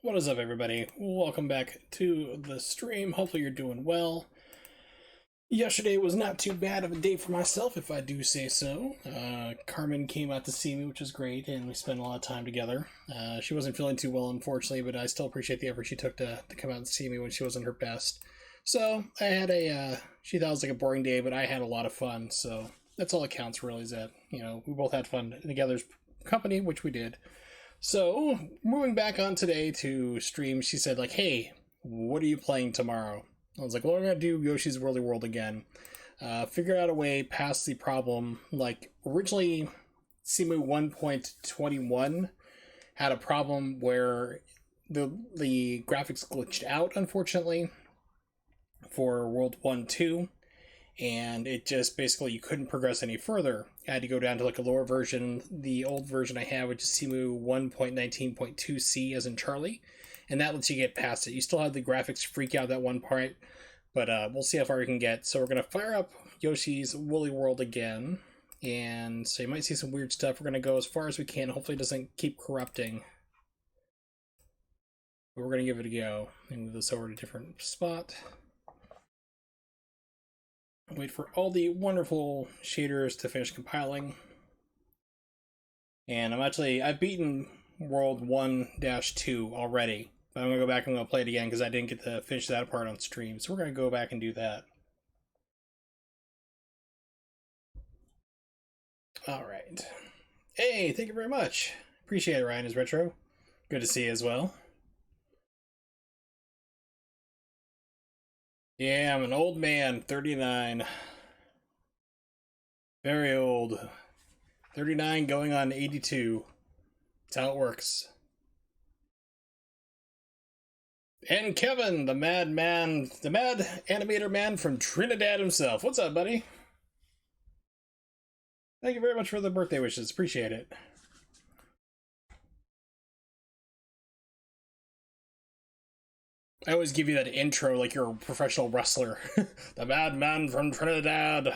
What is up, everybody? Welcome back to the stream. Hopefully you're doing well. Yesterday was not too bad of a day for myself, if I do say so. Carmen came out to see me, which was great, and we spent a lot of time together. She wasn't feeling too well, unfortunately, but I still appreciate the effort she took to come out and see me when she wasn't her best. So I had she thought it was like a boring day, but I had a lot of fun, so that's all that counts, really, is that, we both had fun together's company, which we did. So, moving back on today to stream, she said, like, hey, what are you playing tomorrow? I was like, well, we're going to do Yoshi's Woolly World again. Figure out a way past the problem. Like, originally, Simu 1.21 had a problem where the graphics glitched out, unfortunately, for World 1-2. And it just basically, you couldn't progress any further. I had to go down to like a lower version, the old version I have, which is Simu 1.19.2c as in Charlie, and that lets you get past it. You still have the graphics freak out that one part, but we'll see how far we can get. So we're going to fire up Yoshi's Woolly World again, and so you might see some weird stuff. We're going to go as far as we can. Hopefully it doesn't keep corrupting. But we're going to give it a go and move this over to a different spot. Wait for all the wonderful shaders to finish compiling. And I've beaten World 1-2 already. But I'm going to go back and I'm going to play it again because I didn't get to finish that part on stream. So we're going to go back and do that. Alright. Hey, thank you very much. Appreciate it, Ryan is Retro. Good to see you as well. Yeah, I'm an old man, 39. Very old. 39 going on 82. That's how it works. And Kevin, the mad animator man from Trinidad himself. What's up, buddy? Thank you very much for the birthday wishes. Appreciate it. I always give you that intro like you're a professional wrestler. The madman from Trinidad.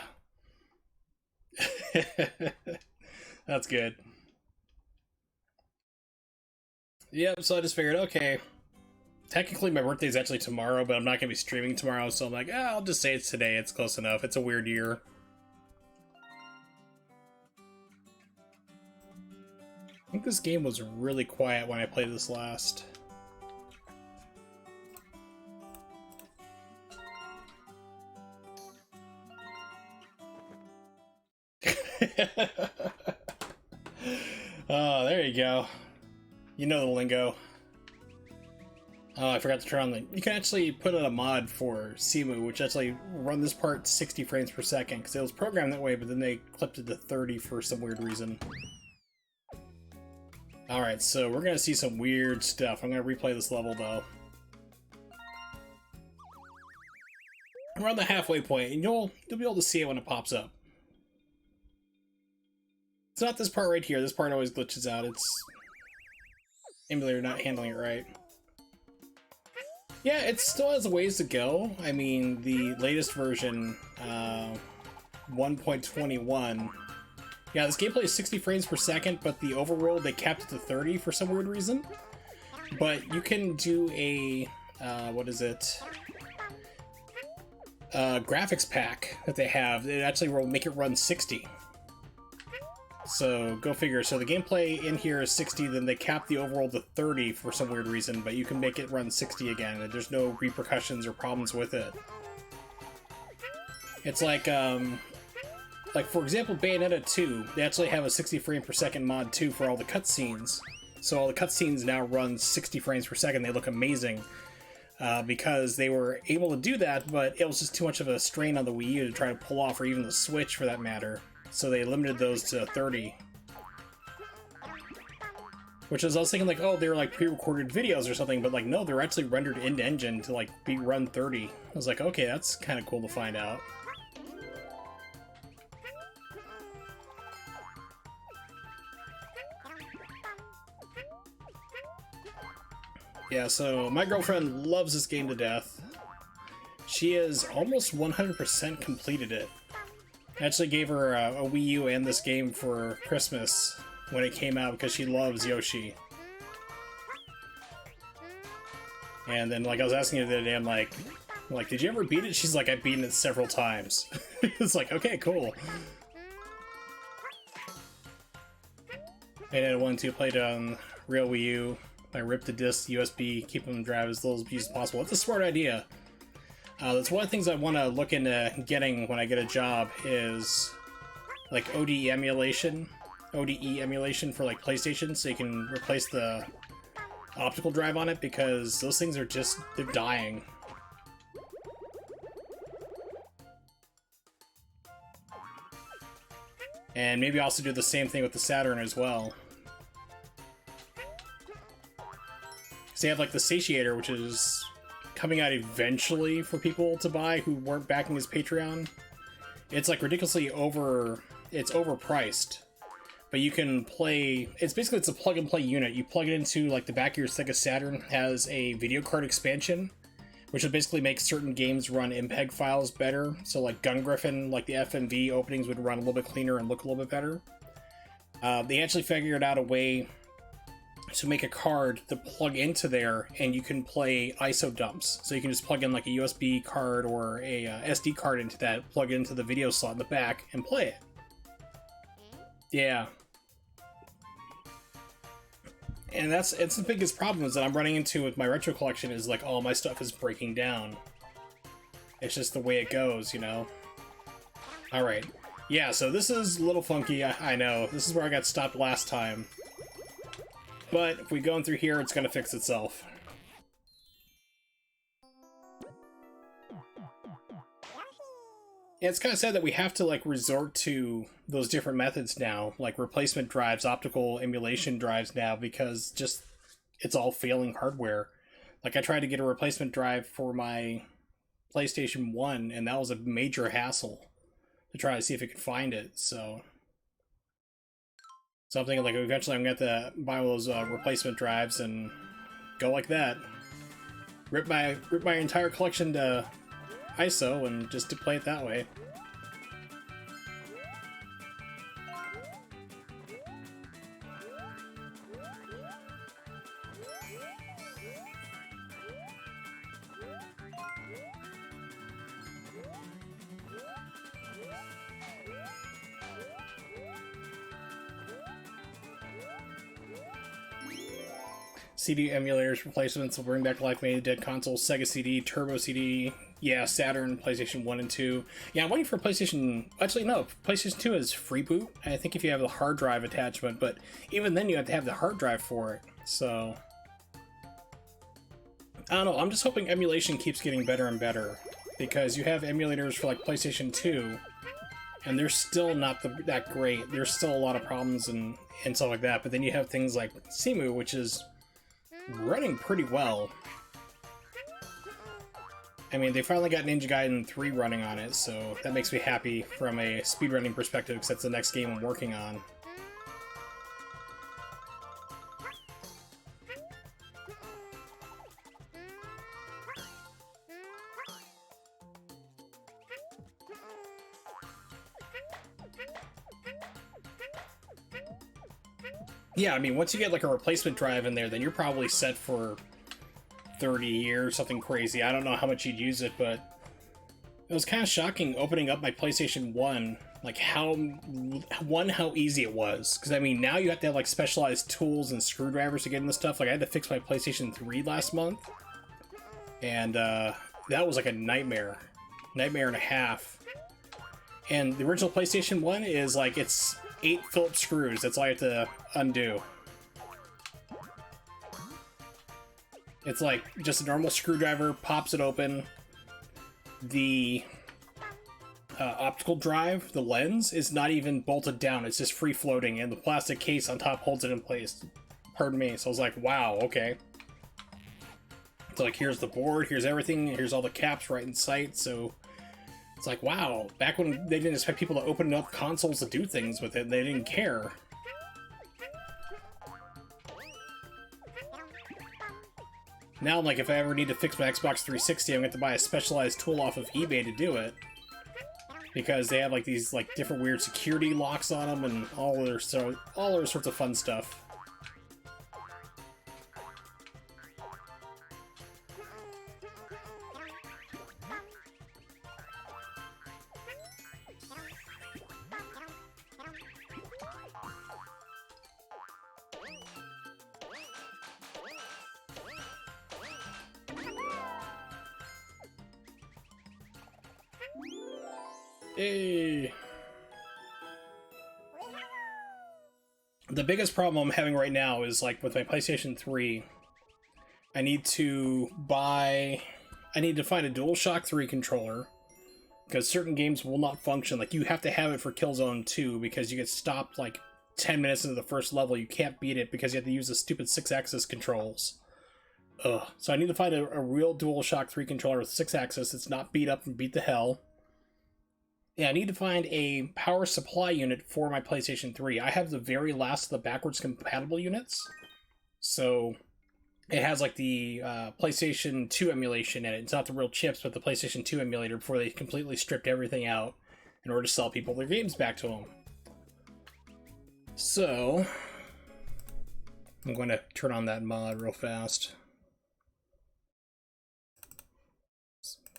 That's good. Yep, so I just figured, okay. Technically my birthday's actually tomorrow, but I'm not going to be streaming tomorrow, so I'm like, I'll just say it's today. It's close enough. It's a weird year. I think this game was really quiet when I played this last. Oh, there you go. You know the lingo. Oh, I forgot to turn on you can actually put in a mod for Simu, which actually run this part 60 frames per second, because it was programmed that way, but then they clipped it to 30 for some weird reason. Alright, so we're gonna see some weird stuff. I'm gonna replay this level, though. We're on the halfway point, and you'll be able to see it when it pops up. It's not this part right here. This part always glitches out. It's emulator not handling it right. Yeah, it still has a ways to go. I mean, the latest version, 1.21. Yeah, this gameplay is 60 frames per second, but the overworld, they capped it to 30 for some weird reason. But you can do a, graphics pack that they have. It actually will make it run 60. So, go figure. So the gameplay in here is 60, then they cap the overworld to 30 for some weird reason, but you can make it run 60 again, and there's no repercussions or problems with it. It's like for example, Bayonetta 2, they actually have a 60 frame per second mod too for all the cutscenes. So all the cutscenes now run 60 frames per second. They look amazing because they were able to do that, but it was just too much of a strain on the Wii U to try to pull off, or even the Switch for that matter. So they limited those to 30. Which is, I was thinking like, oh, they were like pre-recorded videos or something, but like, no, they're actually rendered into engine to like be run 30. I was like, okay, that's kind of cool to find out. Yeah, so my girlfriend loves this game to death. She has almost 100% completed it. I actually gave her a Wii U and this game for Christmas when it came out because she loves Yoshi. And then, like, I was asking her the other day, I'm like, did you ever beat it? She's like, I've beaten it several times. It's like, okay, cool. I did one too, played it on real Wii U. I ripped the disc, USB, keep them drive as little as possible. It's a smart idea. That's one of the things I want to look into getting when I get a job is like ODE emulation for like PlayStation, so you can replace the optical drive on it, because those things are just, they're dying. And maybe also do the same thing with the Saturn as well. So they have like the Satiator, which is coming out eventually for people to buy who weren't backing his Patreon. It's like ridiculously overpriced. But you can play, it's a plug and play unit. You plug it into like the back of your Sega Saturn, has a video card expansion, which will basically make certain games run MPEG files better. So like Gun Griffin, like the FMV openings would run a little bit cleaner and look a little bit better. They actually figured out a way to make a card to plug into there, and you can play ISO dumps. So you can just plug in like a USB card or a SD card into that, plug it into the video slot in the back, and play it. Yeah. And it's the biggest problem is that I'm running into with my retro collection is like all my stuff is breaking down. It's just the way it goes, you know? Alright. Yeah, so this is a little funky, I know. This is where I got stopped last time. But if we go in through here, it's gonna fix itself. Yeah, it's kind of sad that we have to like resort to those different methods now, like replacement drives, optical emulation drives now, because just it's all failing hardware. Like I tried to get a replacement drive for my PlayStation 1, and that was a major hassle to try to see if it could find it. So I'm thinking like eventually I'm gonna have to buy one of those replacement drives and go like that. Rip my entire collection to ISO and just to play it that way. CD emulators replacements will bring back life made dead consoles, Sega CD, Turbo CD, yeah, Saturn, PlayStation 1 and 2. Yeah, I'm waiting for PlayStation... Actually, no, PlayStation 2 is free boot, I think if you have the hard drive attachment, but even then you have to have the hard drive for it, so... I don't know, I'm just hoping emulation keeps getting better and better, because you have emulators for, like, PlayStation 2, and they're still not that great. There's still a lot of problems and stuff like that, but then you have things like Cemu, which is running pretty well. I mean, they finally got Ninja Gaiden 3 running on it, so that makes me happy from a speedrunning perspective, because that's the next game I'm working on. Yeah, I mean, once you get like a replacement drive in there, then you're probably set for 30 years, something crazy. I don't know how much you'd use it, but it was kind of shocking opening up my PlayStation 1, like how easy it was. Because I mean, now you have to have like specialized tools and screwdrivers to get into stuff. Like I had to fix my PlayStation 3 last month, and that was like a nightmare and a half. And the original PlayStation 1 is like, it's 8 Phillips screws. That's all I have to undo. It's like just a normal screwdriver, pops it open. The optical drive, the lens, is not even bolted down. It's just free floating, and the plastic case on top holds it in place. Pardon me. So I was like, wow, okay. So like, here's the board, here's everything, here's all the caps right in sight. So it's like, wow, back when they didn't expect people to open up consoles to do things with it, they didn't care. Now, like, if I ever need to fix my Xbox 360, I'm going to have to buy a specialized tool off of eBay to do it. Because they have, like, these, like, different weird security locks on them and all other sorts of fun stuff. Yay! The biggest problem I'm having right now is, like, with my PlayStation 3, I need to find a DualShock 3 controller, because certain games will not function. Like, you have to have it for Killzone 2, because you get stopped, like, 10 minutes into the first level. You can't beat it because you have to use the stupid 6-axis controls. Ugh. So I need to find a real DualShock 3 controller with 6-axis that's not beat up and beat the hell. Yeah, I need to find a power supply unit for my PlayStation 3. I have the very last of the backwards compatible units. So it has, like, the PlayStation 2 emulation in it. It's not the real chips, but the PlayStation 2 emulator before they completely stripped everything out in order to sell people their games back to them. So I'm going to turn on that mod real fast.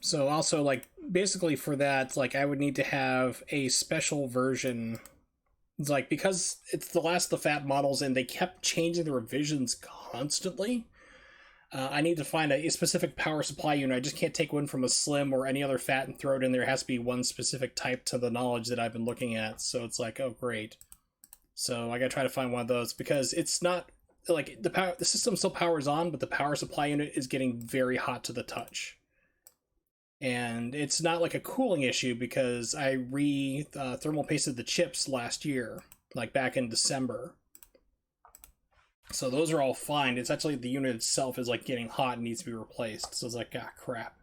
So also, like, basically for that, like, I would need to have a special version. It's like, because it's the last of the fat models and they kept changing the revisions constantly, I need to find a specific power supply unit. I just can't take one from a Slim or any other fat and throw it in there. It has to be one specific type to the knowledge that I've been looking at. So it's like, oh, great. So I gotta try to find one of those, because it's not, like, the system still powers on, but the power supply unit is getting very hot to the touch. And it's not like a cooling issue, because I thermal pasted the chips last year, like back in December. So those are all fine. It's actually the unit itself is, like, getting hot and needs to be replaced. So it's like, ah, crap.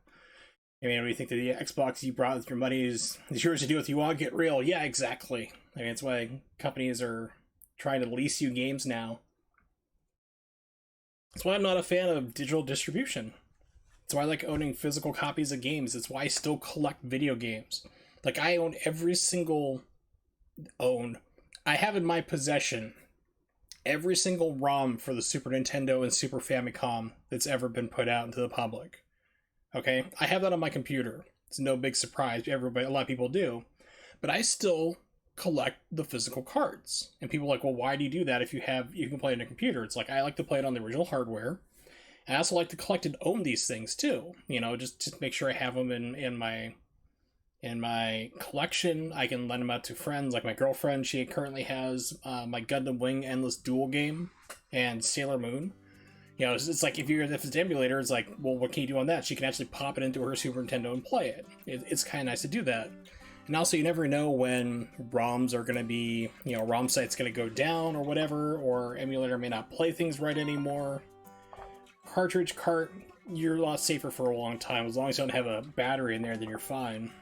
I mean, what do you think that the Xbox you brought with your money is yours to do what you want? Get real. Yeah, exactly. I mean, it's why companies are trying to lease you games now. That's why I'm not a fan of digital distribution. That's why I like owning physical copies of games. It's why I still collect video games. Like, I own I have in my possession every single ROM for the Super Nintendo and Super Famicom that's ever been put out into the public. Okay? I have that on my computer. It's no big surprise. A lot of people do. But I still collect the physical cards. And people are like, well, why do you do that if you can play it on a computer? It's like, I like to play it on the original hardware. I also like to collect and own these things too. You know, just to make sure I have them in my collection. I can lend them out to friends. Like my girlfriend, she currently has my Gundam Wing Endless Duel game and Sailor Moon. You know, it's like if it's an emulator, it's like, well, what can you do on that? She can actually pop it into her Super Nintendo and play it. It's kind of nice to do that. And also, you never know when ROMs are going to be, you know, ROM site's going to go down or whatever, or emulator may not play things right anymore. Cartridge cart, you're a lot safer for a long time. As long as you don't have a battery in there, then you're fine.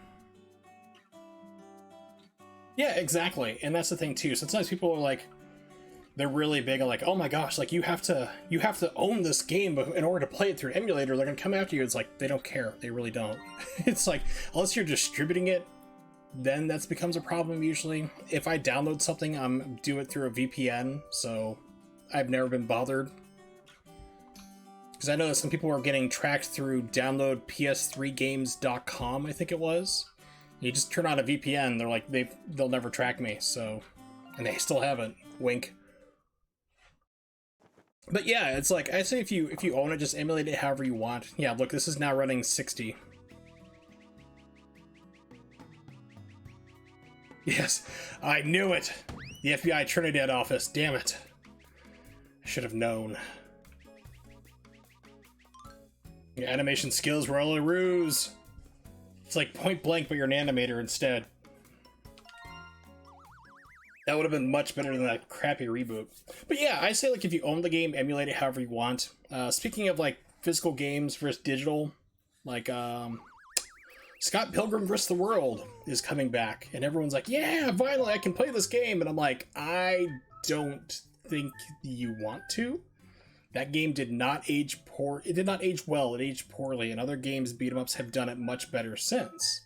Yeah, exactly. And that's the thing too. Sometimes people are like, they're really big on like, oh my gosh, like you have to own this game in order to play it through an emulator. They're gonna come after you. It's like, they don't care. They really don't. It's like, unless you're distributing it, then that becomes a problem usually. If I download something, I'm do it through a VPN, so I've never been bothered. Because I know that some people are getting tracked through downloadps3games.com, I think it was. You just turn on a VPN, they're like, they'll never track me, so... And they still haven't. Wink. But yeah, it's like, I say if you own it, just emulate it however you want. Yeah, look, this is now running 60. Yes, I knew it! The FBI Trinidad office, damn it. I should have known. Your animation skills were all a ruse. It's like Point Blank, but you're an animator instead. That would have been much better than that crappy reboot. But yeah, I say like if you own the game, emulate it however you want. Speaking of like physical games versus digital, like Scott Pilgrim vs. the World is coming back, and everyone's like, yeah, finally I can play this game, and I'm like, I don't think you want to. That game did not age poor. It did not age well. It aged poorly, and other games, beat 'em ups, have done it much better since.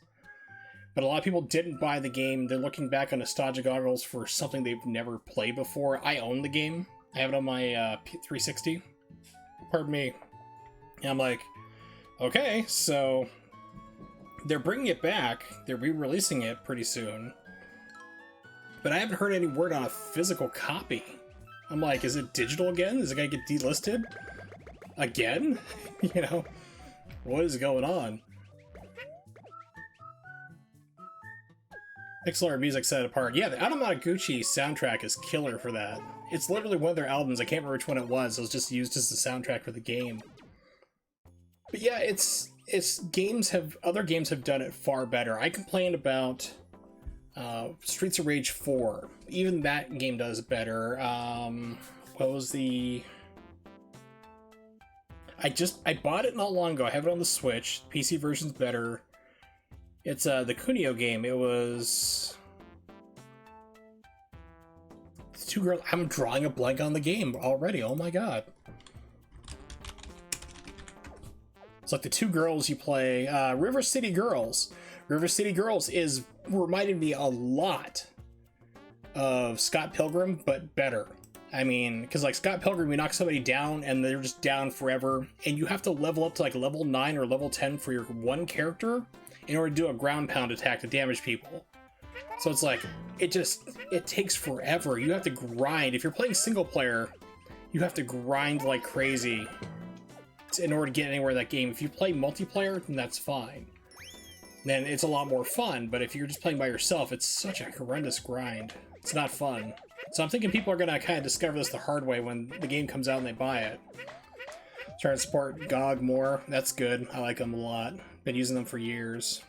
But a lot of people didn't buy the game. They're looking back on nostalgia goggles for something they've never played before. I own the game. I have it on my 360. Pardon me. And I'm like, okay, so they're bringing it back. They're re-releasing it pretty soon. But I haven't heard any word on a physical copy. I'm like, is it digital again? Is it gonna get delisted? Again? You know? What is going on? Pixel art music set it apart. Yeah, the Anamanaguchi soundtrack is killer for that. It's literally one of their albums. I can't remember which one it was. It was just used as the soundtrack for the game. But yeah, other games have done it far better. I complained about Streets of Rage 4. Even that game does better. What was the... I bought it not long ago. I have it on the Switch. PC version's better. It's the Kunio game. It was... It's two girls... I'm drawing a blank on the game already. Oh my god. It's like the two girls you play. River City Girls. River City Girls reminded me a lot of Scott Pilgrim, but better. I mean, because like Scott Pilgrim, you knock somebody down and they're just down forever, and you have to level up to like level 9 or level 10 for your one character in order to do a ground pound attack to damage people. So it's like, it takes forever. You have to grind. If you're playing single player, you have to grind like crazy in order to get anywhere in that game. If you play multiplayer, then that's fine. Then it's a lot more fun, but if you're just playing by yourself, it's such a horrendous grind. It's not fun. So I'm thinking people are going to kind of discover this the hard way when the game comes out and they buy it. Trying to support GOG more. That's good. I like them a lot. Been using them for years.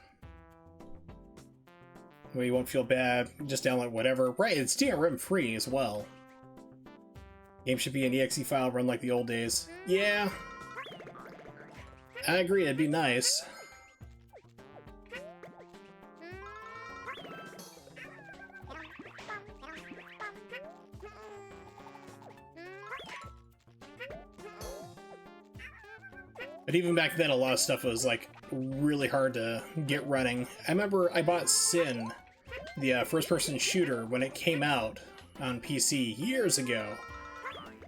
Well, you won't feel bad. Just download whatever. Right, it's DRM free as well. Game should be an exe file run like the old days. Yeah. I agree, it'd be nice. But even back then, a lot of stuff was like really hard to get running. I remember I bought Sin, the first-person shooter, when it came out on PC years ago.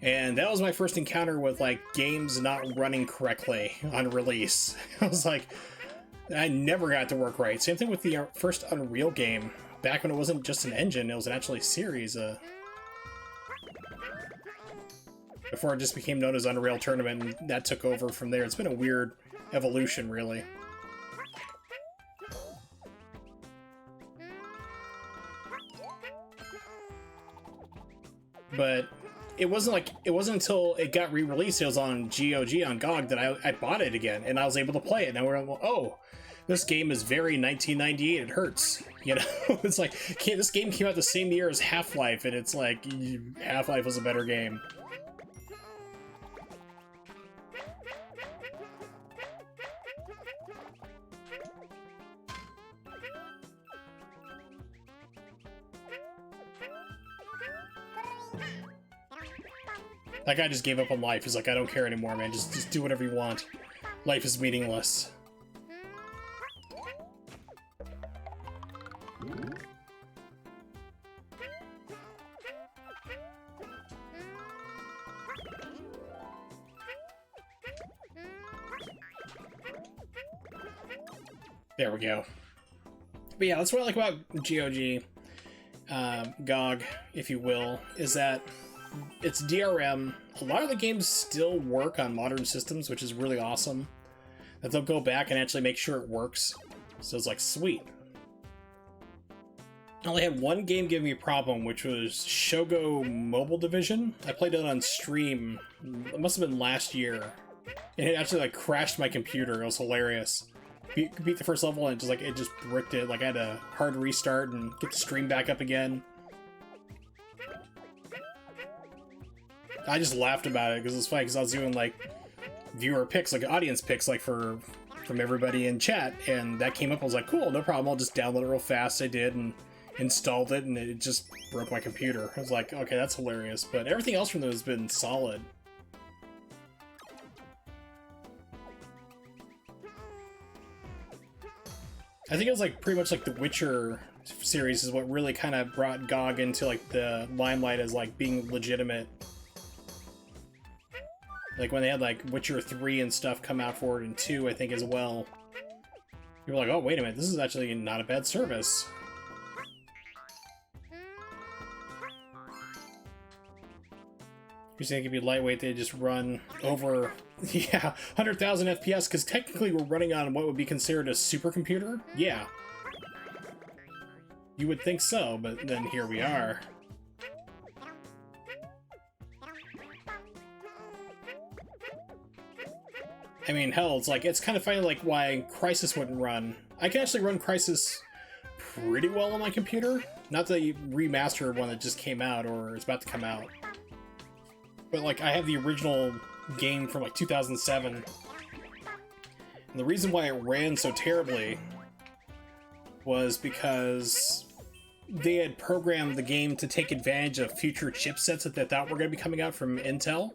And that was my first encounter with like games not running correctly on release. I was like, I never got it to work right. Same thing with the first Unreal game. Back when it wasn't just an engine, it was actually a series. Before it just became known as Unreal Tournament, and that took over from there. It's been a weird evolution, really. But it wasn't until it got re-released, it was on GOG, on GOG, that I bought it again, and I was able to play it. And we're like, oh, this game is very 1998, it hurts. You know, it's like, this game came out the same year as Half-Life, and it's like, Half-Life was a better game. That guy just gave up on life. He's like, I don't care anymore, man. Just do whatever you want. Life is meaningless. There we go. But yeah, that's what I like about GOG, GOG, if you will, is that it's DRM. A lot of the games still work on modern systems, which is really awesome. That they'll go back and actually make sure it works. So it's like, sweet. I only had one game give me a problem, which was Shogo Mobile Division. I played it on stream, it must have been last year. And it actually like crashed my computer. It was hilarious. Beat the first level and it just bricked it. Like I had a hard restart and get the stream back up again. I just laughed about it because it was funny because I was doing like viewer picks, like audience picks, like from everybody in chat, and that came up. I was like, cool, no problem. I'll just download it real fast. I did and installed it, and it just broke my computer. I was like, okay, that's hilarious. But everything else from them has been solid. I think it was like pretty much like the Witcher series is what really kind of brought GOG into like the limelight as like being legitimate. Like when they had like Witcher 3 and stuff come out for it, and 2 I think as well. People were like, oh wait a minute, this is actually not a bad service. You think it'd be lightweight, they just run over, yeah, 100,000 FPS, because technically we're running on what would be considered a supercomputer? Yeah. You would think so, but then here we are. I mean, hell, it's kind of funny, like, why Crysis wouldn't run. I can actually run Crysis pretty well on my computer. Not the remastered one that just came out, or is about to come out. But, like, I have the original game from, like, 2007. And the reason why it ran so terribly was because they had programmed the game to take advantage of future chipsets that they thought were going to be coming out from Intel.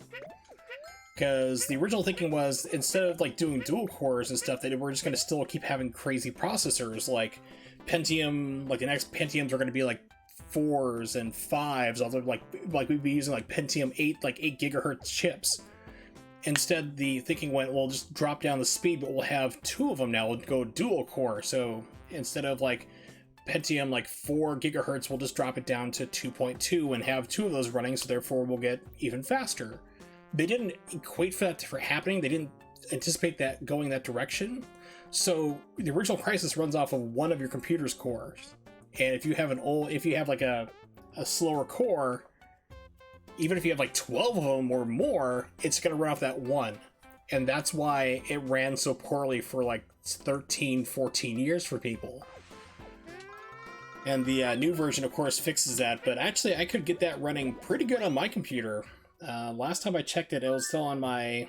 Because the original thinking was, instead of like doing dual cores and stuff, that we're just going to still keep having crazy processors, like Pentium, like the next Pentiums are going to be like 4s and 5s, although like we'd be using like Pentium 8, like 8 gigahertz chips. Instead, the thinking went, well, just drop down the speed, but we'll have 2 of them now, we'll go dual core, so instead of like Pentium like 4 gigahertz, we'll just drop it down to 2.2 and have 2 of those running, so therefore we'll get even faster. They didn't equate for that for happening. They didn't anticipate that going that direction. So the original Crysis runs off of one of your computer's cores, and if you have like a slower core, even if you have like 12 of them or more, it's going to run off that one, and that's why it ran so poorly for like 13, 14 years for people. And the new version, of course, fixes that. But actually, I could get that running pretty good on my computer. Last time I checked it, it was still on my...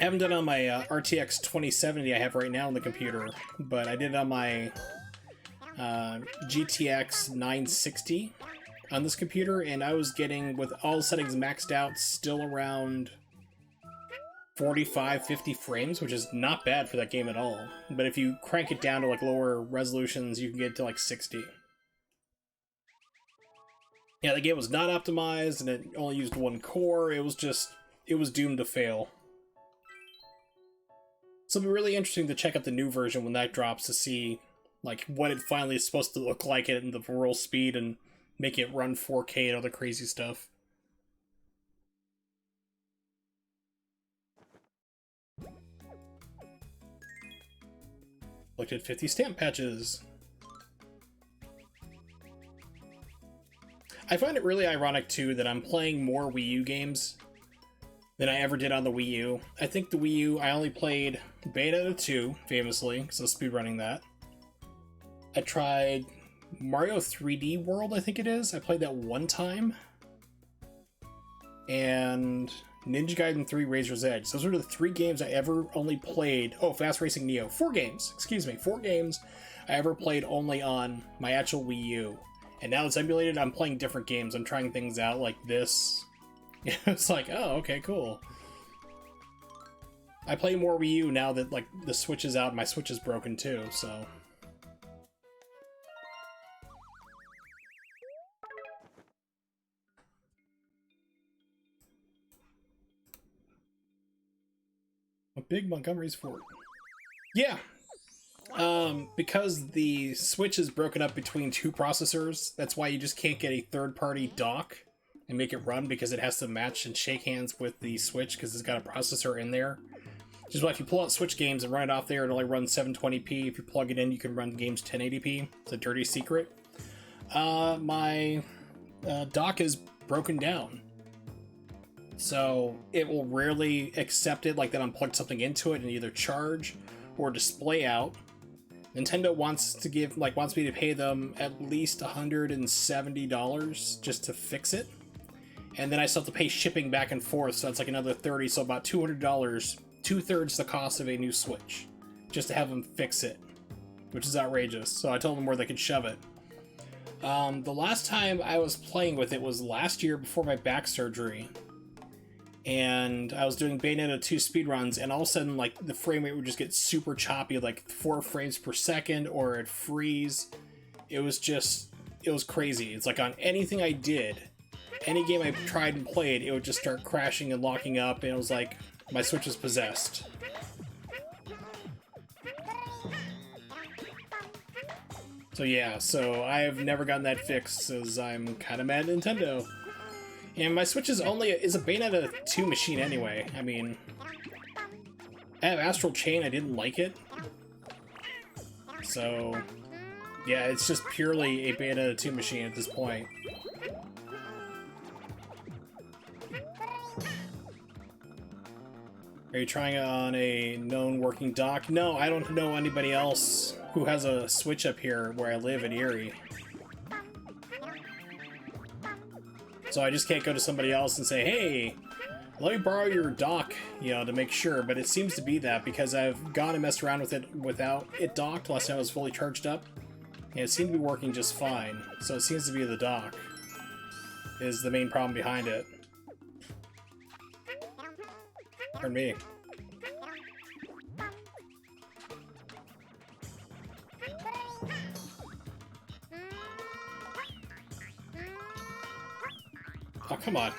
I haven't done it on my RTX 2070 I have right now on the computer, but I did it on my GTX 960 on this computer, and I was getting, with all the settings maxed out, still around 45, 50 frames, which is not bad for that game at all. But if you crank it down to like lower resolutions, you can get to like 60. Yeah, the game was not optimized, and it only used one core. It was doomed to fail. So it'll be really interesting to check out the new version when that drops to see like what it finally is supposed to look like at the real speed and make it run 4K and other crazy stuff. Looked at 50 stamp patches. I find it really ironic, too, that I'm playing more Wii U games than I ever did on the Wii U. I think the Wii U, I only played Bayonetta 2, famously, so speedrunning that. I tried Mario 3D World, I think it is. I played that one time. And Ninja Gaiden 3 Razor's Edge. Those are the 3 games I ever only played. Oh, Fast Racing Neo. 4 games. Excuse me. 4 games I ever played only on my actual Wii U. And now it's emulated, I'm playing different games. I'm trying things out like this. It's like, oh, okay, cool. I play more Wii U now that like the Switch is out and my Switch is broken too, so... A big Montgomery's Fort. Yeah. Because the Switch is broken up between 2 processors, that's why you just can't get a third-party dock and make it run, because it has to match and shake hands with the Switch because it's got a processor in there. Which is why if you pull out Switch games and run it off there, it only runs 720p. If you plug it in, you can run games 1080p. It's a dirty secret. My dock is broken down. So it will rarely accept it, like that unplug something into it and either charge or display out. Nintendo wants me to pay them at least $170 just to fix it. And then I still have to pay shipping back and forth, so that's like another $30, so about $200, 2/3 the cost of a new Switch, just to have them fix it, which is outrageous. So I told them where they could shove it. The last time I was playing with it was last year before my back surgery. And I was doing Bayonetta 2 speedruns, and all of a sudden, like, the frame rate would just get super choppy, like 4 frames per second, or it'd freeze. It was crazy. It's like on anything I did, any game I tried and played, it would just start crashing and locking up, and it was like my Switch was possessed. So yeah, so I have never gotten that fixed, as I'm kind of mad at Nintendo. And my Switch is a Bayonetta 2 machine anyway. I mean, I have Astral Chain, I didn't like it. So, Yeah, it's just purely a Bayonetta 2 machine at this point. Are you trying it on a known working dock? No, I don't know anybody else who has a Switch up here where I live in Erie. So I just can't go to somebody else and say, hey, let me borrow your dock, you know, to make sure. But it seems to be that because I've gone and messed around with it without it docked last time it was fully charged up. And it seemed to be working just fine. So it seems to be the dock is the main problem behind it. Pardon me. Oh, come on.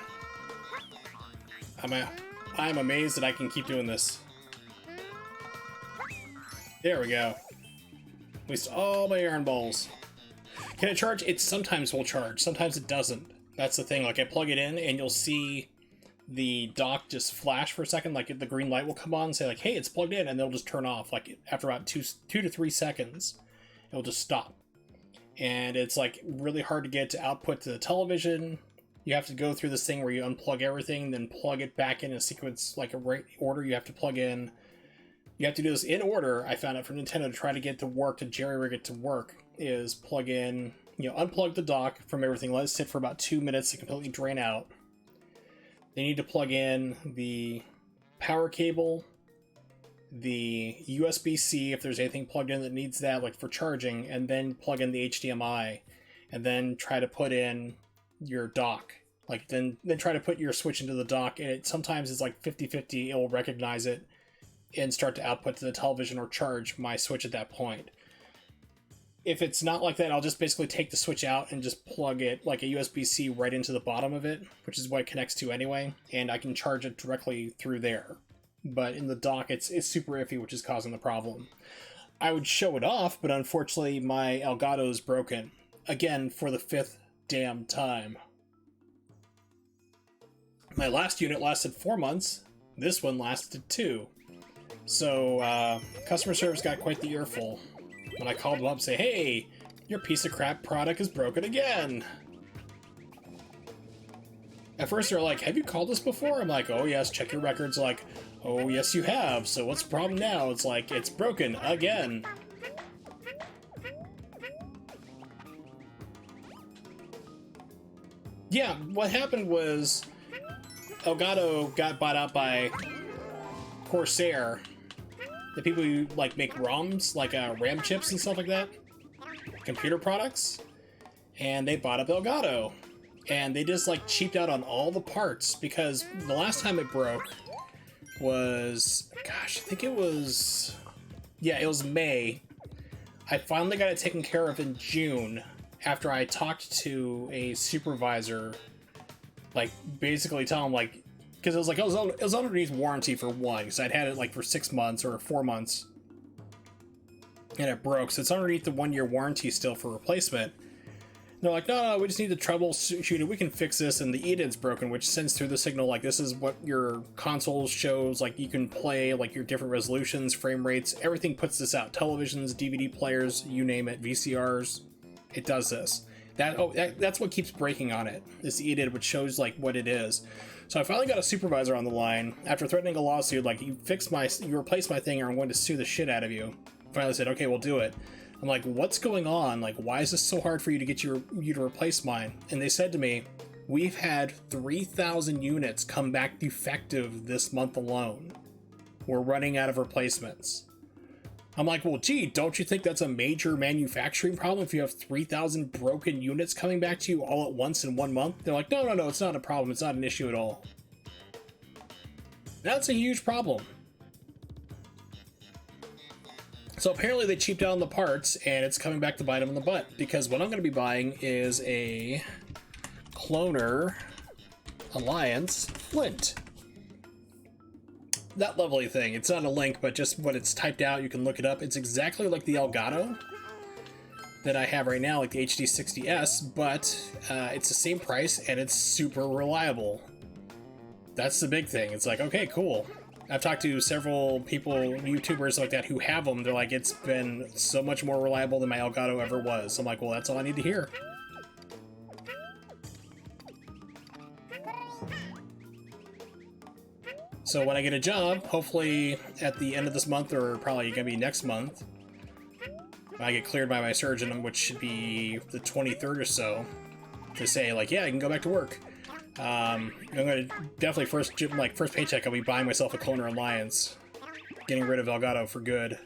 I'm amazed that I can keep doing this. There we go. Waste all my iron balls. Can it charge? It sometimes will charge. Sometimes it doesn't. That's the thing. Like, I plug it in and you'll see the dock just flash for a second. Like, the green light will come on and say, like, hey, it's plugged in. And they'll just turn off. Like, after about 2 to 3 seconds, it'll just stop. And it's, like, really hard to get to output to the television. You have to go through this thing where you unplug everything, then plug it back in a sequence, like a right order you have to plug in. You have to do this in order, I found out from Nintendo, to try to get to work, to jerry-rig it to work, is plug in, you know, unplug the dock from everything, let it sit for about 2 minutes to completely drain out. They need to plug in the power cable, the USB-C, if there's anything plugged in that needs that, like for charging, and then plug in the HDMI, and then try to put in your dock. Like, then try to put your Switch into the dock, and it sometimes is like 50-50, it will recognize it and start to output to the television or charge my Switch at that point. If it's not like that, I'll just basically take the Switch out and just plug it like a USB-C right into the bottom of it, which is what it connects to anyway, and I can charge it directly through there. But in the dock, it's super iffy, which is causing the problem. I would show it off, but unfortunately my Elgato is broken. Again, for the 5th damn time. My last unit lasted 4 months. This one lasted 2. So, customer service got quite the earful when I called them up and say, hey, your piece of crap product is broken again. At first they're like, have you called us before? I'm like, oh yes, check your records. Like, oh yes you have, so what's the problem now? It's like, it's broken again. Yeah, what happened was Elgato got bought out by Corsair, the people who like make ROMs, like RAM chips and stuff like that, computer products, and they bought up Elgato, and they just like cheaped out on all the parts because the last time it broke was, gosh, I think it was, yeah, it was May. I finally got it taken care of in June after I talked to a supervisor, like basically tell him like, because it was like it was underneath warranty for one, because I'd had it like for 6 months or 4 months, and it broke, so it's underneath the 1-year warranty still for replacement. And they're like, no, we just need to troubleshoot it. We can fix this, and the EDID's broken, which sends through the signal like this is what your console shows. Like you can play like your different resolutions, frame rates, everything puts this out. Televisions, DVD players, you name it, VCRs. It does this. That's what keeps breaking on it. This EDID, which shows like what it is. So I finally got a supervisor on the line after threatening a lawsuit, like you replace my thing or I'm going to sue the shit out of you. Finally said, okay, we'll do it. I'm like, what's going on? Like, why is this so hard for you to get you to replace mine? And they said to me, we've had 3,000 units come back defective this month alone. We're running out of replacements. I'm like, well, gee, don't you think that's a major manufacturing problem if you have 3,000 broken units coming back to you all at once in 1 month? They're like, no, it's not a problem. It's not an issue at all. That's a huge problem. So apparently they cheaped out on the parts, and it's coming back to bite them in the butt, because what I'm going to be buying is a Cloner Alliance Flint. That lovely thing. It's not a link, but just when it's typed out, you can look it up. It's exactly like the Elgato that I have right now, like the HD60S, but it's the same price, and it's super reliable. That's the big thing. It's like, okay, cool. I've talked to several people, YouTubers like that, who have them. They're like, it's been so much more reliable than my Elgato ever was. So I'm like, well, that's all I need to hear. So when I get a job, hopefully at the end of this month, or probably gonna be next month, I get cleared by my surgeon, which should be the 23rd or so, to say like, yeah, I can go back to work. I'm gonna definitely first paycheck, I'll be buying myself a Cloner Alliance, getting rid of Elgato for good.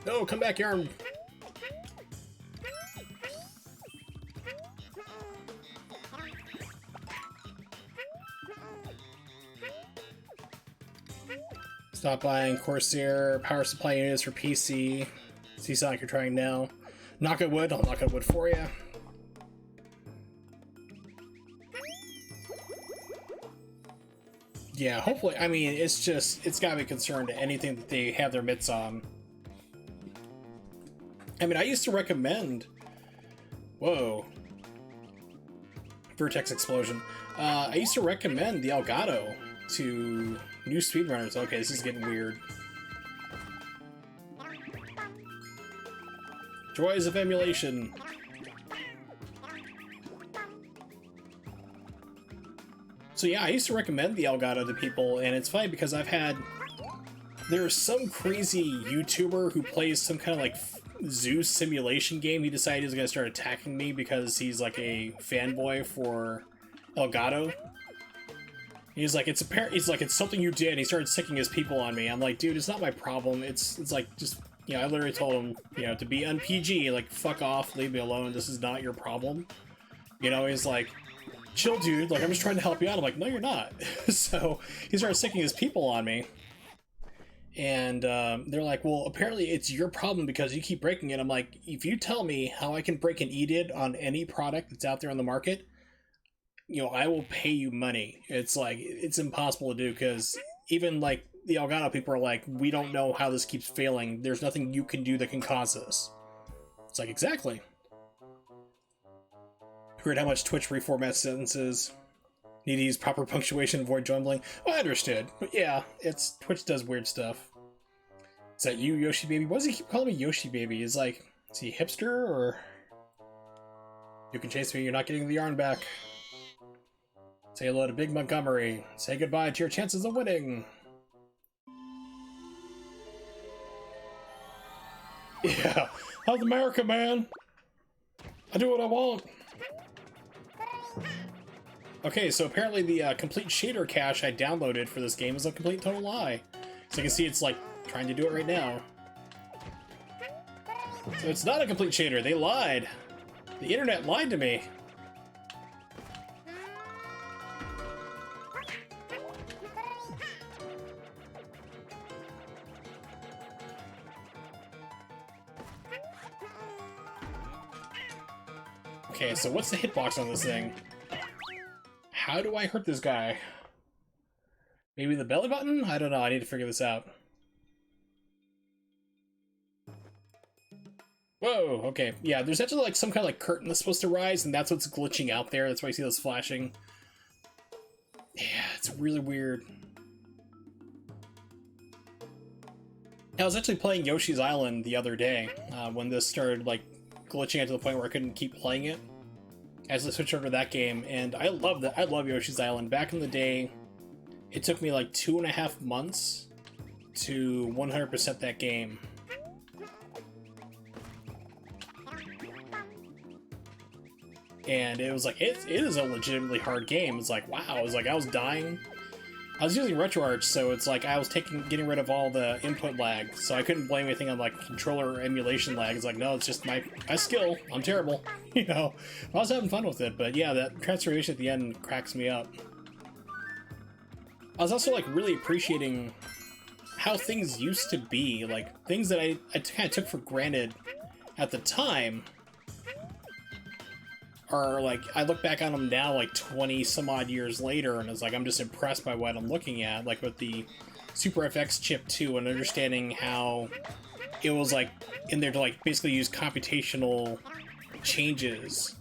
No, come back, Yarn. Stop buying Corsair power supply units for PC. See something like you're trying now. Knock on wood, I'll knock on wood for you. Yeah, hopefully, I mean, it's gotta be concerned to anything that they have their mitts on. I mean, I used to recommend... Whoa. Vertex explosion. I used to recommend the Elgato to new speedrunners. Okay, this is getting weird. Joys of emulation. So yeah, I used to recommend the Elgato to people, and it's funny because there's some crazy YouTuber who plays some kind of like Zeus simulation game. He decided he was going to start attacking me because he's like a fanboy for Elgato. He's like, it's something you did, and he started sicking his people on me. I'm like, dude, it's not my problem. It's like, just, you know, I literally told him, you know, to be un-PG, like, fuck off, leave me alone, this is not your problem. You know, he's like, chill, dude, like, I'm just trying to help you out. I'm like, no, you're not. So, he started sicking his people on me. And, they're like, well, apparently it's your problem because you keep breaking it. I'm like, if you tell me how I can break an EDID on any product that's out there on the market, you know, I will pay you money. It's like, it's impossible to do, because even like the Elgato people are like, we don't know how this keeps failing. There's nothing you can do that can cause this. It's like, exactly. Heard how much Twitch reformats sentences. Need to use proper punctuation, avoid jumbling. Well, I understood. But yeah, Twitch does weird stuff. Is that you, Yoshi Baby? Why does he keep calling me Yoshi Baby? Is he a hipster, or... You can chase me, you're not getting the yarn back. Say hello to Big Montgomery. Say goodbye to your chances of winning. Yeah, how's America, man? I do what I want. Okay, so apparently the complete shader cache I downloaded for this game is a complete total lie. So you can see it's like trying to do it right now. So it's not a complete shader, they lied. The internet lied to me. Okay, so what's the hitbox on this thing? How do I hurt this guy? Maybe the belly button? I don't know, I need to figure this out. Whoa, okay. Yeah, there's actually like some kind of like curtain that's supposed to rise, and that's what's glitching out there. That's why you see those flashing. Yeah, it's really weird. I was actually playing Yoshi's Island the other day, when this started like glitching out to the point where I couldn't keep playing it. As I switched over to that game, and I love that. I love Yoshi's Island. Back in the day, it took me like 2.5 months to 100% that game. And it was like, it is a legitimately hard game. It's like, wow, it was like I was dying. I was using RetroArch, so it's like I was getting rid of all the input lag, so I couldn't blame anything on like controller emulation lag. It's like, no, it's just my skill. I'm terrible, you know. I was having fun with it, but yeah, that transformation at the end cracks me up. I was also like really appreciating how things used to be, like things that I kind of took for granted at the time. Are like, I look back on them now like 20 some odd years later, and it's like I'm just impressed by what I'm looking at, like with the Super FX chip 2, and understanding how it was like in there to like basically use computational changes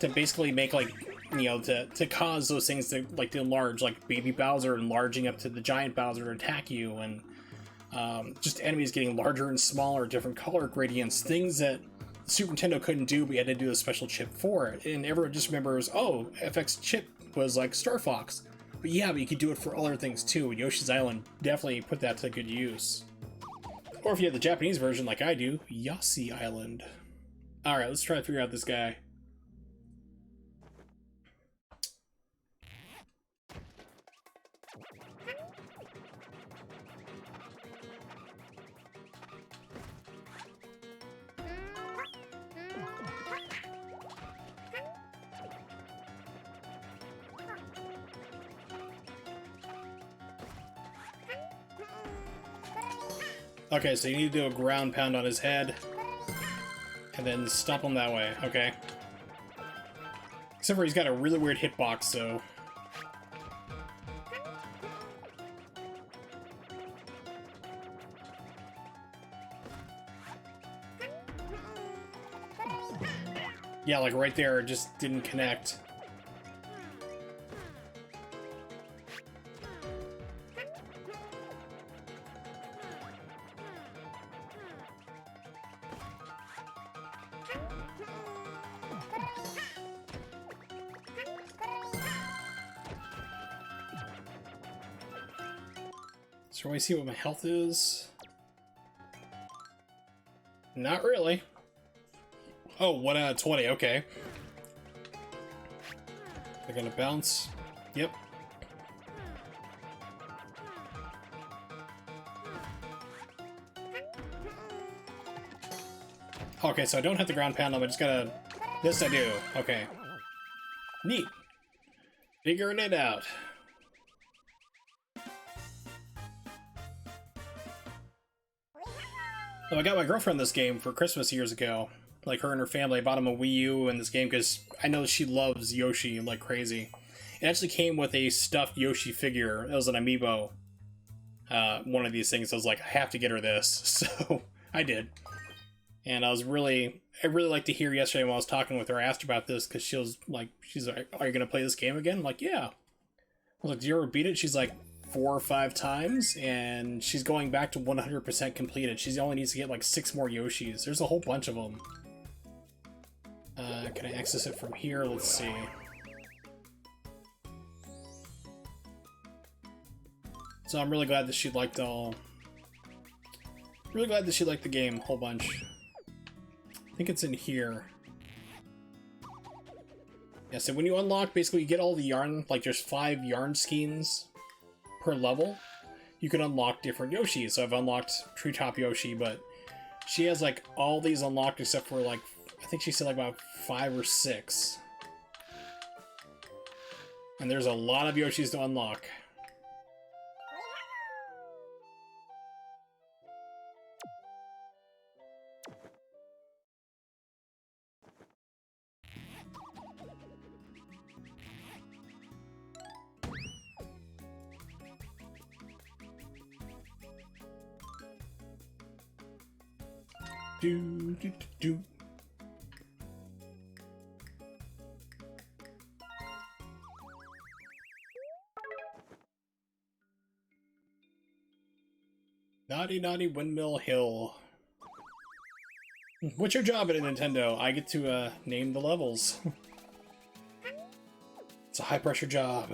to basically make like you know, to cause those things to, like, to enlarge, like Baby Bowser enlarging up to the Giant Bowser to attack you, and just enemies getting larger and smaller, different color gradients, things that Super Nintendo couldn't do, but you had to do a special chip for it. And everyone just remembers, oh, FX chip was like Star Fox. But yeah, but you could do it for other things too. Yoshi's Island definitely put that to good use. Or if you have the Japanese version like I do, Yoshi Island. Alright, let's try to figure out this guy. Okay, so you need to do a ground pound on his head, and then stomp him that way, okay. Except for he's got a really weird hitbox, so... Yeah, like right there, it just didn't connect. So I see what my health is. Not really. Oh, 1 out of 20, okay. They're gonna bounce. Yep. Okay, so I don't have to ground pound them, I just gotta... This I do. Okay. Neat. Figuring it out. Oh, I got my girlfriend this game for Christmas years ago. Like, her and her family, I bought them a Wii U and this game because I know she loves Yoshi like crazy. It actually came with a stuffed Yoshi figure. It was an amiibo. One of these things. I was like, I have to get her this. So, I did. And I really liked to hear yesterday when I was talking with her, I asked her about this because she's like, are you going to play this game again? I'm like, yeah. I was like, did you ever beat it? She's like, 4 or 5 times, and she's going back to 100% completed. She only needs to get like 6 more Yoshis. There's a whole bunch of them. Can I access it from here? Let's see. So I'm really glad that she liked all... Really glad that she liked the game a whole bunch. I think it's in here. Yeah, so when you unlock, basically you get all the yarn, like there's 5 yarn skins per level. You can unlock different Yoshis. So I've unlocked Treetop Yoshi, but she has like all these unlocked except for like, I think she said like about 5 or 6. And there's a lot of Yoshis to unlock. Do, do, do, do. Naughty Naughty Windmill Hill. What's your job at a Nintendo? I get to name the levels. It's a high pressure job.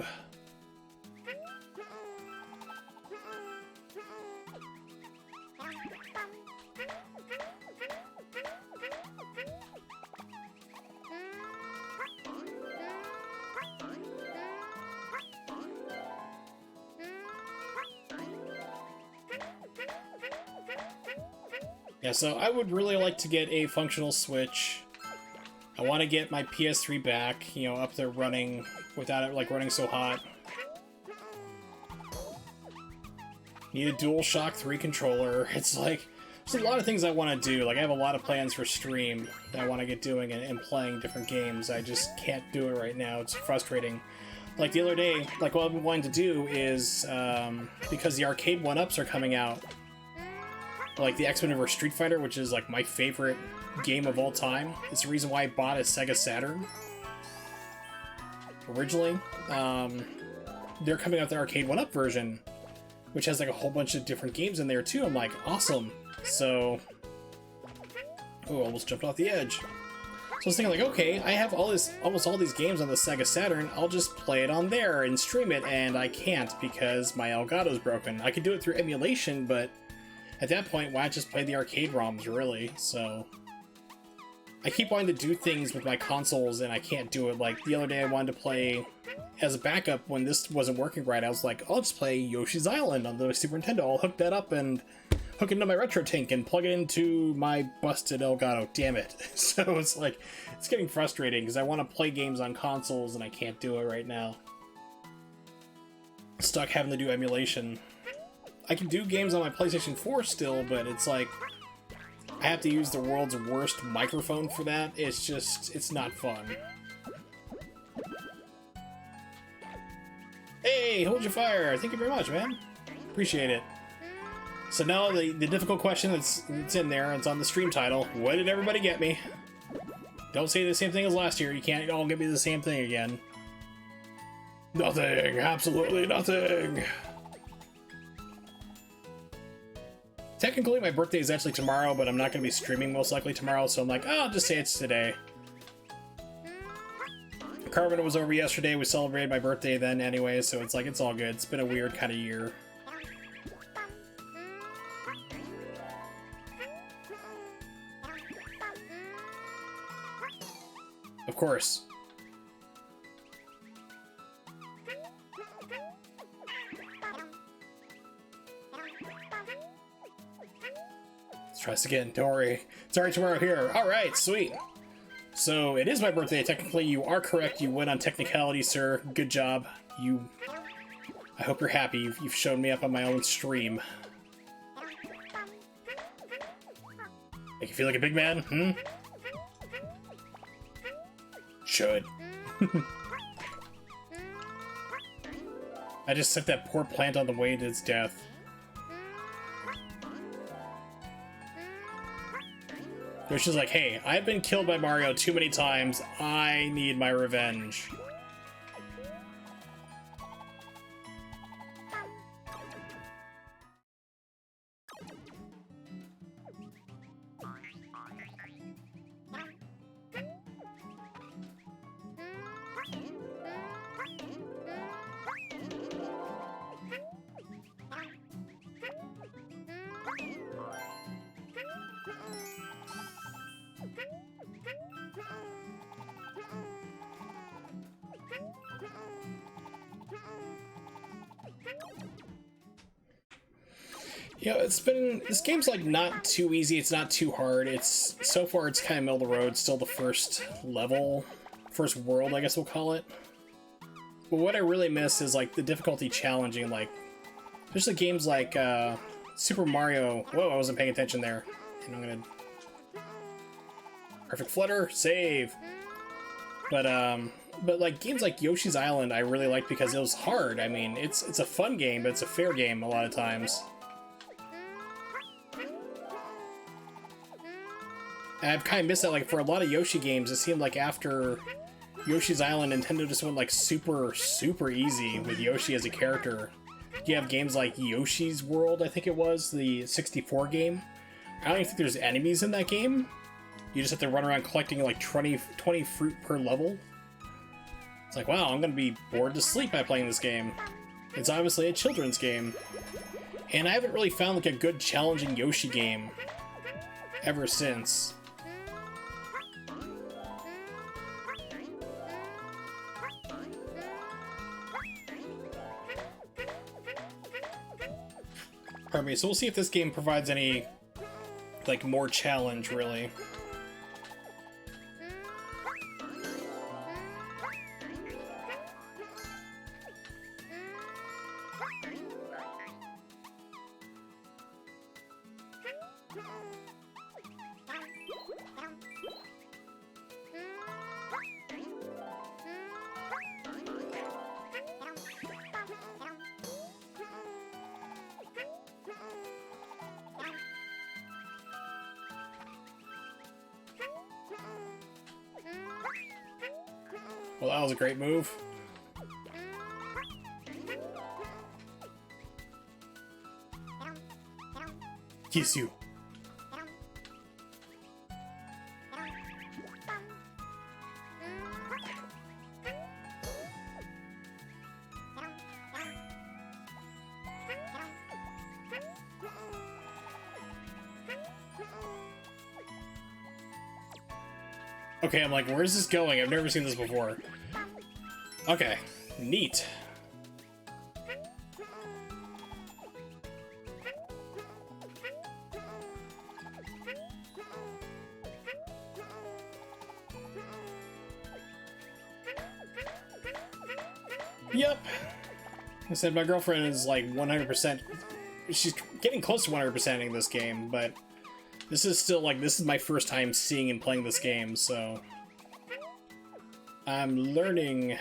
Yeah, so I would really like to get a functional Switch. I want to get my PS3 back, you know, up there running without it, like, running so hot. Need a DualShock 3 controller. It's like, there's a lot of things I want to do. Like, I have a lot of plans for stream that I want to get doing and playing different games. I just can't do it right now. It's frustrating. Like, the other day, like, what I've been wanting to do is, because the arcade 1-ups are coming out, like the X-Men vs. Street Fighter, which is like my favorite game of all time. It's the reason why I bought a Sega Saturn. originally. They're coming out with the arcade 1-up version, which has like a whole bunch of different games in there too. I'm like, awesome. So, oh, almost jumped off the edge. So I was thinking like, okay, I have almost all these games on the Sega Saturn. I'll just play it on there and stream it, and I can't because my Elgato's broken. I could do it through emulation, but at that point, why not just play the arcade ROMs, really? So I keep wanting to do things with my consoles, and I can't do it. Like, the other day I wanted to play, as a backup, when this wasn't working right, I was like, I'll just play Yoshi's Island on the Super Nintendo. I'll hook that up and hook it into my Retro Tank and plug it into my busted Elgato. Damn it. So it's like, it's getting frustrating, because I want to play games on consoles, and I can't do it right now. Stuck having to do emulation. I can do games on my PlayStation 4 still, but it's like, I have to use the world's worst microphone for that. It's just, it's not fun. Hey, hold your fire. Thank you very much, man. Appreciate it. So now the difficult question that's in there, it's on the stream title. What did everybody get me? Don't say the same thing as last year. You can't all get me the same thing again. Nothing. Absolutely nothing. Technically, my birthday is actually tomorrow, but I'm not going to be streaming most likely tomorrow, so I'm like, oh, I'll just say it's today. Carmen was over yesterday. We celebrated my birthday then anyway, so it's like, it's all good. It's been a weird kind of year. Of course. Let's try this again. Don't worry. It's already tomorrow here. Alright, sweet. So, it is my birthday. Technically, you are correct. You win on technicality, sir. Good job. I hope you're happy. You've shown me up on my own stream. Make you feel like a big man? Hmm? Should. I just set that poor plant on the way to its death. Yoshi's like, hey, I've been killed by Mario too many times. I need my revenge. Yeah, this game's like not too easy, it's not too hard, so far it's kind of middle of the road, still the first level, first world I guess we'll call it. But what I really miss is like the difficulty challenging, like, especially games like Super Mario, whoa, I wasn't paying attention there, and I'm gonna, perfect flutter, save. But like games like Yoshi's Island I really like because it was hard. I mean, it's a fun game, but it's a fair game a lot of times. And I've kind of missed that, like, for a lot of Yoshi games, it seemed like after Yoshi's Island, Nintendo just went, like, super, super easy with Yoshi as a character. You have games like Yoshi's World, I think it was, the 64 game. I don't even think there's enemies in that game. You just have to run around collecting, like, 20 fruit per level. It's like, wow, I'm gonna be bored to sleep by playing this game. It's obviously a children's game. And I haven't really found, like, a good challenging Yoshi game ever since. Pardon me, so we'll see if this game provides any, like, more challenge, really. Well, that was a great move. kiss you. Okay, I'm like, where's this going? I've never seen this before. Okay, neat. Yep. I said my girlfriend is like 100%. She's getting close to 100%ing this game, but this is still like, this is my first time seeing and playing this game, so I'm learning.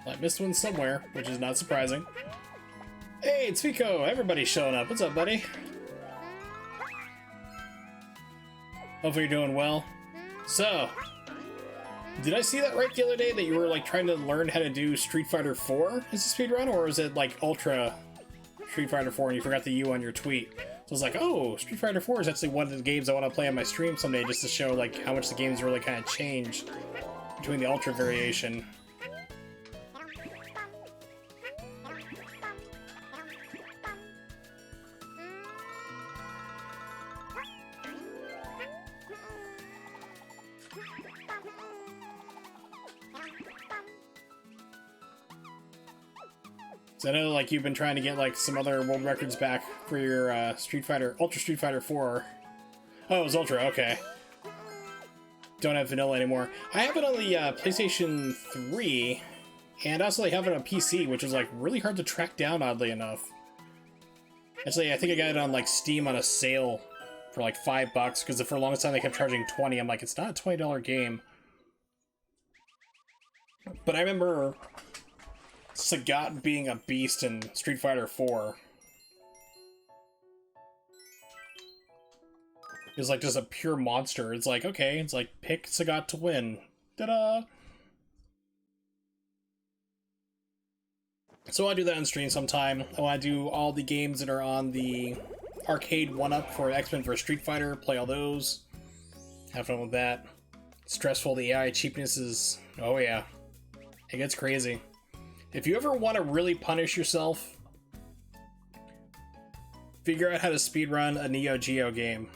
I missed one somewhere, which is not surprising. Hey, it's Fico! Everybody's showing up. What's up, buddy? Hopefully you're doing well. So, did I see that right the other day that you were like trying to learn how to do Street Fighter 4 as a speedrun, or is it like Ultra Street Fighter 4 and you forgot the U on your tweet? So I was like, oh, Street Fighter 4 is actually one of the games I want to play on my stream someday, just to show like how much the game's really kind of changed between the Ultra variation. So I know, like, you've been trying to get, like, some other world records back for your, Ultra Street Fighter 4. Oh, it was Ultra, okay. Don't have Vanilla anymore. I have it on the, PlayStation 3, and also I have it on PC, which is, like, really hard to track down, oddly enough. Actually, I think I got it on, like, Steam on a sale for, like, $5, because for the longest time they kept charging $20. I'm like, it's not a $20 game. But I remember Sagat being a beast in Street Fighter 4. It was like just a pure monster. It's like, okay, it's like pick Sagat to win. Ta-da! So I'll do that on stream sometime. I want to do all the games that are on the arcade 1-up for X-Men vs. Street Fighter, play all those. Have fun with that. Stressful, the AI cheapness is... oh yeah. It gets crazy. If you ever want to really punish yourself, figure out how to speedrun a Neo Geo game.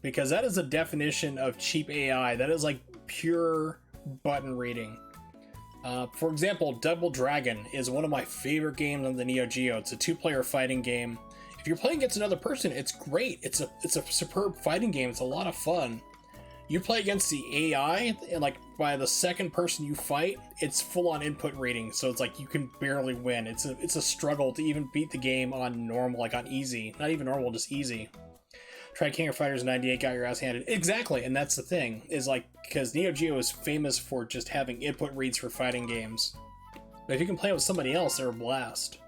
Because that is a definition of cheap AI. That is like pure button reading. For example, Double Dragon is one of my favorite games on the Neo Geo. It's a 2-player fighting game. If you're playing against another person, it's great. It's a superb fighting game. It's a lot of fun. You play against the AI, and like by the second person you fight, it's full-on input reading, so it's like you can barely win. It's a struggle to even beat the game on normal, like on easy. Not even normal, just easy. Try King of Fighters 98, got your ass handed. Exactly, and that's the thing, is like, because Neo Geo is famous for just having input reads for fighting games. But if you can play with somebody else, they're a blast.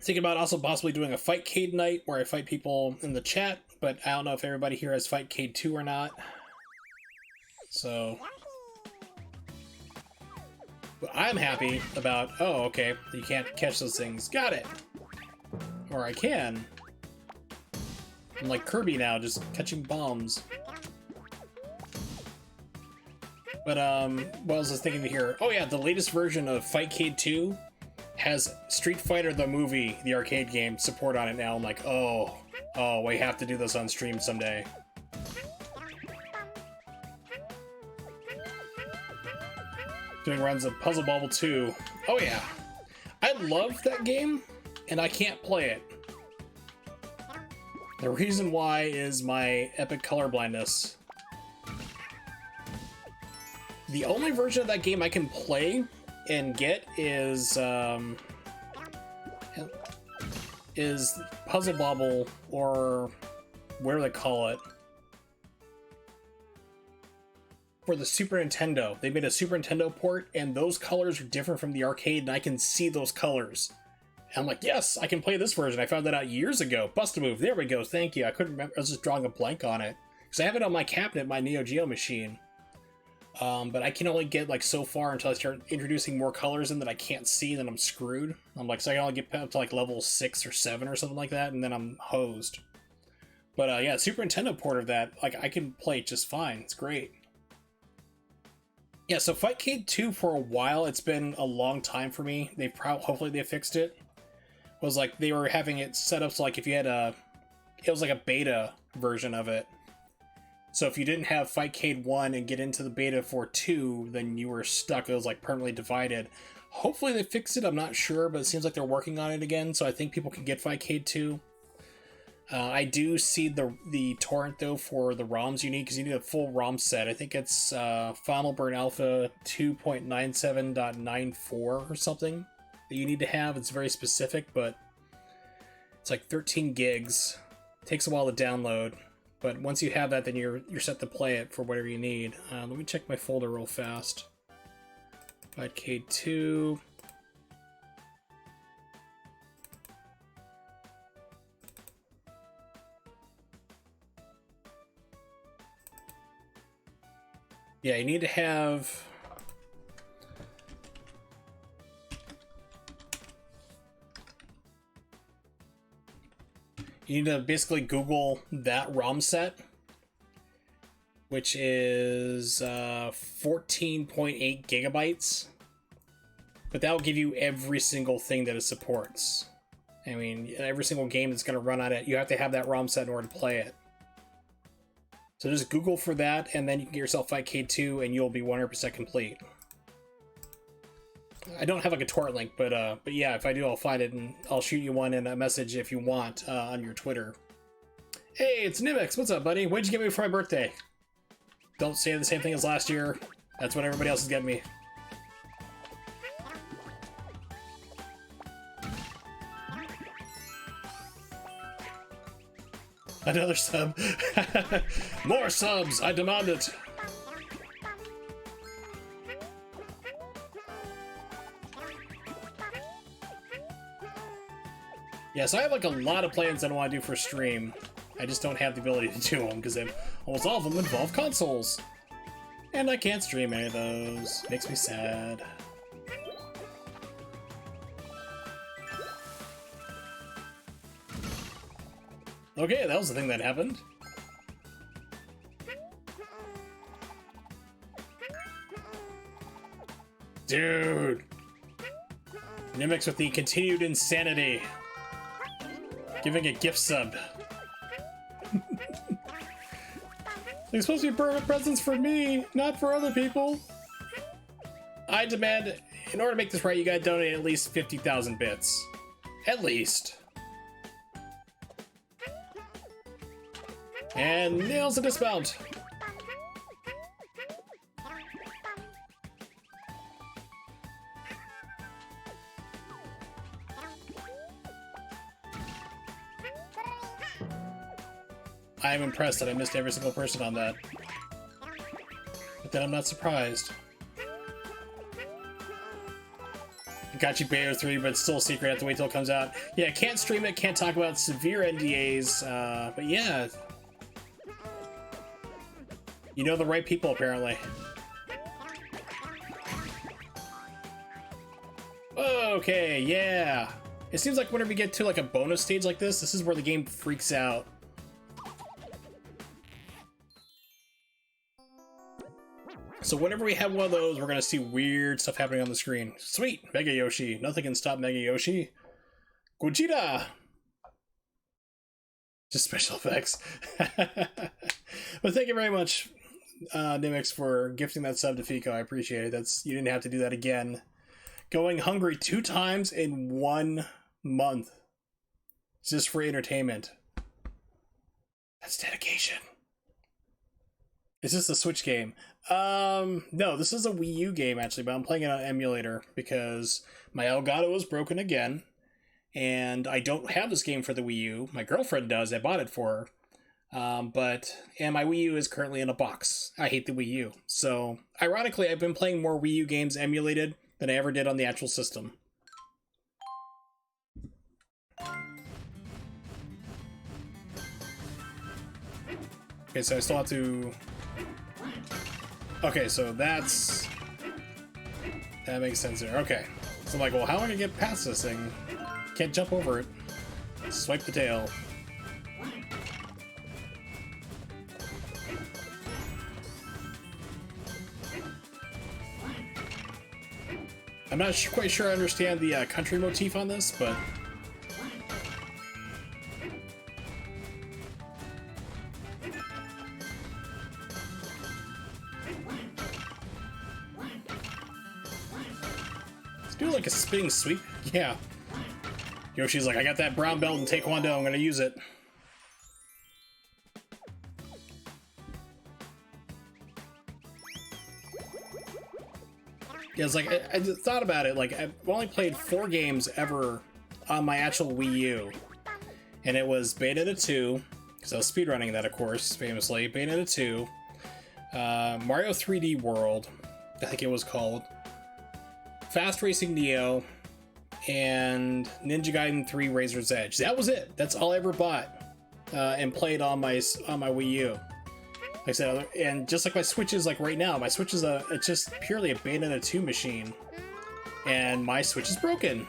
Thinking about also possibly doing a Fightcade night where I fight people in the chat, but I don't know if everybody here has Fightcade 2 or not. So... but I'm happy about... oh, okay, you can't catch those things. Got it! Or I can. I'm like Kirby now, just catching bombs. But, what else was I thinking here? Oh yeah, the latest version of Fightcade 2 has Street Fighter the movie, the arcade game, support on it now. I'm like, oh, we have to do this on stream someday. Doing runs of Puzzle Bobble 2. Oh yeah. I love that game, and I can't play it. The reason why is my epic colorblindness. The only version of that game I can play and get is is Puzzle Bobble, or whatever they call it, for the Super Nintendo. They made a Super Nintendo port, and those colors are different from the arcade, and I can see those colors. And I'm like, yes, I can play this version. I found that out years ago. Bust a move. There we go. Thank you. I couldn't remember. I was just drawing a blank on it. Because I have it on my cabinet, my Neo Geo machine. But I can only get like so far until I start introducing more colors in that I can't see, and then I'm screwed. I'm like, so I can only get up to like level 6 or 7 or something like that, and then I'm hosed. But yeah, Super Nintendo port of that, like, I can play it just fine. It's great. Yeah, so Fightcade 2 for a while, it's been a long time for me. Hopefully they fixed it. Was like they were having it set up so like if you had it was like a beta version of it. So if you didn't have Fightcade 1 and get into the beta for 2, then you were stuck. It was like permanently divided. Hopefully they fixed it, I'm not sure, but it seems like they're working on it again, so I think people can get Fightcade 2. I do see the torrent though for the ROMs you need, because you need a full ROM set. I think it's Final Burn Alpha 2.97.94 or something that you need to have. It's very specific, but it's like 13 gigs. It takes a while to download, but once you have that, then you're set to play it for whatever you need. Let me check my folder real fast. Fightcade 2. Yeah, you need to have... You need to basically Google that ROM set, which is 14.8 gigabytes. But that will give you every single thing that it supports. I mean, every single game that's going to run on it, you have to have that ROM set in order to play it. So just Google for that, and then you can get yourself Fightcade 2, and you'll be 100% complete. I don't have like a torrent link, but yeah, if I do, I'll find it, and I'll shoot you one in a message if you want on your Twitter. Hey, it's Nimix. What's up, buddy? What'd you get me for my birthday? Don't say the same thing as last year. That's what everybody else is getting me. Another sub. More subs. I demand it. Yeah, so I have like a lot of plans that I want to do for stream. I just don't have the ability to do them because almost all of them involve consoles. And I can't stream any of those. Makes me sad. Okay, that was the thing that happened. Dude! Nimix with the continued insanity. Giving a gift sub. They're supposed to be birthday presents for me, not for other people. I demand, in order to make this right, you gotta donate at least 50,000 bits. At least. And nails a dismount. I am impressed that I missed every single person on that. But then I'm not surprised. Got you Bayo 3, but it's still a secret. I have to wait till it comes out. Yeah, can't stream it, can't talk about severe NDAs, but yeah. You know the right people, apparently. Okay, yeah. It seems like whenever we get to like a bonus stage like this is where the game freaks out. So whenever we have one of those, we're gonna see weird stuff happening on the screen. Sweet! Mega Yoshi. Nothing can stop Mega Yoshi. Gogeta! Just special effects. But thank you very much, Nimix, for gifting that sub to Fico. I appreciate it. You didn't have to do that again. Going hungry 2 times in 1 month. Just for entertainment. That's dedication. Is this a Switch game? No, this is a Wii U game, actually, but I'm playing it on emulator because my Elgato is broken again, and I don't have this game for the Wii U. My girlfriend does. I bought it for her. And my Wii U is currently in a box. I hate the Wii U. So, ironically, I've been playing more Wii U games emulated than I ever did on the actual system. Okay, so I still have to... Okay, so that's... That makes sense there. Okay. So I'm like, well, how am I gonna get past this thing? Can't jump over it. Swipe the tail. I'm not quite sure I understand the country motif on this, but... Let's do like a spinning sweep. Yeah. Yoshi's like, I got that brown belt in Taekwondo, I'm gonna use it. Yeah, it's like, I just thought about it, like, I've only played 4 games ever on my actual Wii U. And it was Bayonetta 2, because I was speedrunning that, of course, famously. Bayonetta 2, Mario 3D World, I think it was called, Fast Racing Neo, and Ninja Gaiden 3 Razor's Edge. That was it. That's all I ever bought and played on my Wii U. Like I said, and just like my Switch is like right now, my Switch is it's just purely a Bayonetta 2 machine, and my Switch is broken.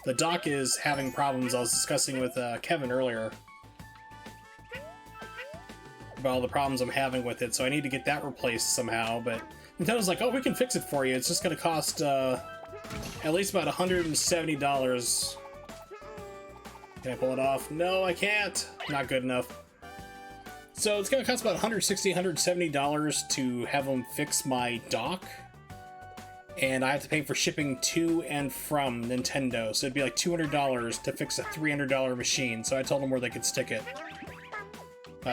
The dock is having problems. I was discussing with Kevin earlier about all the problems I'm having with it, so I need to get that replaced somehow. But Nintendo's like, oh, we can fix it for you. It's just going to cost at least about $170. Can I pull it off? No, I can't. Not good enough. So it's going to cost about $160, $170 to have them fix my dock. And I have to pay for shipping to and from Nintendo. So it'd be like $200 to fix a $300 machine. So I told them where they could stick it.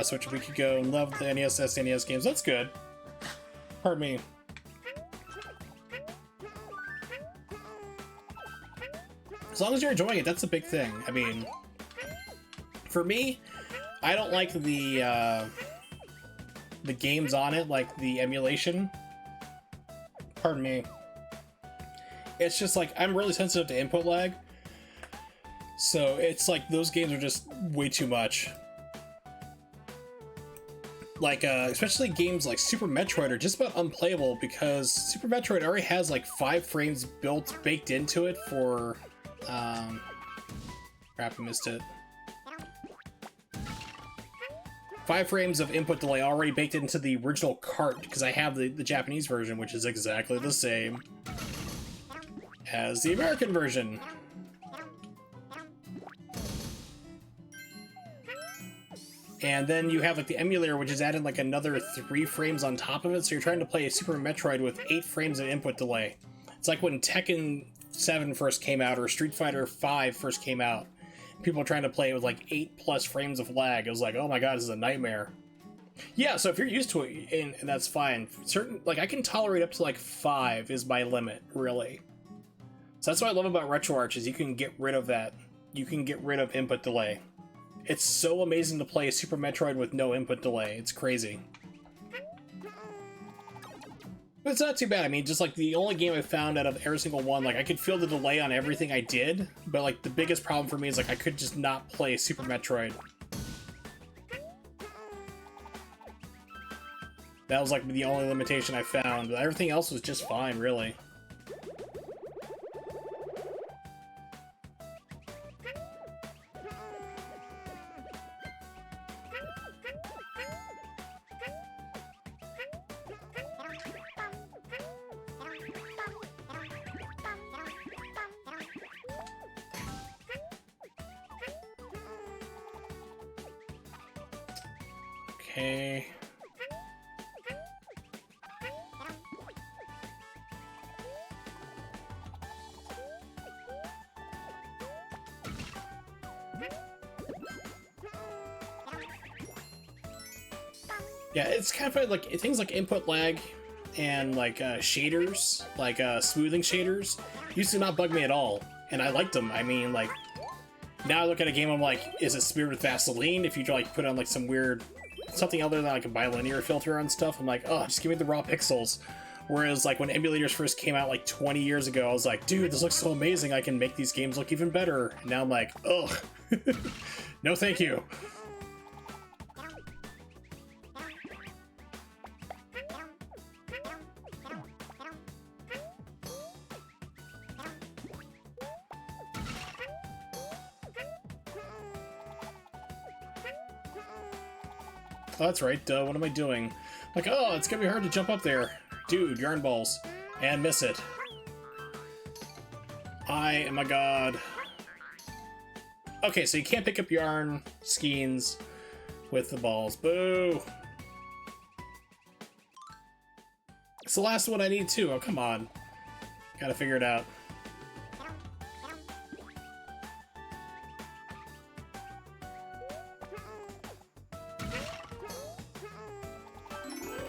Switch a week ago and loved the NES, SNES games. That's good. Pardon me. As long as you're enjoying it, that's a big thing. I mean, for me, I don't like the games on it, like the emulation. Pardon me. It's just like, I'm really sensitive to input lag. So it's like, those games are just way too much. Like, especially games like Super Metroid are just about unplayable because Super Metroid already has like 5 frames baked into it for, crap, I missed it. 5 frames of input delay already baked into the original cart because I have the Japanese version, which is exactly the same as the American version. And then you have like the emulator, which is added like another 3 frames on top of it, so you're trying to play a Super Metroid with 8 frames of input delay. It's like when Tekken 7 first came out, or Street Fighter 5 first came out. People were trying to play it with like 8+ frames of lag. It was like, oh my god, this is a nightmare. Yeah, so if you're used to it, and that's fine. Certain, like, I can tolerate up to like 5 is my limit, really. So that's what I love about RetroArch, is you can get rid of that. You can get rid of input delay. It's so amazing to play a Super Metroid with no input delay. It's crazy. But it's not too bad. I mean, just like the only game I found out of every single one, like I could feel the delay on everything I did, but like the biggest problem for me is like I could just not play Super Metroid. That was like the only limitation I found, but everything else was just fine, really. Okay. Yeah, it's kind of funny, like things like input lag and like shaders, like smoothing shaders, used to not bug me at all, and I liked them. I mean, like Now I look at a game, I'm like, is it smeared with Vaseline? If you like put on like some weird, something other than like a bilinear filter on stuff, I'm like, oh, just give me the raw pixels. Whereas like when emulators first came out like 20 years ago, I was like, dude, this looks so amazing, I can make these games look even better. And now I'm like, ugh, no thank you. Oh, that's right, what am I doing? Like, oh, it's gonna be hard to jump up there. Dude, yarn balls. And miss it. I am a god. Okay, so you can't pick up yarn skeins with the balls. Boo! It's the last one I need too. Oh, come on. Gotta figure it out.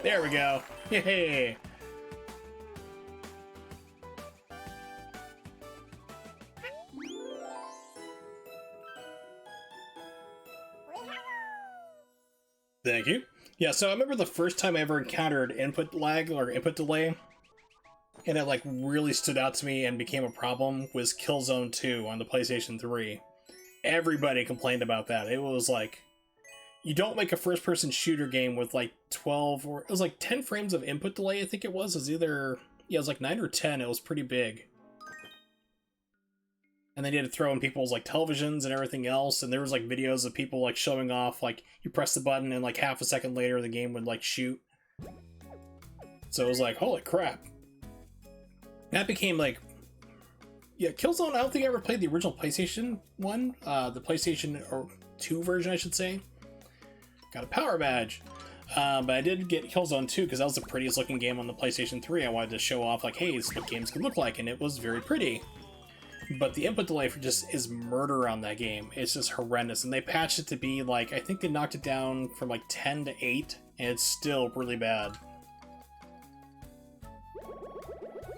There we go. Yay! Thank you. Yeah, so I remember the first time I ever encountered input lag or input delay, and it like really stood out to me and became a problem, was Killzone 2 on the PlayStation 3. Everybody complained about that. It was like, you don't make a first-person shooter game with like 12 or it was like 10 frames of input delay, I think it was. It was either, yeah, it was like 9 or 10. It was pretty big. And they did throw in people's like televisions and everything else, and there was like videos of people like showing off, like you press the button and like half a second later the game would like shoot. So it was like, holy crap. That became like, yeah, Killzone, I don't think I ever played the original PlayStation one, the PlayStation or 2 version, I should say. Got a power badge. But I did get Killzone 2 because that was the prettiest looking game on the PlayStation 3. I wanted to show off like, hey, this is what games can look like, and it was very pretty. But the input delay for just is murder on that game. It's just horrendous. And they patched it to be like, I think they knocked it down from like 10 to 8, and it's still really bad.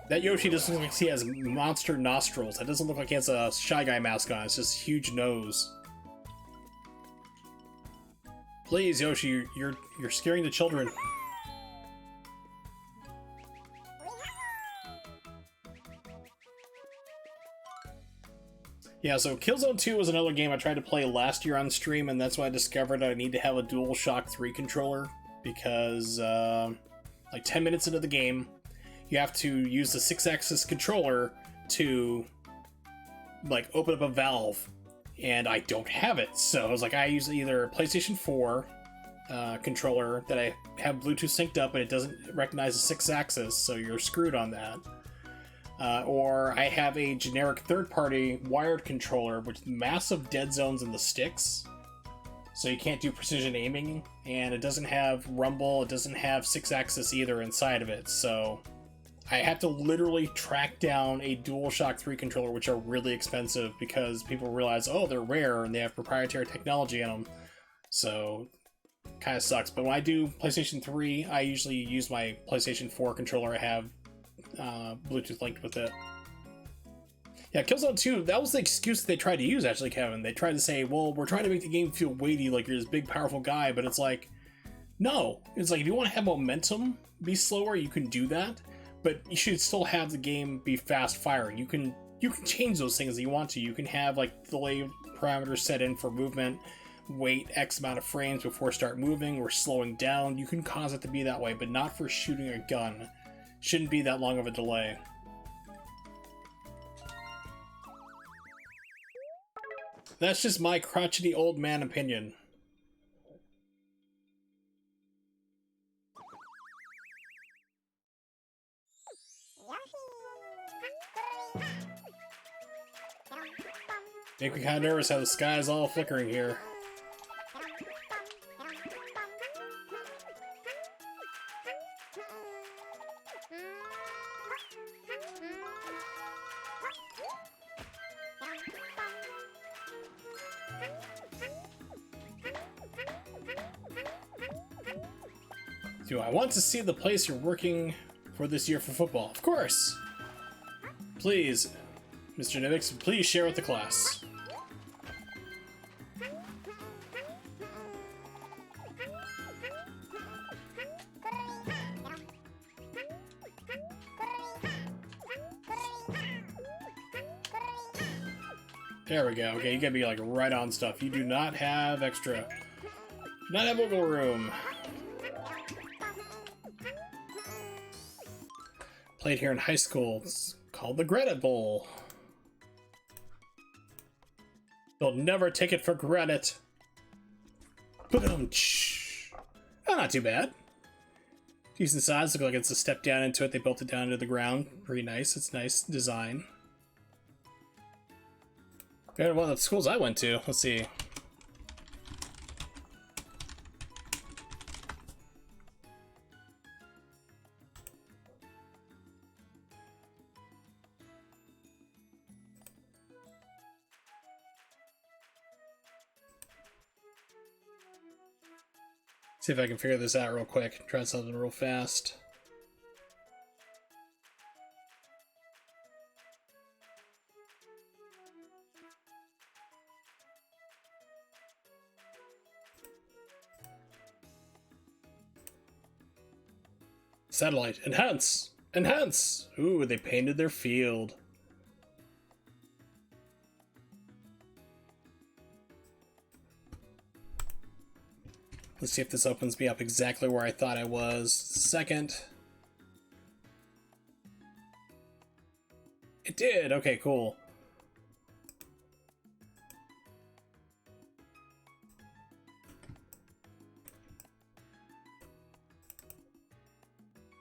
That Yoshi doesn't look like he has monster nostrils. That doesn't look like he has a Shy Guy mask on. It's just huge nose. Please, Yoshi, you're scaring the children. Yeah, so Killzone 2 was another game I tried to play last year on stream, and that's why I discovered I need to have a DualShock 3 controller, because like 10 minutes into the game, you have to use the 6-axis controller to like open up a valve, and I don't have it. So I was like, I use either a PlayStation 4 controller that I have Bluetooth synced up and it doesn't recognize the 6-axis, so you're screwed on that. Or I have a generic third-party wired controller with massive dead zones in the sticks, so you can't do precision aiming, and it doesn't have rumble, it doesn't have 6-axis either inside of it, so I had to literally track down a DualShock 3 controller, which are really expensive because people realize, oh, they're rare and they have proprietary technology in them, so kind of sucks. But when I do PlayStation 3, I usually use my PlayStation 4 controller. I have Bluetooth linked with it. Yeah, Killzone 2, that was the excuse that they tried to use, actually, Kevin. They tried to say, well, we're trying to make the game feel weighty, like you're this big, powerful guy, but it's like, no. It's like, if you want to have momentum be slower, you can do that, but you should still have the game be fast firing. You can change those things that you want to. You can have, like, delay parameters set in for movement, wait X amount of frames before start moving or slowing down. You can cause it to be that way, but not for shooting a gun. Shouldn't be that long of a delay. That's just my crotchety old man opinion. Make me kind of nervous how the sky is all flickering here. Do I want to see the place you're working for this year for football? Of course! Please, Mr. Nivix, please share with the class. There we go. Okay, you gotta be like right on stuff. You do not have extra. Not have wiggle room. Played here in high school. It's called the Granite Bowl. You'll never take it for granted. Oh, not too bad. Decent size. Look like it's a step down into it. They built it down into the ground. Pretty nice. It's nice design. One of the schools I went to. Let's see. See if I can figure this out real quick. Try something real fast. Satellite. Enhance! Enhance! Ooh, they painted their field. Let's see if this opens me up exactly where I thought I was. Second. It did! Okay, cool.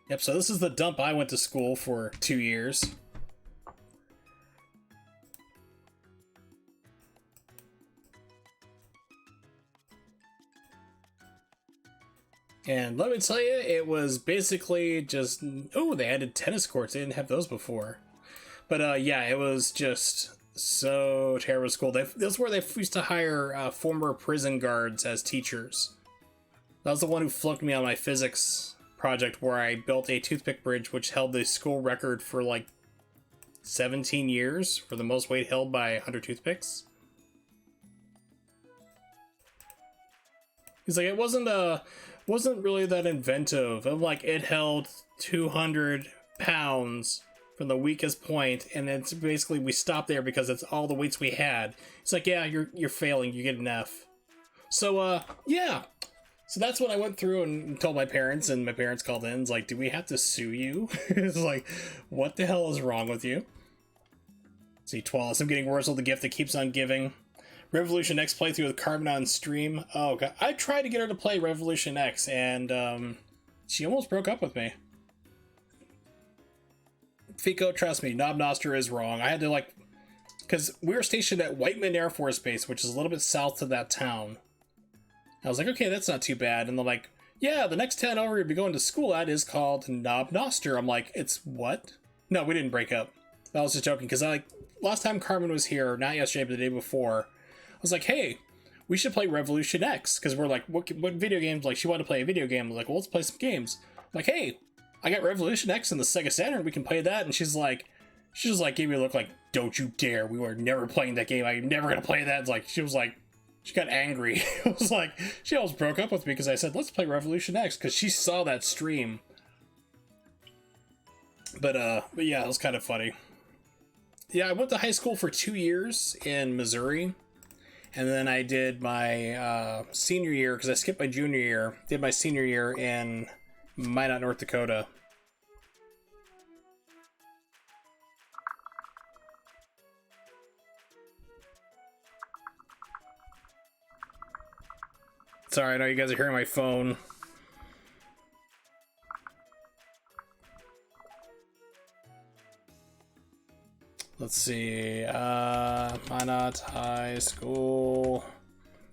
Yep, so this is the dump I went to school for 2 years. And let me tell you, it was basically just... Oh, they added tennis courts. They didn't have those before. But yeah, it was just so terrible school. This is where they used to hire former prison guards as teachers. That was the one who flunked me on my physics project where I built a toothpick bridge which held the school record for like 17 years for the most weight held by 100 toothpicks. He's like, it wasn't really that inventive. Of like, it held 200 pounds from the weakest point, and it's basically we stopped there because it's all the weights we had. It's like, yeah, you're failing. You get an F. So yeah. So that's what I went through and told my parents, and my parents called in. It's like, do we have to sue you? It's like, what the hell is wrong with you? See, Twalis, I'm getting Wurzel the gift that keeps on giving. Revolution X playthrough with Carmen on stream. Oh god, I tried to get her to play Revolution X, and she almost broke up with me. Fico, trust me, Knob Noster is wrong. I had to like, because we were stationed at Whiteman Air Force Base, which is a little bit south of that town. I was like, okay, that's not too bad. And they're like, yeah, the next town over you'll be going to school at is called Knob Noster. I'm like, it's what? No, we didn't break up. I was just joking, because last time Carmen was here, not yesterday, but the day before, I was like, hey, we should play Revolution X, because we're like, what video games? Like, she wanted to play a video game. I was like, well, let's play some games. I'm like, hey, I got Revolution X in the Sega Saturn. We can play that. And she just like gave me a look like, don't you dare. We were never playing that game. I'm never going to play that. It's like, she got angry. It was like, she almost broke up with me because I said, let's play Revolution X, because she saw that stream. But yeah, it was kind of funny. Yeah, I went to high school for 2 years in Missouri. And then I did my senior year, because I skipped my junior year, did my senior year in Minot, North Dakota. Sorry, I know you guys are hearing my phone. Let's see, Minot High School.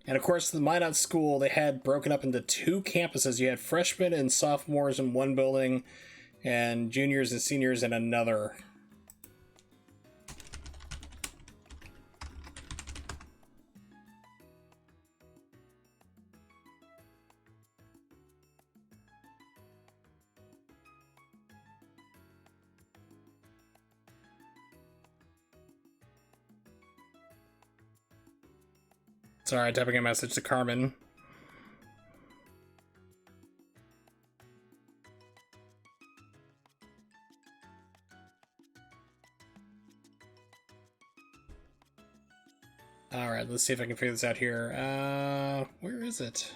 And of course, the Minot School, they had broken up into 2 campuses. You had freshmen and sophomores in one building, and juniors and seniors in another. Sorry, typing a message to Carmen. Alright, let's see if I can figure this out here. Where is it?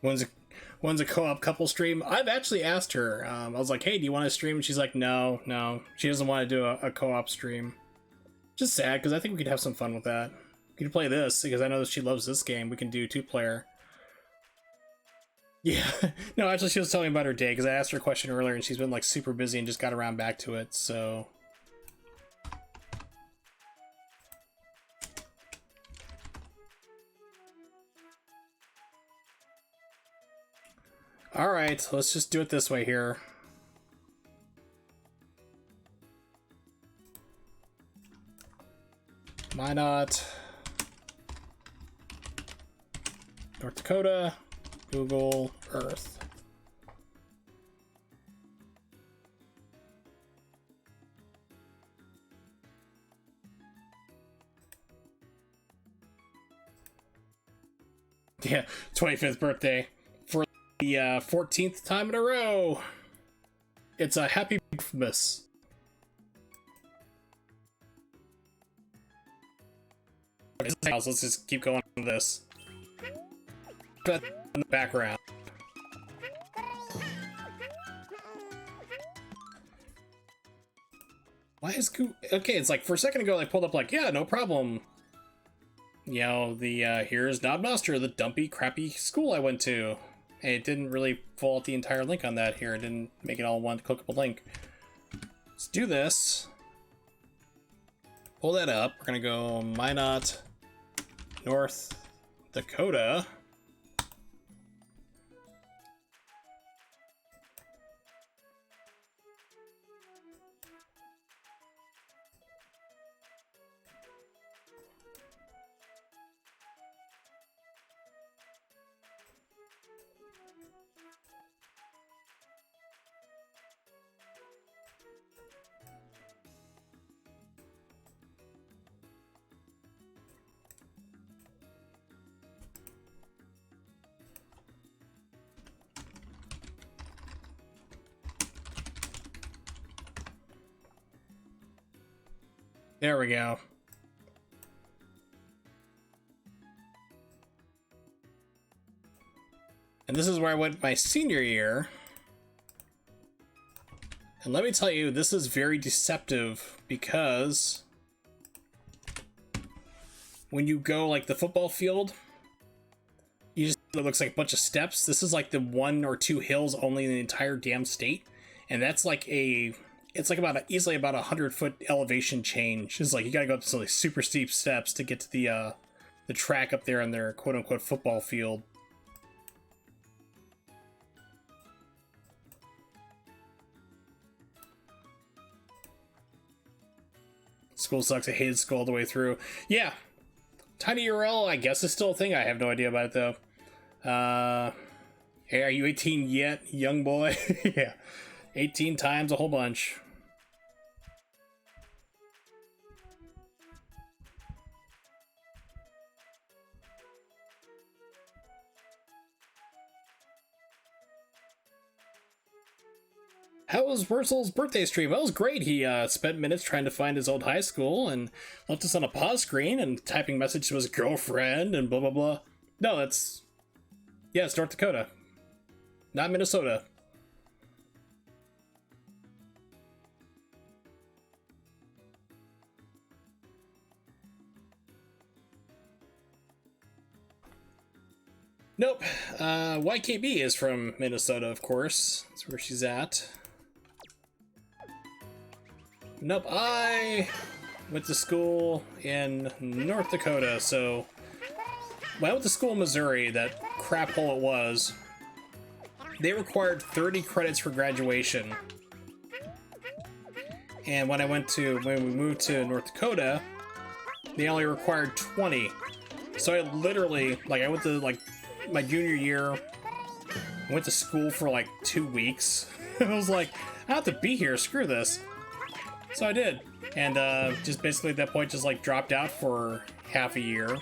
When's a co-op couple stream? I've actually asked her. I was like, hey, do you want to stream? And she's like, no. She doesn't want to do a co-op stream. Just sad, because I think we could have some fun with that. We could play this, because I know that she loves this game. We can do 2-player. Yeah. No, actually, she was telling me about her day, because I asked her a question earlier, and she's been, like, super busy and just got around back to it, so... Alright, let's just do it this way here. Minot, North Dakota, Google Earth. Yeah, 25th birthday for the 14th time in a row. It's a happy Christmas. Let's just keep going with this. In the background. Why is okay? It's like for a second ago, I pulled up like, yeah, no problem. You know, the here's Knobmaster, the dumpy, crappy school I went to. And it didn't really pull out the entire link on that here. It didn't make it all one clickable link. Let's do this. Pull that up. We're gonna go Minot, North Dakota. There we go. And this is where I went my senior year. And let me tell you, this is very deceptive because when you go like the football field, you just it looks like a bunch of steps. This is like the 1 or 2 hills only in the entire damn state. And that's like it's like easily about 100-foot elevation change. It's like you gotta go up to like super steep steps to get to the track up there on their quote-unquote football field. School sucks. I hated school all the way through. Yeah, Tiny URL I guess is still a thing. I have no idea about it though. Hey, are you 18 yet, young boy? Yeah, 18 times a whole bunch. How was Wurzel's birthday stream? That was great. He spent minutes trying to find his old high school and left us on a pause screen and typing message to his girlfriend and blah blah blah. No, that's... yeah, it's North Dakota. Not Minnesota. Nope. YKB is from Minnesota, of course. That's where she's at. Nope, I went to school in North Dakota, so when I went to school in Missouri, that crap hole it was, they required 30 credits for graduation. And when we moved to North Dakota, they only required 20. So I literally, like, I went to, like, my junior year, I went to school for, like, 2 weeks. I was like, I have to be here, screw this. So I did, and just basically at that point just like dropped out for half a year.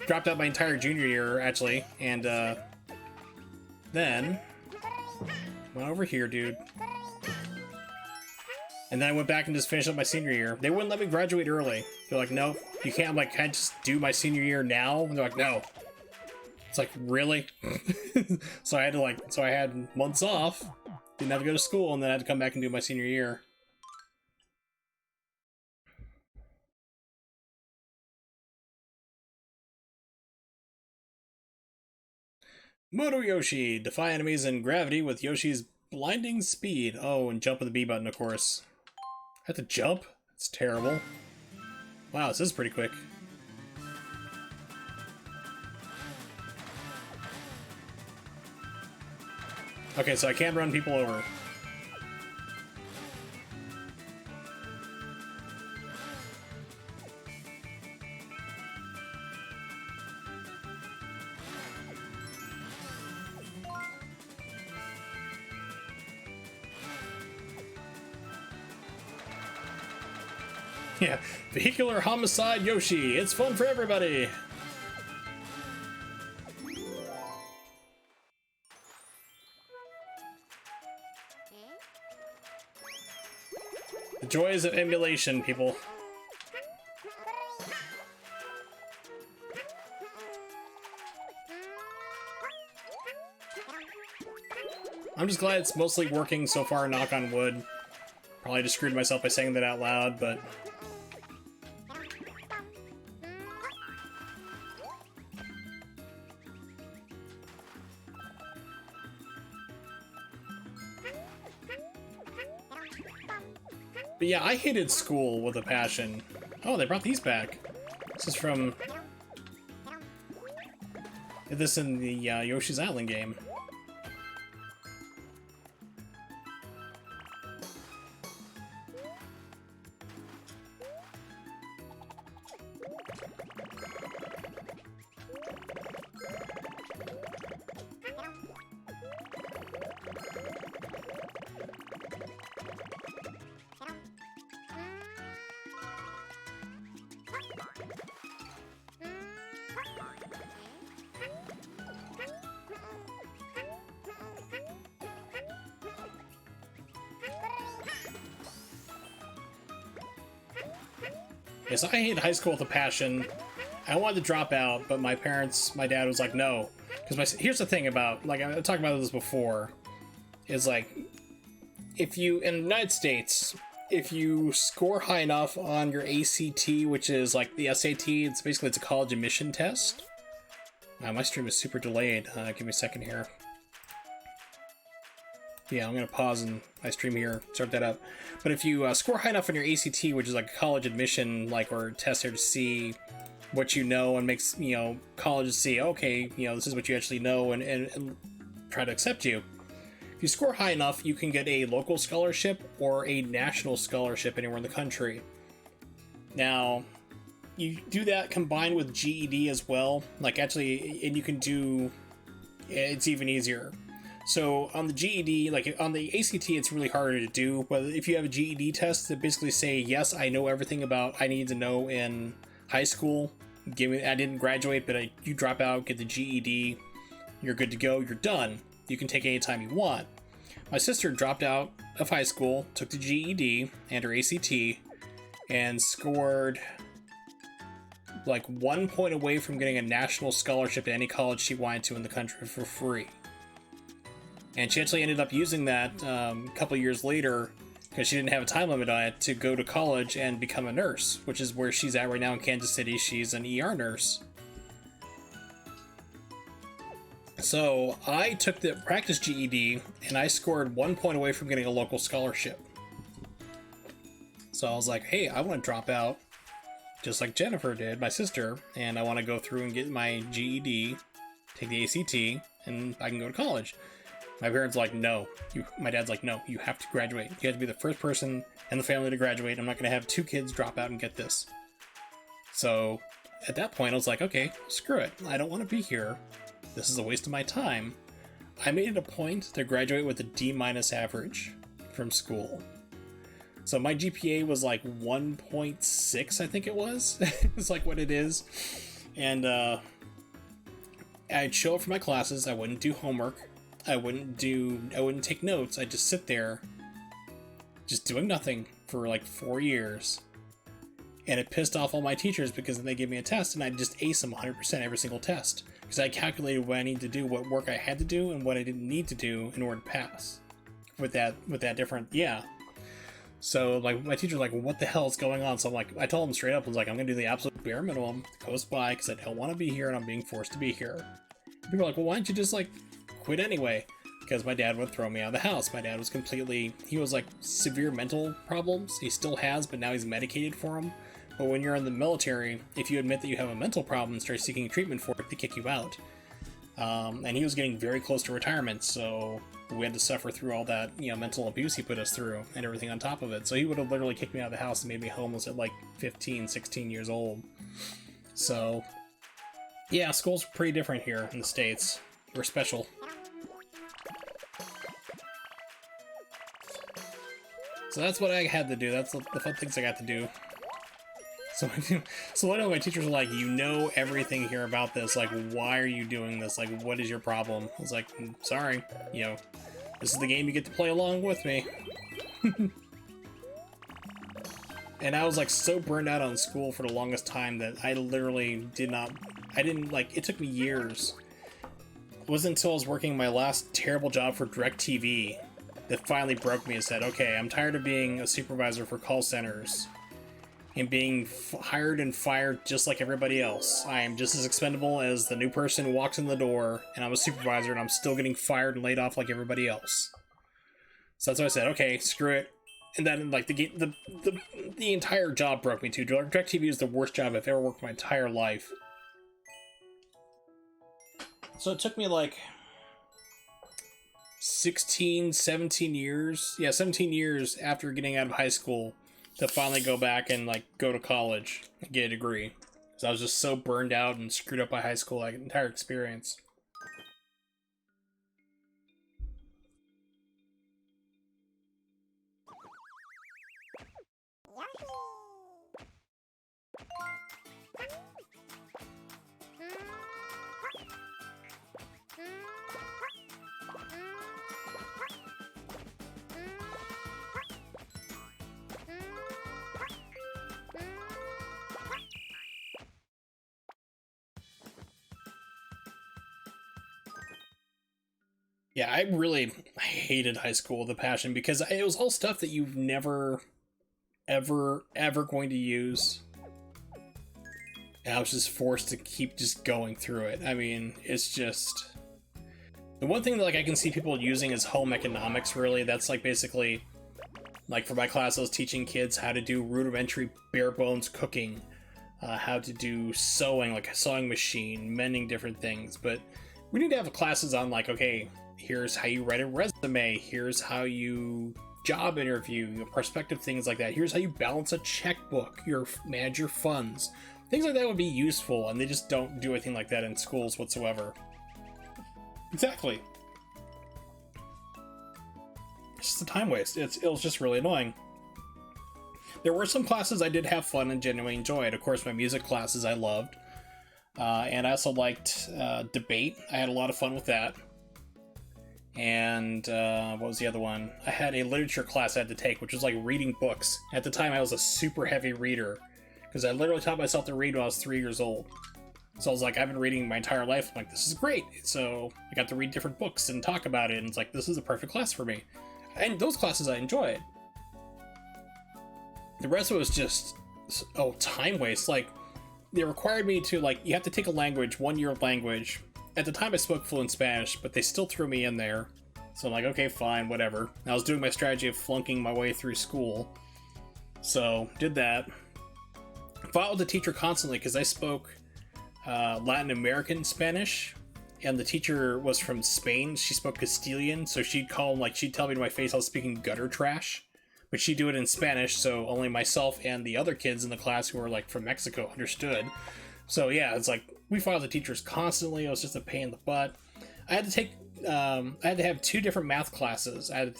Dropped out my entire junior year, actually, and then Come on over here, dude. And then I went back and just finished up my senior year. They wouldn't let me graduate early. They're like, nope, you can't. I'm like, can I just do my senior year now? And they're like, no. It's like, really? So I had months off, didn't have to go to school, and then I had to come back and do my senior year. Moto Yoshi, defy enemies in gravity with Yoshi's blinding speed. Oh, and jump with the B button, of course. I have to jump? It's terrible. Wow, this is pretty quick. Okay, so I can't run people over. Yeah, vehicular homicide Yoshi. It's fun for everybody. The joys of emulation, people. I'm just glad it's mostly working so far, knock on wood. Probably just screwed myself by saying that out loud, but... But yeah, I hated school with a passion. Oh, they brought these back. This is from... Did this in the Yoshi's Island game. Yes, I hated high school with a passion. I wanted to drop out, but my dad was like, no. Because here's the thing about, like, I talked about this before, is like, if you, in the United States, if you score high enough on your ACT, which is like the SAT, it's a college admission test. Wow, my stream is super delayed. Give me a second here. Yeah, I'm gonna pause and my stream here, start that up. But if you score high enough on your ACT, which is like a college admission, like, or test there to see what you know and makes, colleges see, okay, this is what you actually know and try to accept you. If you score high enough, you can get a local scholarship or a national scholarship anywhere in the country. Now, you do that combined with GED as well, like actually, and you can do, it's even easier. So on the GED, like on the ACT, it's really harder to do, but if you have a GED test that basically say, yes, I know everything about I need to know in high school, I didn't graduate, but you drop out, get the GED, you're good to go, you're done. You can take any time you want. My sister dropped out of high school, took the GED and her ACT, and scored like 1 point away from getting a national scholarship to any college she wanted to in the country for free. And she actually ended up using that a couple years later, because she didn't have a time limit on it, to go to college and become a nurse, which is where she's at right now in Kansas City. She's an ER nurse. So I took the practice GED, and I scored 1 point away from getting a local scholarship. So I was like, hey, I want to drop out, just like Jennifer did, my sister, and I want to go through and get my GED, take the ACT, and I can go to college. My parents are like, no. My dad's like, no, you have to graduate. You have to be the first person in the family to graduate. I'm not going to have 2 kids drop out and get this. So at that point, I was like, okay, screw it. I don't want to be here. This is a waste of my time. I made it a point to graduate with a D- average from school. So my GPA was like 1.6, I think it was. It's like what it is. And I'd show up for my classes. I wouldn't do homework. I wouldn't take notes. I'd just sit there, just doing nothing for like 4 years. And it pissed off all my teachers because then they gave me a test and I'd just ace them 100% every single test. Because I calculated what I needed to do, what work I had to do, and what I didn't need to do in order to pass. With that different, yeah. So, like, my teacher's like, what the hell is going on? So I'm like, I told him straight up, I was like, I'm going to do the absolute bare minimum, close by, because I don't want to be here, and I'm being forced to be here. People are like, well, why don't you just, like, quit anyway? Because my dad would throw me out of the house. My dad was he was, like, severe mental problems. He still has, but now he's medicated for them. But when you're in the military, if you admit that you have a mental problem and start seeking treatment for it, they kick you out. And he was getting very close to retirement, so we had to suffer through all that, mental abuse he put us through and everything on top of it. So he would have literally kicked me out of the house and made me homeless at like 15, 16 years old. So, yeah, school's pretty different here in the States. We're special. So that's what I had to do. That's the fun things I got to do. So one of my teachers were like, you know everything here about this, like, why are you doing this? Like, what is your problem? I was like, sorry, this is the game you get to play along with me. And I was like so burned out on school for the longest time that I literally it took me years. It wasn't until I was working my last terrible job for DirecTV that finally broke me and said, okay, I'm tired of being a supervisor for call centers and being hired and fired just like everybody else. I am just as expendable as the new person who walks in the door, and I'm a supervisor, and I'm still getting fired and laid off like everybody else. So that's why I said, okay, screw it. And then, like, the entire job broke me too. DirecTV is the worst job I've ever worked my entire life. So it took me like 17 years. Yeah, 17 years after getting out of high school to finally go back and, like, go to college and get a degree. Because I was just so burned out and screwed up by high school, like, entire experience. Yeah, I really hated high school with a passion because it was all stuff that you've never, ever going to use. And I was just forced to keep just going through it. I mean, it's just... The one thing that, like, I can see people using is home economics, really. That's, like, basically... Like, for my class, I was teaching kids how to do rudimentary bare-bones cooking. How to do sewing, like a sewing machine, mending different things. But we need to have classes on, like, okay... Here's how you write a resume. Here's how you job interview, prospective things like that. Here's how you balance a checkbook, manage your funds. Things like that would be useful, and they just don't do anything like that in schools whatsoever. Exactly. It's just a time waste. It was just really annoying. There were some classes I did have fun and genuinely enjoyed. Of course, my music classes I loved. And I also liked debate. I had a lot of fun with that. And what was the other one? I had a literature class I had to take, which was like reading books. At the time, I was a super heavy reader because I literally taught myself to read when I was 3 years old. So I was like, I've been reading my entire life. I'm like, this is great. So I got to read different books and talk about it. And it's like, this is a perfect class for me. And those classes I enjoyed. The rest of it was just, time waste. Like, they required me to, like, you have to take a language, 1 year language. At the time I spoke fluent Spanish, but they still threw me in there. So I'm like, okay, fine, whatever. I was doing my strategy of flunking my way through school. So, did that. Fought with the teacher constantly because I spoke Latin American Spanish. And the teacher was from Spain. She spoke Castilian, so she'd tell me to my face I was speaking gutter trash. But she'd do it in Spanish, so only myself and the other kids in the class who were, like, from Mexico understood. So yeah, it's like, we fought with the teachers constantly. It was just a pain in the butt. I had to have 2 different math classes. I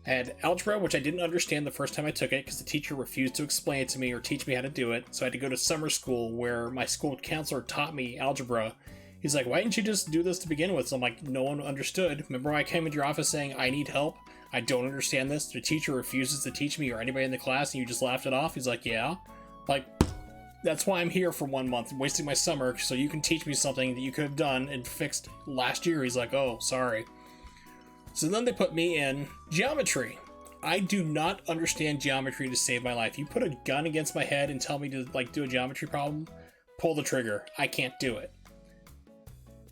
had algebra, which I didn't understand the first time I took it because the teacher refused to explain it to me or teach me how to do it. So I had to go to summer school where my school counselor taught me algebra He's like, why didn't you just do this to begin with? So I'm like, no one understood. Remember when I came into your office saying, I need help? I don't understand this. The teacher refuses to teach me or anybody in the class, and you just laughed it off? He's like, yeah. Like, that's why I'm here for 1 month, wasting my summer, so you can teach me something that you could have done and fixed last year. He's like, oh, sorry. So then they put me in geometry. I do not understand geometry to save my life. You put a gun against my head and tell me to, like, do a geometry problem, pull the trigger. I can't do it.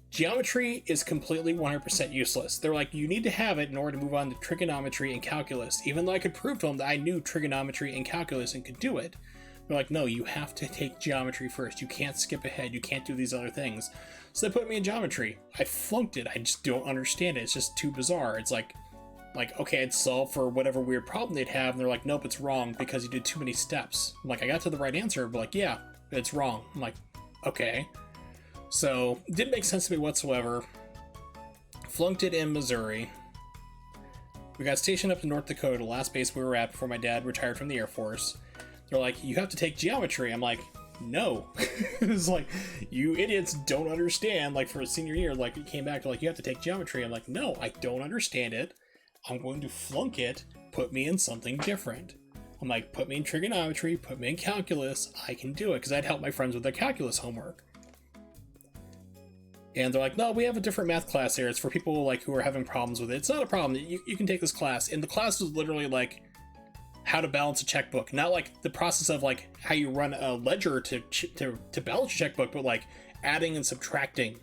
Geometry is completely 100% useless. They're like, you need to have it in order to move on to trigonometry and calculus, even though I could prove to them that I knew trigonometry and calculus and could do it. They're like, no, you have to take geometry first. You can't skip ahead. You can't do these other things. So they put me in geometry. I flunked it. I just don't understand it. It's just too bizarre. It's like, okay, I'd solve for whatever weird problem they'd have, and they're like, nope, it's wrong because you did too many steps. I'm like, I got to the right answer, but like, yeah, it's wrong. I'm like, okay. So, didn't make sense to me whatsoever. Flunked it in Missouri. We got stationed up in North Dakota, the last base we were at before my dad retired from the Air Force. They're like, you have to take geometry. I'm like, no. It's like, you idiots don't understand. Like, for a senior year, like, it came back to, like, you have to take geometry. I'm like, no, I don't understand it. I'm going to flunk it. Put me in something different. I'm like, put me in trigonometry, put me in calculus. I can do it, because I'd help my friends with their calculus homework. And they're like, no, we have a different math class here. It's for people like who are having problems with it. It's not a problem. You can take this class. And the class was literally like how to balance a checkbook. Not like the process of like how you run a ledger to balance your checkbook, but like adding and subtracting.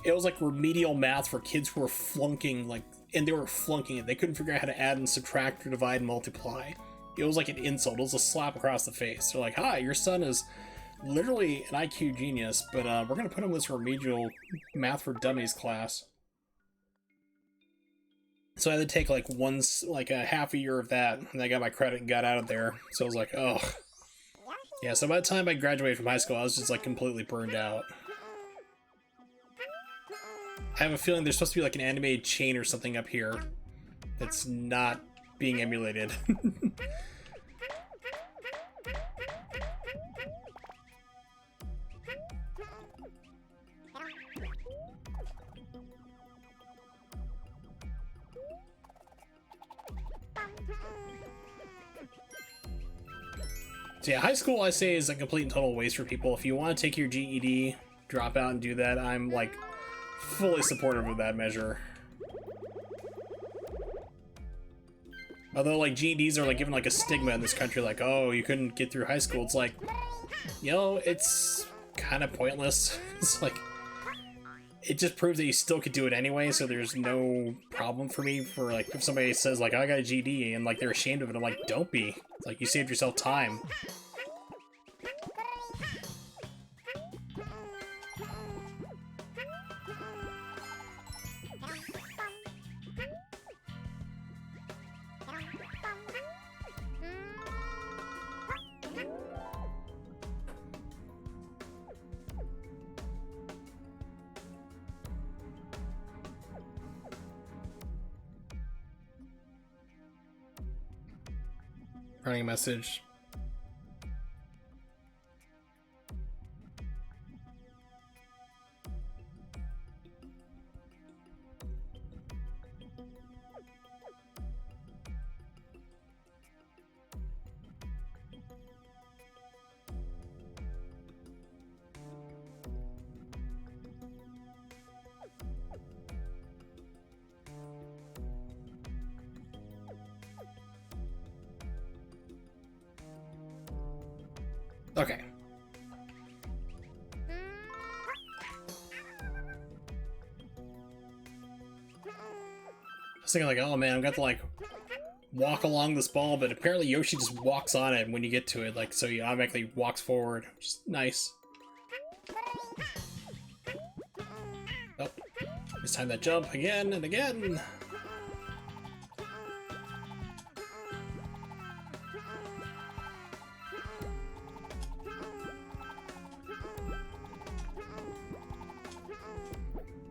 It was like remedial math for kids who were flunking, like, and they were flunking it. They couldn't figure out how to add and subtract or divide and multiply. It was like an insult. It was a slap across the face. They're like, hi, your son is literally an IQ genius, but we're going to put him in this remedial math for dummies class. So I had to take like a half a year of that, and I got my credit and got out of there. So I was like, oh. Yeah, so by the time I graduated from high school, I was just like completely burned out. I have a feeling there's supposed to be like an animated chain or something up here that's not being emulated. So yeah, high school I say is a complete and total waste for people. If you want to take your GED, drop out and do that, I'm like fully supportive of that measure. Although like GEDs are like given like a stigma in this country, like, oh, you couldn't get through high school. It's like, you know, it's kind of pointless. It's like, it just proves that you still could do it anyway, so there's no problem for me for like if somebody says like, I got a GED and like they're ashamed of it, I'm like, don't be. It's like, you saved yourself time. Running a message. Okay. I was thinking like, oh man, I've got to like walk along this ball, but apparently Yoshi just walks on it when you get to it, like, so he automatically walks forward, which is nice. Oh, it's time that jump again and again.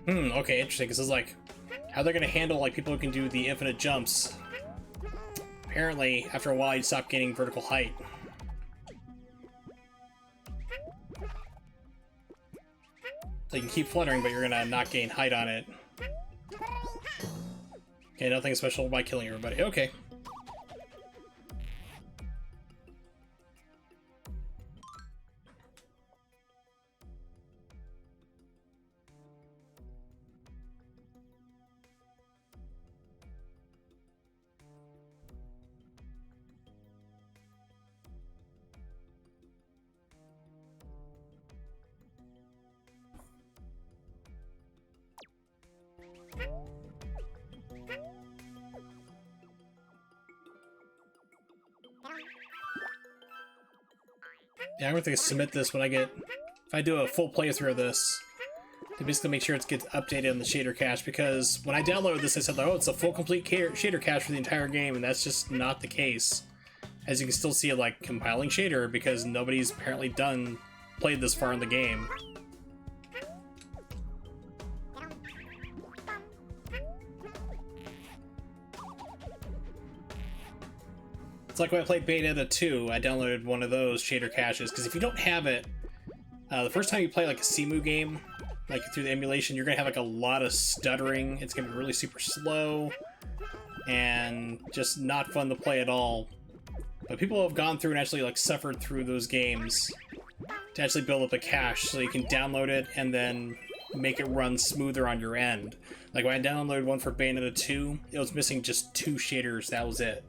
Okay, interesting, because it's like, how they're gonna handle, like, people who can do the infinite jumps. Apparently, after a while, you stop gaining vertical height. So you can keep fluttering, but you're gonna not gain height on it. Okay, nothing special by killing everybody. Okay. Yeah, I'm going to submit this when I get... If I do a full playthrough of this, to basically make sure it gets updated on the shader cache, because when I downloaded this, I said, oh, it's a full complete shader cache for the entire game, and that's just not the case. As you can still see, like, compiling shader, because nobody's apparently played this far in the game. It's like when I played Beta 2, I downloaded one of those shader caches, because if you don't have it, the first time you play like a Cemu game, like through the emulation, you're gonna have like a lot of stuttering. It's gonna be really super slow, and just not fun to play at all. But people have gone through and actually like suffered through those games to actually build up a cache, so you can download it and then make it run smoother on your end. Like when I downloaded one for Bayonetta 2, it was missing just 2 shaders, that was it.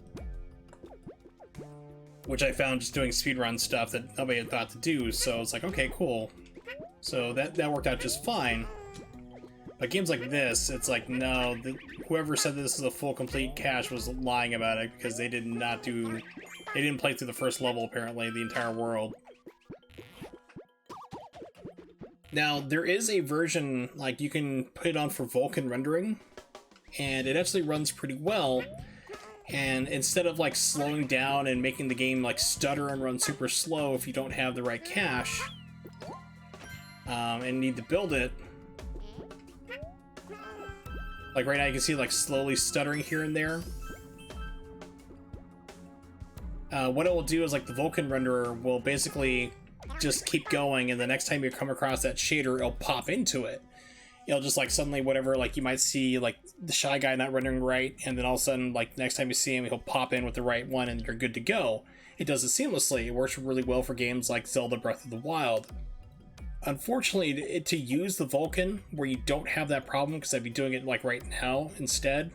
Which I found just doing speedrun stuff that nobody had thought to do, so it's like, okay, cool. So that worked out just fine. But games like this, it's like, no, whoever said this is a full complete cache was lying about it, because they did not do... They didn't play through the first level, apparently, the entire world. Now, there is a version, like, you can put it on for Vulkan rendering, and it actually runs pretty well. And instead of like slowing down and making the game like stutter and run super slow if you don't have the right cache and need to build it, like right now you can see like slowly stuttering here and there. What it will do is like the Vulkan renderer will basically just keep going, and the next time you come across that shader, it'll pop into it. It'll just like suddenly whatever, like you might see like the Shy Guy not rendering right, and then all of a sudden like next time you see him, he'll pop in with the right one and you're good to go. It does it seamlessly. It works really well for games like Zelda Breath of the Wild. Unfortunately, to use the Vulkan where you don't have that problem, because I'd be doing it like right now instead,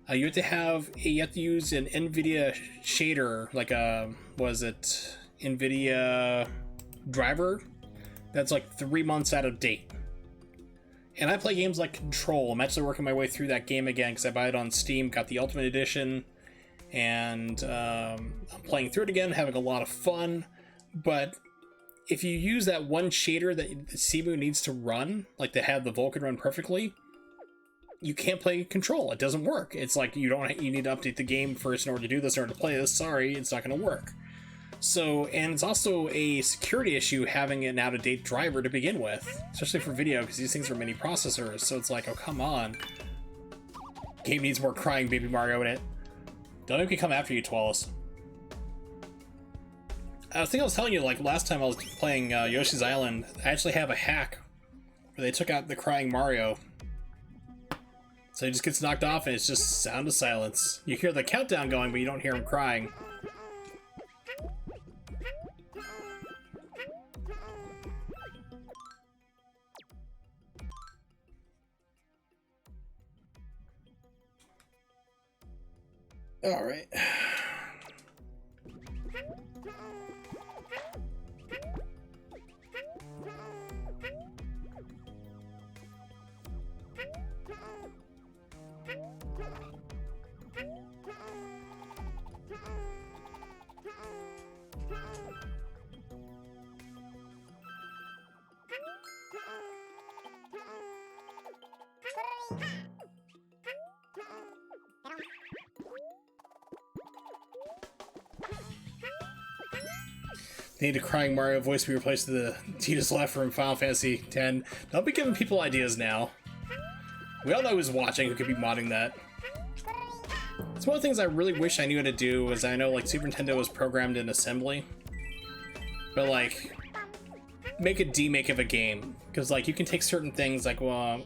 you have to use an NVIDIA shader, like a, was it NVIDIA driver that's like 3 months out of date. And I play games like Control. I'm actually working my way through that game again because I bought it on Steam, got the Ultimate Edition, and I'm playing through it again, having a lot of fun. But if you use that one shader that the Cemu needs to run, like to have the Vulkan run perfectly, you can't play Control. It doesn't work. It's like you need to update the game first in order to do this, in order to play this. Sorry, it's not going to work. So, and it's also a security issue having an out-of-date driver to begin with, especially for video, because these things are mini processors, so it's like, oh, come on. Game needs more crying Baby Mario in it. Don't make me come after you, Twellis. I think I was telling you, like, last time I was playing Yoshi's Island, I actually have a hack where they took out the crying Mario. So he just gets knocked off and it's just sound of silence. You hear the countdown going, but you don't hear him crying. All right. They need a crying Mario voice to be replaced with the Tita's Left from Final Fantasy X. Don't be giving people ideas now. We all know who's watching who could be modding that. It's one of the things I really wish I knew how to do, is I know like Super Nintendo was programmed in assembly, but like make a demake of a game, Because, like, you can take certain things, like, well,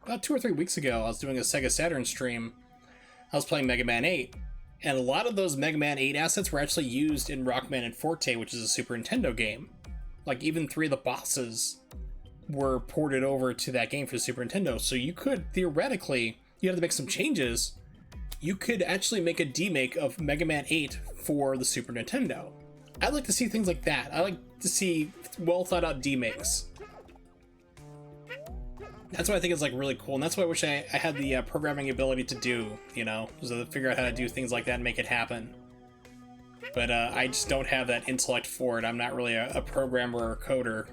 about 2 or 3 weeks ago, I was doing a Sega Saturn stream. I was playing Mega Man 8, and a lot of those Mega Man 8 assets were actually used in Rockman and Forte, which is a Super Nintendo game. Like, even 3 of the bosses were ported over to that game for the Super Nintendo, so you could, theoretically, you have to make some changes, you could actually make a demake of Mega Man 8 for the Super Nintendo. I'd like to see things like that. I like to see well thought out demakes. That's what I think is like really cool, and that's what I wish I had the programming ability to do, you know, so to figure out how to do things like that and make it happen. But I just don't have that intellect for it. I'm not really a programmer or a coder.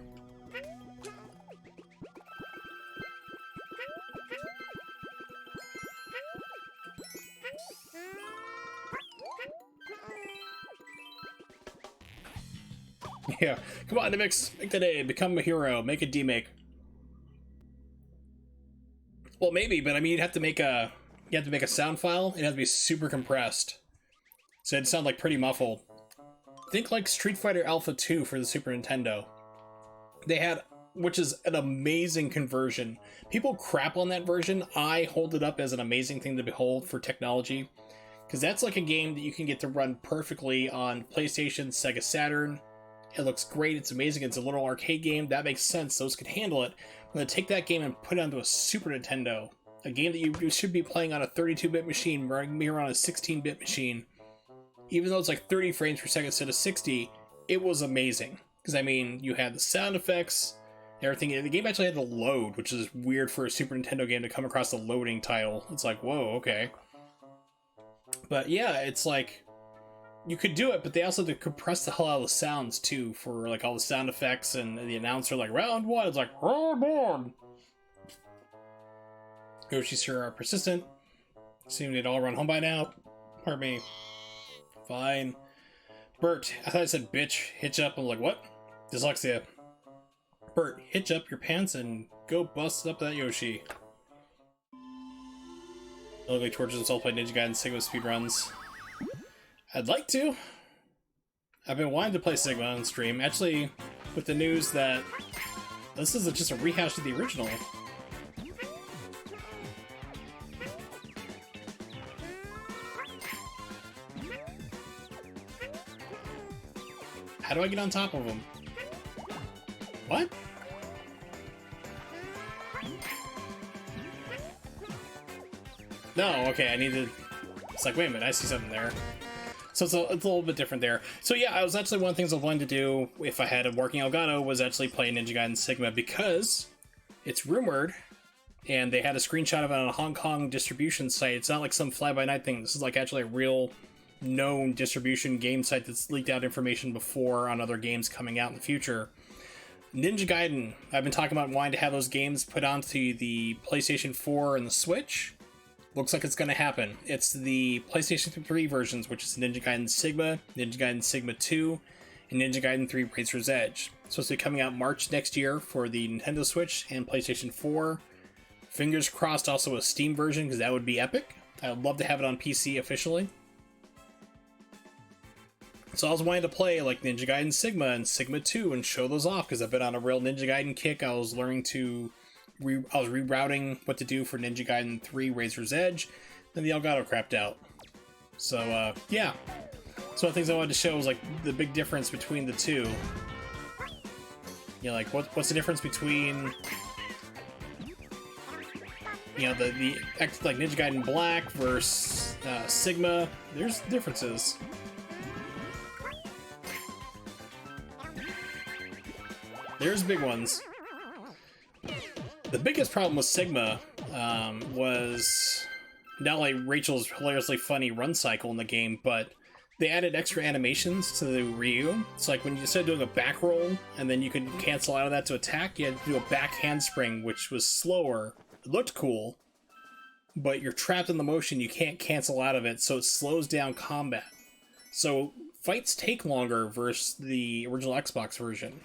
Yeah, come on, Nimix, make the day, become a hero, make a demake. Well, maybe, but I mean, you have to make a sound file. It has to be super compressed, so it'd sound like pretty muffled. Think like Street Fighter Alpha 2 for the Super Nintendo. They had, which is an amazing conversion. People crap on that version. I hold it up as an amazing thing to behold for technology, because that's like a game that you can get to run perfectly on PlayStation, Sega Saturn. It looks great. It's amazing. It's a little arcade game. That makes sense. Those could handle it. I'm going to take that game and put it onto a Super Nintendo. A game that you should be playing on a 32-bit machine, running me around a 16-bit machine. Even though it's like 30 frames per second instead of 60, it was amazing. Because, I mean, you had the sound effects, everything. The game actually had to load, which is weird for a Super Nintendo game to come across the loading title. It's like, whoa, okay. But yeah, it's like, you could do it, but they also had to compress the hell out of the sounds too, for like all the sound effects, and the announcer like round one, it's like round one. Yoshi's sure are persistent. Assume they'd all run home by now. Pardon me. Fine. Bert, I thought I said bitch. Hitch up. I'm like, what? Dyslexia. Bert, hitch up your pants and go bust up that Yoshi. Ugly tortures himself by Ninja Gaiden Sigma speedruns. I'd like to. I've been wanting to play Sigma on stream. Actually, with the news that this is just a rehash of the original. How do I get on top of him? What? No, okay, I need to... It's like, wait a minute, I see something there. So it's a little bit different there. So yeah, I was actually one of the things I wanted to do if I had a working Elgato was actually play Ninja Gaiden Sigma, because it's rumored, and they had a screenshot of it on a Hong Kong distribution site. It's not like some fly-by-night thing. This is like actually a real known distribution game site that's leaked out information before on other games coming out in the future. Ninja Gaiden, I've been talking about wanting to have those games put onto the PlayStation 4 and the Switch. Looks like it's going to happen. It's the PlayStation 3 versions, which is Ninja Gaiden Sigma, Ninja Gaiden Sigma 2, and Ninja Gaiden 3 Razor's Edge. It's supposed to be coming out March next year for the Nintendo Switch and PlayStation 4. Fingers crossed also a Steam version, because that would be epic. I would love to have it on PC officially. So I was wanting to play like Ninja Gaiden Sigma and Sigma 2 and show those off, because I've been on a real Ninja Gaiden kick. I was learning to... I was rerouting what to do for Ninja Gaiden 3 Razor's Edge, then the Elgato crapped out. So, yeah. So one of the things I wanted to show was, like, the big difference between the two. You know, like, what's the difference between... You know, the like, Ninja Gaiden Black versus Sigma. There's differences. There's big ones. The biggest problem with Sigma was not only Rachel's hilariously funny run cycle in the game, but they added extra animations to the Ryu. It's like when you instead of doing a back roll and then you could cancel out of that to attack, you had to do a back handspring, which was slower. It looked cool, but you're trapped in the motion. You can't cancel out of it, so it slows down combat. So fights take longer versus the original Xbox version.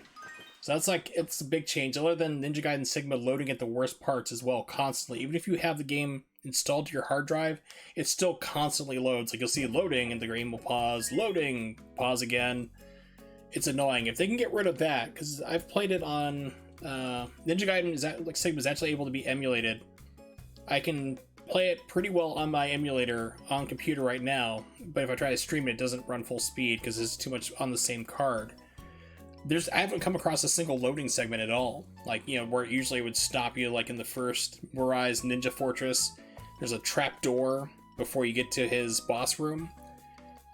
So that's like, it's a big change, other than Ninja Gaiden Sigma loading at the worst parts as well, constantly. Even if you have the game installed to your hard drive, it still constantly loads. Like, you'll see loading, and the game will pause, loading, pause again. It's annoying. If they can get rid of that, because I've played it on Ninja Gaiden was actually able to be emulated. I can play it pretty well on my emulator on computer right now, but if I try to stream it, it doesn't run full speed because there's too much on the same card. I haven't come across a single loading segment at all. Like, you know, where it usually would stop you, like in the first Mirai's Ninja Fortress, there's a trap door before you get to his boss room.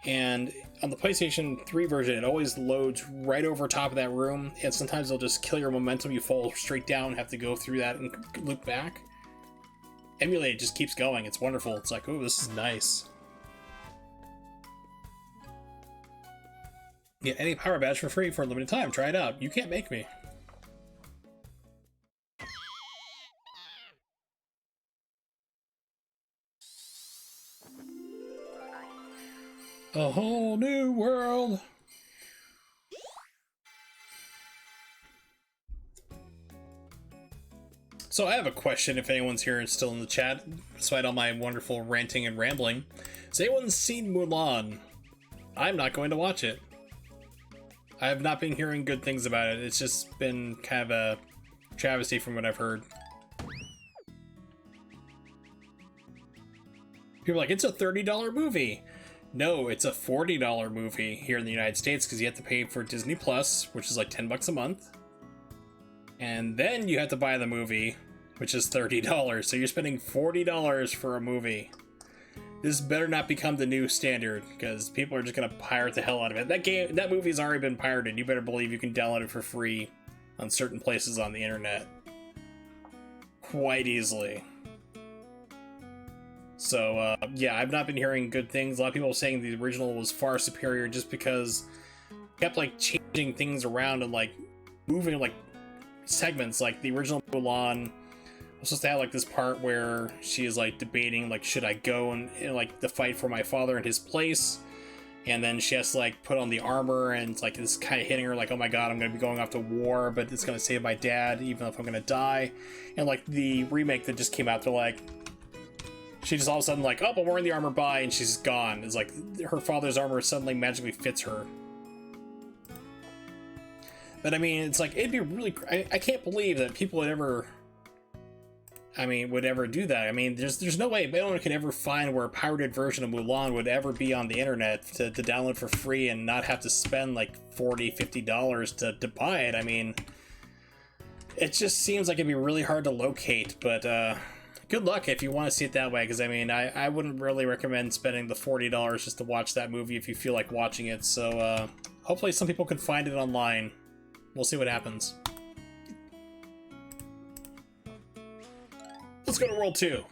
And on the PlayStation 3 version, it always loads right over top of that room, and sometimes it'll just kill your momentum. You fall straight down and have to go through that and loop back. Emulate just keeps going. It's wonderful. It's like, oh, this is nice. Get any power badge for free for a limited time. Try it out. You can't make me. A whole new world. So I have a question if anyone's here and still in the chat, despite all my wonderful ranting and rambling. Has anyone seen Mulan? I'm not going to watch it. I have not been hearing good things about it. It's just been kind of a travesty from what I've heard. People are like, it's a $30 movie. No, it's a $40 movie here in the United States because you have to pay for Disney Plus, which is like $10 a month. And then you have to buy the movie, which is $30. So you're spending $40 for a movie. This better not become the new standard because people are just going to pirate the hell out of it. That movie's already been pirated. You better believe you can download it for free on certain places on the internet. Quite easily. So, yeah, I've not been hearing good things. A lot of people are saying the original was far superior just because it kept, like, changing things around and, like, moving, like, segments. Like, the original Mulan was supposed to have, like, this part where she is, like, debating, like, should I go and like, the fight for my father in his place? And then she has to, like, put on the armor, and it's, like, it's kind of hitting her, like, oh my god, I'm going to be going off to war, but it's going to save my dad, even if I'm going to die. And, like, the remake that just came out, they're like, she just all of a sudden like, oh, I'm wearing the armor, bye, and she's gone. It's like her father's armor suddenly magically fits her. But I mean, it's like, it'd be really, I can't believe that people would ever do that. I mean, there's no way anyone could ever find where a pirated version of Mulan would ever be on the internet to download for free and not have to spend like $40-$50 to buy it. I mean, it just seems like it'd be really hard to locate, but good luck if you want to see it that way, because I mean, I wouldn't really recommend spending the $40 just to watch that movie if you feel like watching it. So hopefully some people can find it online. We'll see what happens. Let's go to World 2.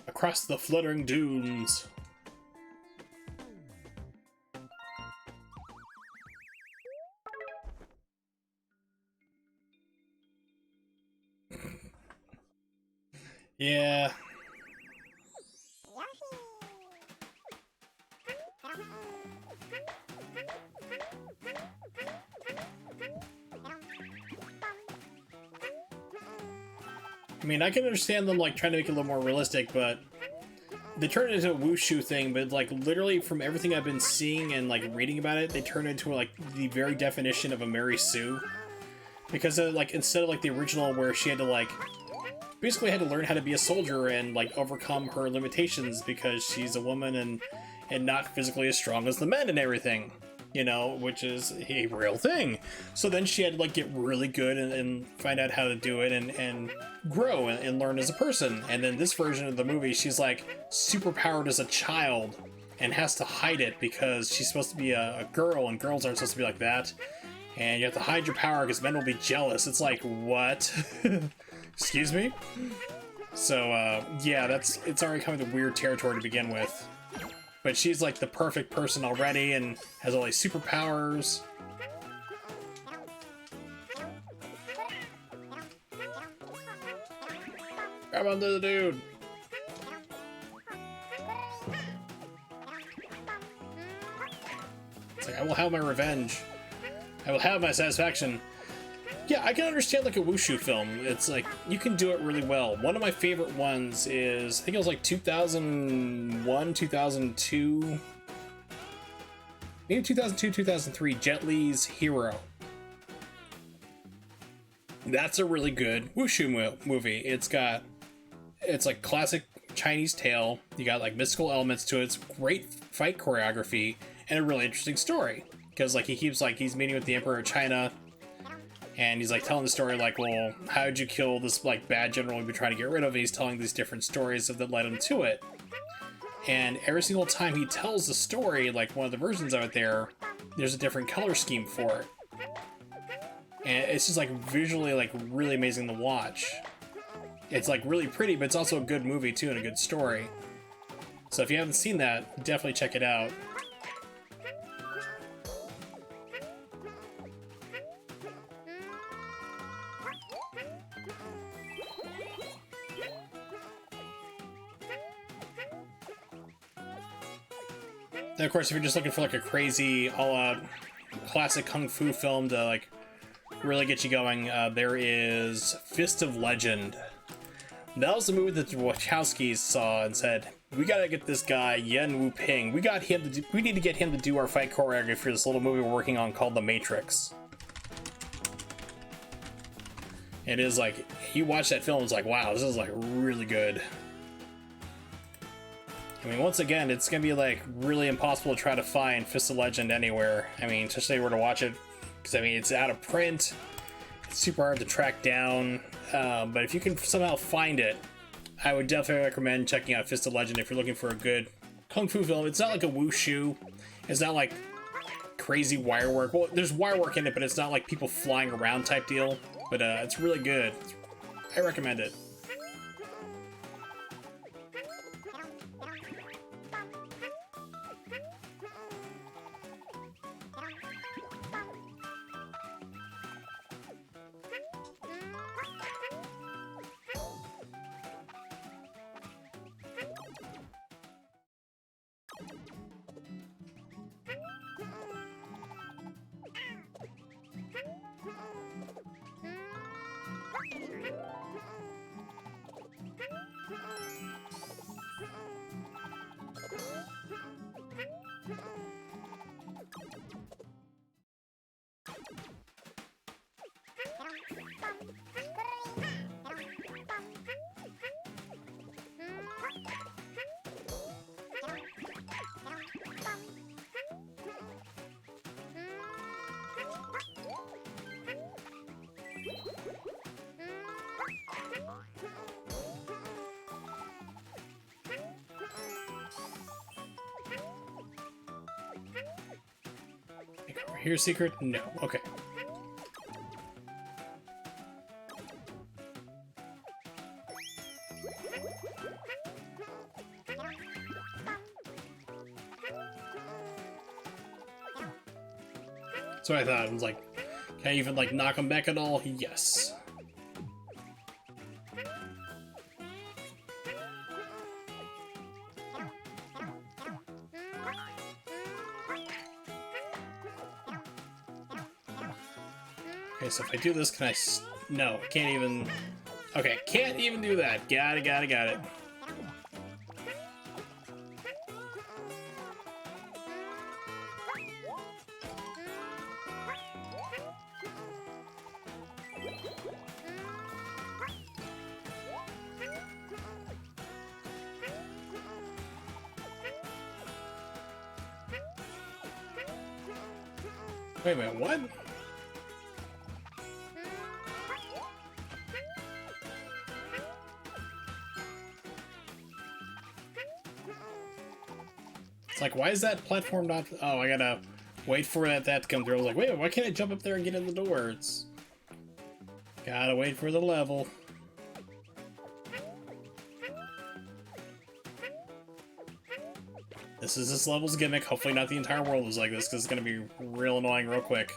Across the fluttering dunes. Yeah. I mean, I can understand them, like, trying to make it a little more realistic, but they turn it into a wushu thing, but, like, literally from everything I've been seeing and, like, reading about it, they turn it into, like, the very definition of a Mary Sue. Because, like, instead of, like, the original where she had to, like, basically had to learn how to be a soldier and, like, overcome her limitations because she's a woman and not physically as strong as the men and everything, you know, which is a real thing. So then she had to, like, get really good and find out how to do it and grow and learn as a person. And then this version of the movie, she's, like, super powered as a child and has to hide it because she's supposed to be a girl, and girls aren't supposed to be like that. And you have to hide your power because men will be jealous. It's like, what? Excuse me? So, yeah, it's already kind of the weird territory to begin with. But she's, like, the perfect person already and has all these superpowers. Grab onto the dude! It's like, I will have my revenge. I will have my satisfaction. Yeah, I can understand, like, a wushu film. It's like, you can do it really well. One of my favorite ones is, I think it was like 2001, 2002. maybe 2002, 2003, Jet Li's Hero. That's a really good wushu movie. It's like classic Chinese tale. You got like mystical elements to it. It's great fight choreography and a really interesting story. Because like he's meeting with the Emperor of China, and he's like telling the story like, well, how did you kill this like bad general we've been trying to get rid of? And he's telling these different stories that led him to it. And every single time he tells the story, like one of the versions of it there's a different color scheme for it. And it's just like visually like really amazing to watch. It's like really pretty, but it's also a good movie too and a good story. So if you haven't seen that, definitely check it out. And of course, if you're just looking for like a crazy, classic kung fu film to like really get you going, there is Fist of Legend. That was the movie that the Wachowskis saw and said, "We gotta get this guy Yen Wu Ping. We need to get him to do our fight choreography for this little movie we're working on called The Matrix." It is like you watch that film, it's like, wow, this is like really good. I mean, once again, it's gonna be like really impossible to try to find Fist of Legend anywhere. I mean, especially if you were to watch it, because I mean, it's out of print. It's super hard to track down. But if you can somehow find it, I would definitely recommend checking out Fist of Legend if you're looking for a good kung fu film. It's not like a wushu. It's not like crazy wire work. Well, there's wire work in it, but it's not like people flying around type deal. But it's really good. I recommend it. Here's secret? No. Okay. So I thought, I was like, can I even like knock him back at all? Yes. Okay, so if I do this, can I... No, can't even... Okay, can't even do that. Got it. Wait a minute, what? It's like, why is that platform not... Oh, I gotta wait for that to come through. I was like, wait, why can't I jump up there and get in the door? It's... Gotta wait for the level. This is this level's gimmick. Hopefully not the entire world is like this, because it's gonna be real annoying real quick.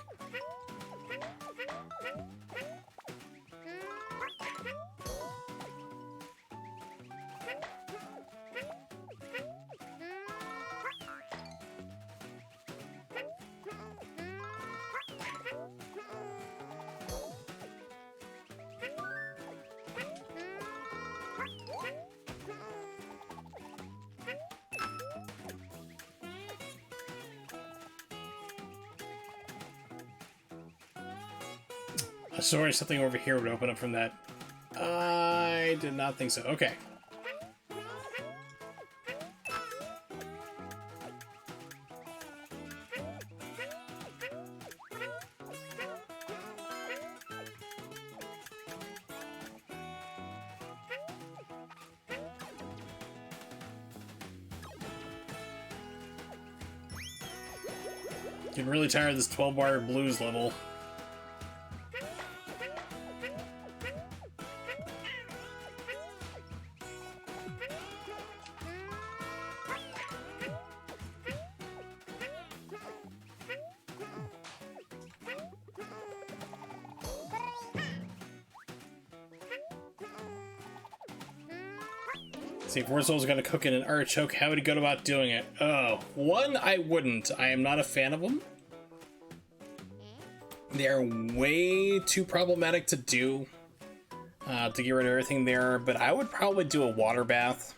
Sorry, something over here would open up from that. I did not think so. Okay. Getting really tired of this 12-bar blues level. See, if Wurzel's gonna cook in an artichoke, how would he go about doing it? Oh, one, I wouldn't. I am not a fan of them. They are way too problematic to do, to get rid of everything there, but I would probably do a water bath.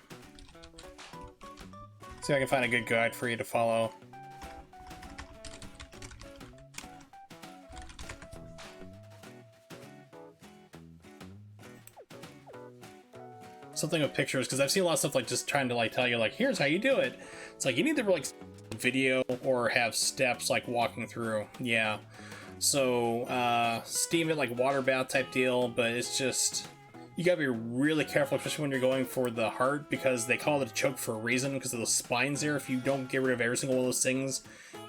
See if I can find a good guide for you to follow. Something with pictures, because I've seen a lot of stuff like just trying to like tell you like, here's how you do it. It's like you need to like video or have steps like walking through. Yeah. So steam it like water bath type deal, but it's just you gotta be really careful, especially when you're going for the heart, because they call it a choke for a reason because of the spines there. If you don't get rid of every single one of those things,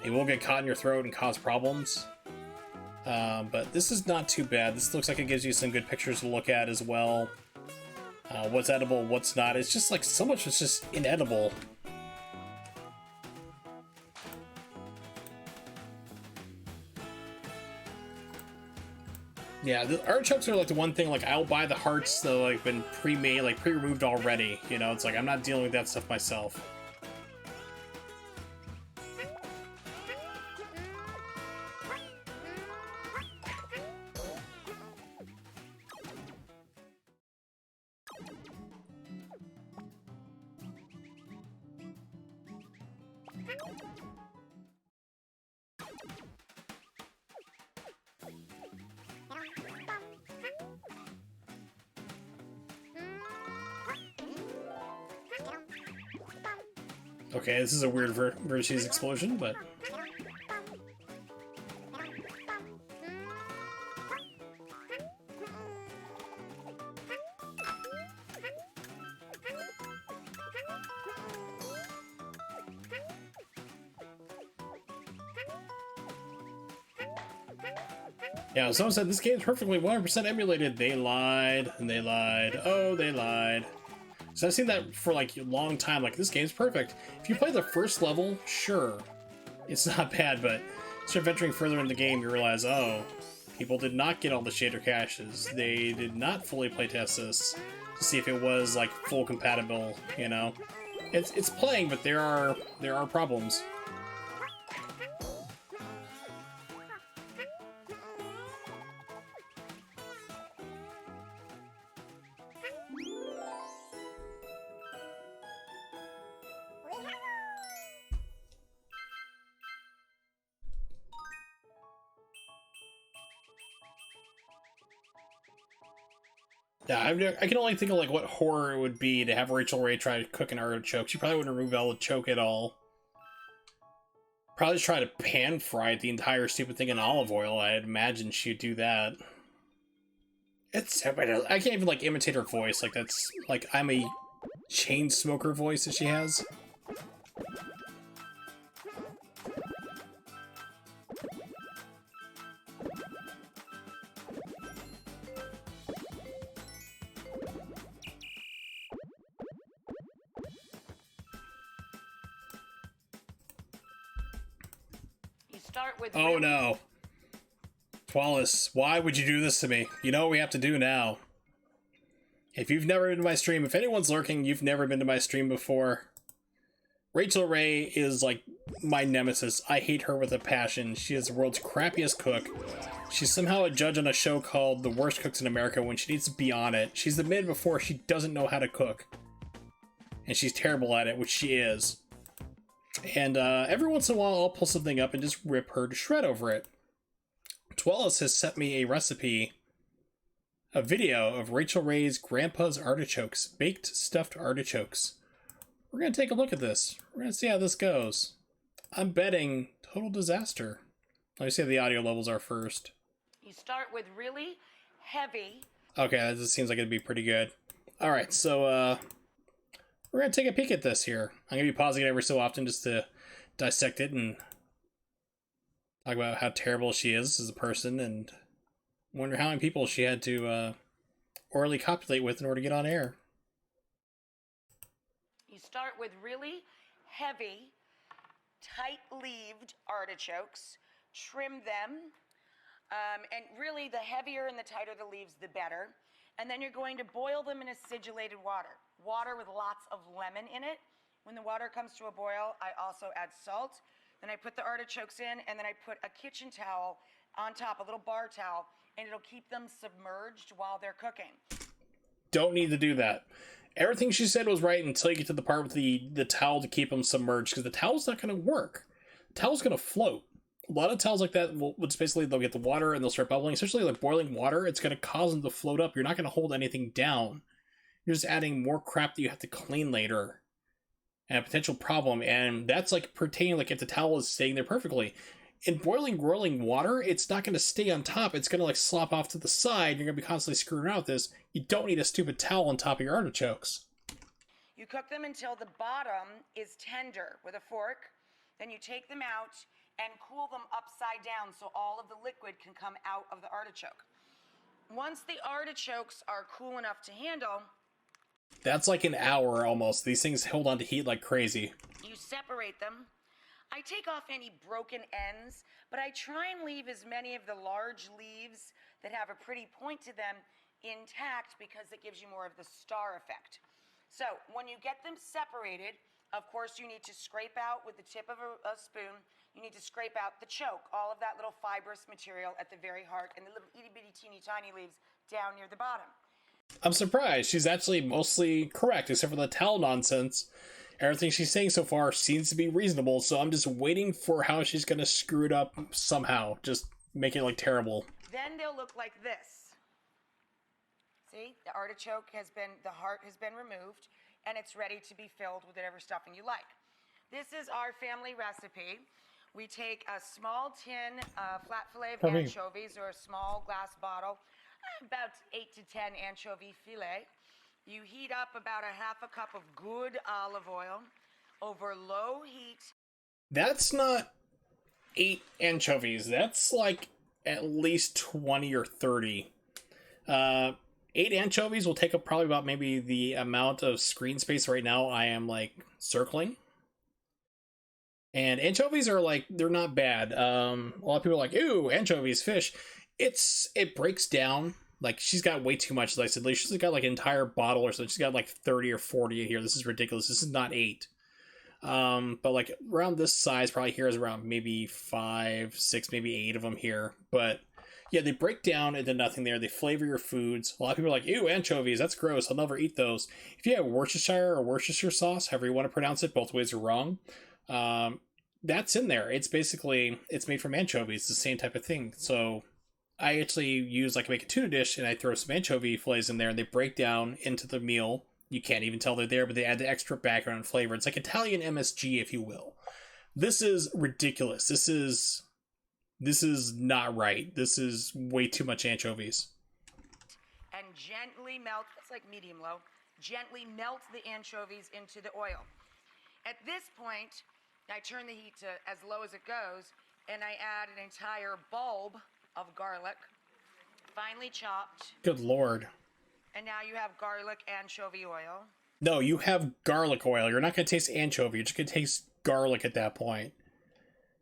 it will get caught in your throat and cause problems. But this is not too bad. This looks like it gives you some good pictures to look at as well. What's edible, what's not. It's just like so much is just inedible. Yeah, the artichokes are like the one thing, like I'll buy the hearts that like been pre-made, like pre-removed already, you know, it's like I'm not dealing with that stuff myself. Okay, this is a weird Vertices explosion, but... Yeah, someone said this game is perfectly 100% emulated. They lied, and they lied. Oh, they lied. So I've seen that for like a long time, like this game's perfect. If you play the first level, sure, it's not bad, but start venturing further in the game, you realize, oh, people did not get all the shader caches. They did not fully playtest this to see if it was like full compatible, you know? It's playing, but there are problems. Yeah, I can only think of like what horror it would be to have Rachel Ray try to cook an artichoke. She probably wouldn't remove all the choke at all. Probably just try to pan fry the entire stupid thing in olive oil. I'd imagine she'd do that. It's I can't even like imitate her voice. Like that's like I'm a chain smoker voice that she has. Oh no. Twalis, why would you do this to me? You know what we have to do now. If you've never been to my stream, if anyone's lurking, you've never been to my stream before. Rachel Ray is like my nemesis. I hate her with a passion. She is the world's crappiest cook. She's somehow a judge on a show called The Worst Cooks in America when she needs to be on it. She's admitted before she doesn't know how to cook. And she's terrible at it, which she is. And every once in a while, I'll pull something up and just rip her to shred over it. Twalis has sent me a recipe A video of Rachel Ray's Grandpa's Artichokes, baked stuffed artichokes. We're going to take a look at this. We're going to see how this goes. I'm betting total disaster. Let me see how the audio levels are first. You start with really heavy. Okay, that just seems like it'd be pretty good. Alright, so we're going to take a peek at this here. I'm going to be pausing it every so often just to dissect it and talk about how terrible she is as a person and wonder how many people she had to orally copulate with in order to get on air. You start with really heavy, tight-leaved artichokes. Trim them. And really, the heavier and the tighter the leaves, the better. And then you're going to boil them in acidulated water. Water with lots of lemon in it. When the water comes to a boil, I also add salt. Then I put the artichokes in, and then I put a kitchen towel on top, a little bar towel, and it'll keep them submerged while they're cooking. Don't need to do that. Everything she said was right until you get to the part with the towel to keep them submerged, because the towel's not going to work. The towel's going to float. A lot of towels like that will just basically, they'll get the water and they'll start bubbling. Especially like boiling water, it's going to cause them to float up. You're not going to hold anything down. You're just adding more crap that you have to clean later. And a potential problem. And that's like pertaining, like if the towel is staying there perfectly. In boiling, rolling water, it's not going to stay on top. It's going to like slop off to the side. You're going to be constantly screwing around with this. You don't need a stupid towel on top of your artichokes. You cook them until the bottom is tender with a fork. Then you take them out and cool them upside down so all of the liquid can come out of the artichoke. Once the artichokes are cool enough to handle, that's like an hour almost. These things hold on to heat like crazy. You separate them. I take off any broken ends, but I try and leave as many of the large leaves that have a pretty point to them intact because it gives you more of the star effect. So when you get them separated, of course you need to scrape out with the tip of a spoon, you need to scrape out the choke, all of that little fibrous material at the very heart and the little itty bitty teeny tiny leaves down near the bottom. I'm surprised. She's actually mostly correct, except for the towel nonsense. Everything she's saying so far seems to be reasonable, so I'm just waiting for how she's going to screw it up somehow. Just make it look terrible. Then they'll look like this. See, the artichoke the heart has been removed, and it's ready to be filled with whatever stuffing you like. This is our family recipe. We take a small tin flat fillet of anchovies or a small glass bottle, about 8 to 10 anchovy fillet. You heat up about a half a cup of good olive oil over low heat. That's not 8 anchovies. That's like at least 20 or 30. 8 anchovies will take up probably about maybe the amount of screen space right now I am like circling. And anchovies are like, they're not bad. A lot of people are like, ooh, anchovies, fish. It breaks down. Like, she's got way too much, as I said. Like, she's got like an entire bottle or something. She's got like 30 or 40 in here. This is ridiculous. This is not 8. But like around this size, probably here is around maybe 5, 6, maybe 8 of them here. But yeah, they break down into nothing there. They flavor your foods. A lot of people are like, ew, anchovies, that's gross. I'll never eat those. If you have Worcestershire or Worcestershire sauce, however you want to pronounce it, both ways are wrong. That's in there. It's basically, it's made from anchovies. It's the same type of thing. So I actually use, like, make a tuna dish and I throw some anchovy fillets in there and they break down into the meal. You can't even tell they're there, but they add the extra background flavor. It's like Italian MSG, if you will. This is ridiculous. This is not right. This is way too much anchovies. And gently melt, it's like medium low, gently melt the anchovies into the oil. At this point, I turn the heat to as low as it goes, and I add an entire bulb of garlic, finely chopped. Good Lord. And now you have garlic anchovy oil. No, you have garlic oil. You're not going to taste anchovy. You're just going to taste garlic at that point.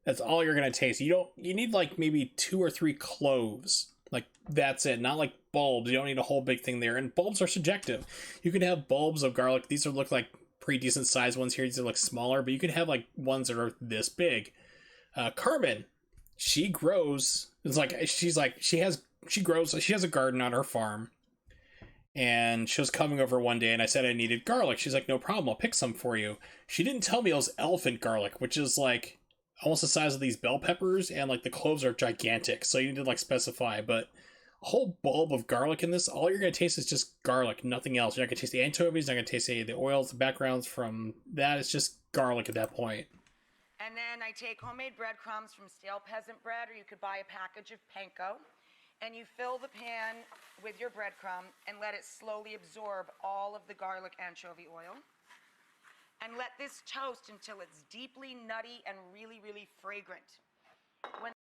That's all you're going to taste. You need like maybe 2 or 3 cloves. Like, that's it. Not like bulbs. You don't need a whole big thing there. And bulbs are subjective. You can have bulbs of garlic. These look like pretty decent sized ones here. These are like smaller, but you can have like ones that are this big. Carmen, she grows. It's like, she has a garden on her farm. And she was coming over one day and I said I needed garlic. She's like, no problem, I'll pick some for you. She didn't tell me it was elephant garlic, which is like almost the size of these bell peppers, and like the cloves are gigantic. So you need to like specify, but a whole bulb of garlic in this, all you're going to taste is just garlic, nothing else. You're not going to taste the anchovies, you're not going to taste any of the oils, the backgrounds from that. It's just garlic at that point. And then I take homemade breadcrumbs from stale peasant bread, or you could buy a package of panko. And you fill the pan with your breadcrumb and let it slowly absorb all of the garlic anchovy oil. And let this toast until it's deeply nutty and really, really fragrant.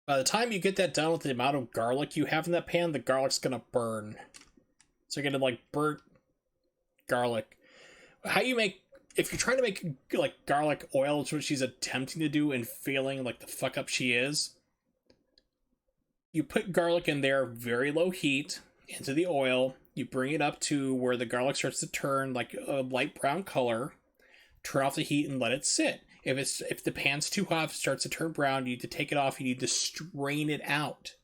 By the time you get that done with the amount of garlic you have in that pan, the garlic's gonna burn. So you're gonna like burnt garlic. How you make, if you're trying to make like garlic oil, which is what she's attempting to do and failing like the fuck up she is, you put garlic in there, very low heat, into the oil. You bring it up to where the garlic starts to turn like a light brown color. Turn off the heat and let it sit. If the pan's too hot, it starts to turn brown, you need to take it off. You need to strain it out.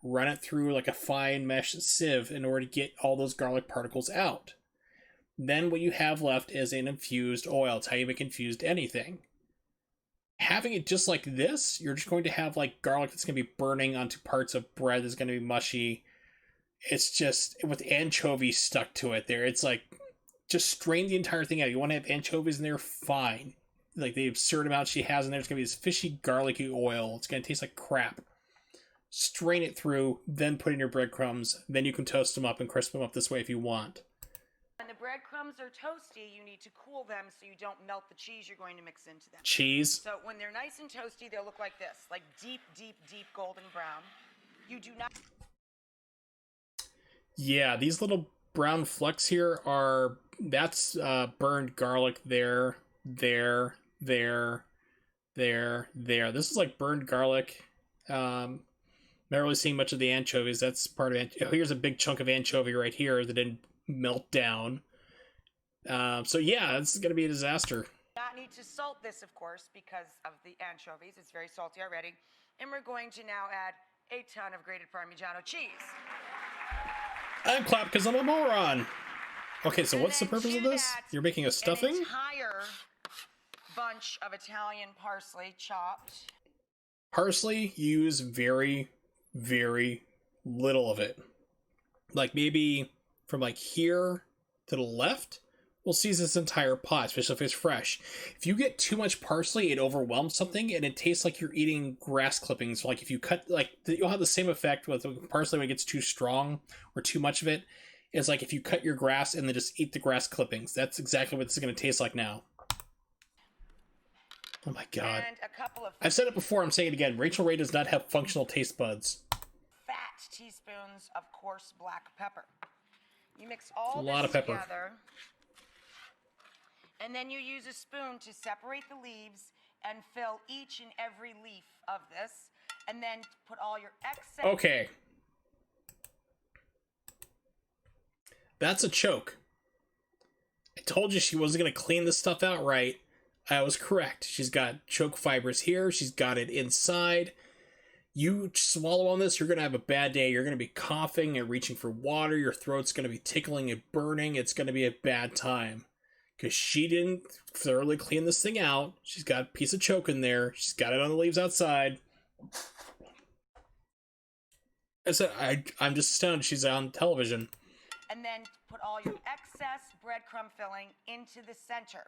Run it through like a fine mesh sieve in order to get all those garlic particles out. Then what you have left is an infused oil. It's how you make infused anything. Having it just like this, you're just going to have like garlic that's going to be burning onto parts of bread that's going to be mushy. It's just with anchovies stuck to it there. It's like, just strain the entire thing out. You want to have anchovies in there, fine. Like the absurd amount she has in there, it's going to be this fishy, garlicky oil. It's going to taste like crap. Strain it through, then put in your breadcrumbs. Then you can toast them up and crisp them up this way if you want. When the breadcrumbs are toasty, you need to cool them so you don't melt the cheese you're going to mix into them. Cheese? So when they're nice and toasty, they'll look like this, like deep, deep, deep golden brown. You do not... Yeah, these little brown flecks here are... That's burned garlic there. This is like burned garlic. Not really seeing much of the anchovies. That's part of it. Here's a big chunk of anchovy right here that didn't melt down. So yeah, this is going to be a disaster. Not need to salt this, of course, because of the anchovies. It's very salty already. And we're going to now add a ton of grated Parmigiano cheese. I'm clapped because I'm a moron. Okay, so what's the purpose of this? You're making a stuffing? An entire bunch of Italian parsley chopped. Parsley, use very, very little of it. Like maybe from like here to the left, we'll seize this entire pot, especially if it's fresh. If you get too much parsley, it overwhelms something and it tastes like you're eating grass clippings. Like if you cut, like you'll have the same effect with parsley when it gets too strong or too much of it. It's like if you cut your grass and then just eat the grass clippings. That's exactly what this is going to taste like now. Oh my god. And a couple of... I've said it before, I'm saying it again. Rachel Ray does not have functional taste buds. Fat teaspoons of coarse black pepper. You mix all a lot this of pepper together. And then you use a spoon to separate the leaves and fill each and every leaf of this. And then put all your excess... Okay. That's a choke. I told you she wasn't going to clean this stuff out right. I was correct. She's got choke fibers here. She's got it inside. You swallow on this, you're going to have a bad day. You're going to be coughing and reaching for water. Your throat's going to be tickling and burning. It's going to be a bad time. Because she didn't thoroughly clean this thing out. She's got a piece of choke in there. She's got it on the leaves outside. I said, I'm just astounded she's on television. And then put all your excess breadcrumb filling into the center.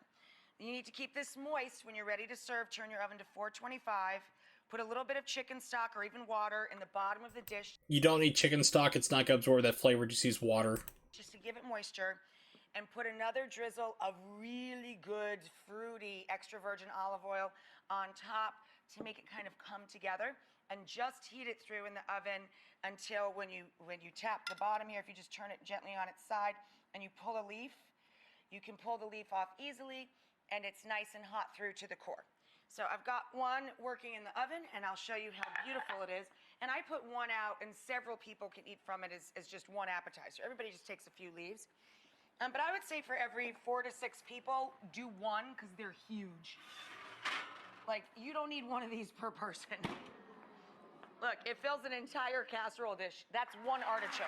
You need to keep this moist when you're ready to serve. Turn your oven to 425. Put a little bit of chicken stock or even water in the bottom of the dish. You don't need chicken stock. It's not going to absorb that flavor. Just use water. Just to give it moisture. And put another drizzle of really good, fruity, extra virgin olive oil on top to make it kind of come together. And just heat it through in the oven until when you tap the bottom here, if you just turn it gently on its side and you pull a leaf, you can pull the leaf off easily and it's nice and hot through to the core. So I've got one working in the oven and I'll show you how beautiful it is. And I put one out and several people can eat from it as just one appetizer. Everybody just takes a few leaves. But I would say for every 4 to 6 people, do one because they're huge. Like, you don't need one of these per person. Look, it fills an entire casserole dish. That's one artichoke.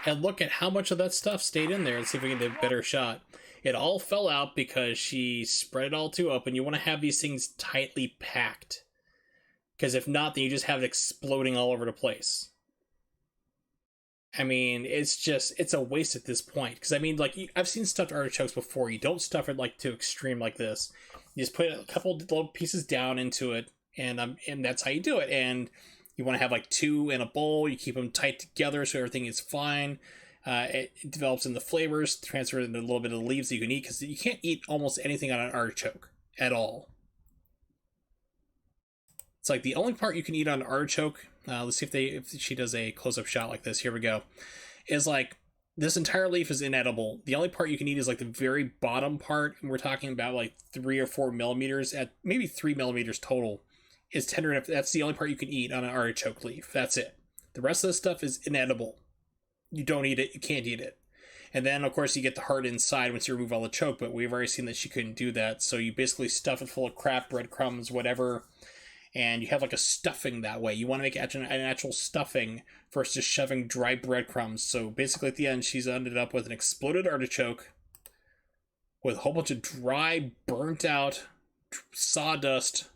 And look at how much of that stuff stayed in there. Let's see if we can get a better shot. It all fell out because she spread it all too open. You want to have these things tightly packed. Because if not, then you just have it exploding all over the place. I mean, it's a waste at this point. Because, I mean, like, I've seen stuffed artichokes before. You don't stuff it, like, to extreme like this. You just put a couple little pieces down into it, and that's how you do it. And you want to have, like, two in a bowl. You keep them tight together so everything is fine. It develops in the flavors, transfer into a little bit of the leaves that you can eat, because you can't eat almost anything on an artichoke at all. It's like the only part you can eat on an artichoke. Let's see if she does a close-up shot like this. Here we go. Is like this entire leaf is inedible. The only part you can eat is like the very bottom part, and we're talking about like 3 or 4 millimeters, at maybe 3 millimeters total, is tender enough. That's the only part you can eat on an artichoke leaf. That's it. The rest of the stuff is inedible. You don't eat it. You can't eat it. And then, of course, you get the heart inside once you remove all the choke, but we've already seen that she couldn't do that. So you basically stuff it full of crap, breadcrumbs, whatever, and you have like a stuffing that way. You want to make an actual stuffing versus just shoving dry breadcrumbs. So basically, at the end, she's ended up with an exploded artichoke with a whole bunch of dry, burnt out sawdust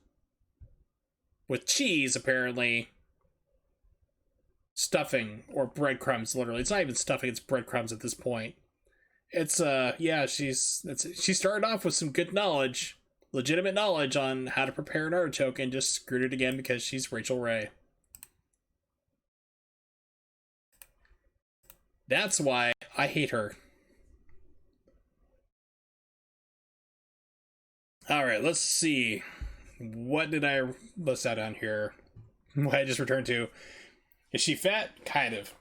with cheese, apparently. Stuffing or breadcrumbs, literally. It's not even stuffing, it's breadcrumbs at this point. It's yeah, she started off with some good knowledge, legitimate knowledge on how to prepare an artichoke, and just screwed it again because she's Rachel Ray. That's why I hate her. Alright, let's see. What did I list out on here? What I just returned to. Is she fat? Kind of.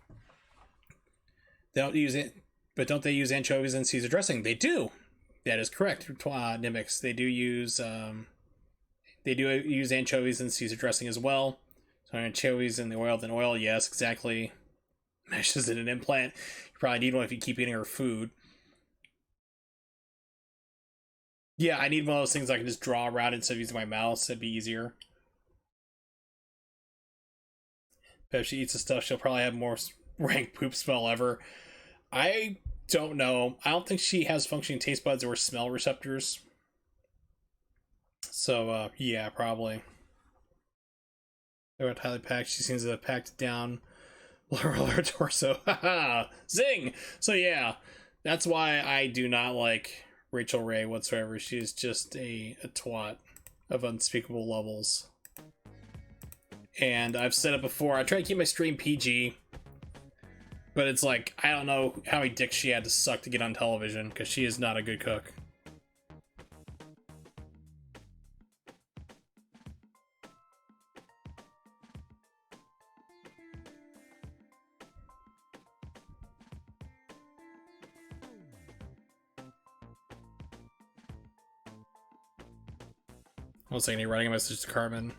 They don't use it, but don't they use anchovies in Caesar dressing? They do. That is correct. Nimics. They do use anchovies in Caesar dressing as well. So anchovies in the oil, then oil. Yes, exactly. Meshes in an implant. You probably need one if you keep eating her food. Yeah, I need one of those things I can just draw around instead of using my mouse. That'd be easier. But if she eats the stuff, she'll probably have more rank poop smell ever. I don't know. I don't think she has functioning taste buds or smell receptors. So, yeah, probably. They're highly packed. She seems to have packed it down her torso. Haha! Zing! So, yeah, that's why I do not like Rachel Ray whatsoever. She's just a twat of unspeakable levels. And I've said it before, I try to keep my stream PG, but it's like, I don't know how many dicks she had to suck to get on television, because she is not a good cook. One second, you're writing a message to Carmen.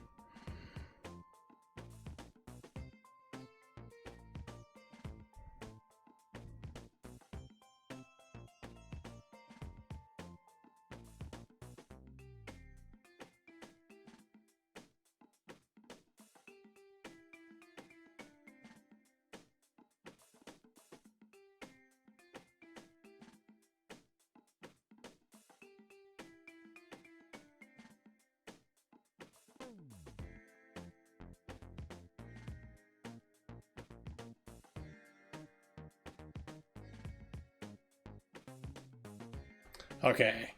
Okay.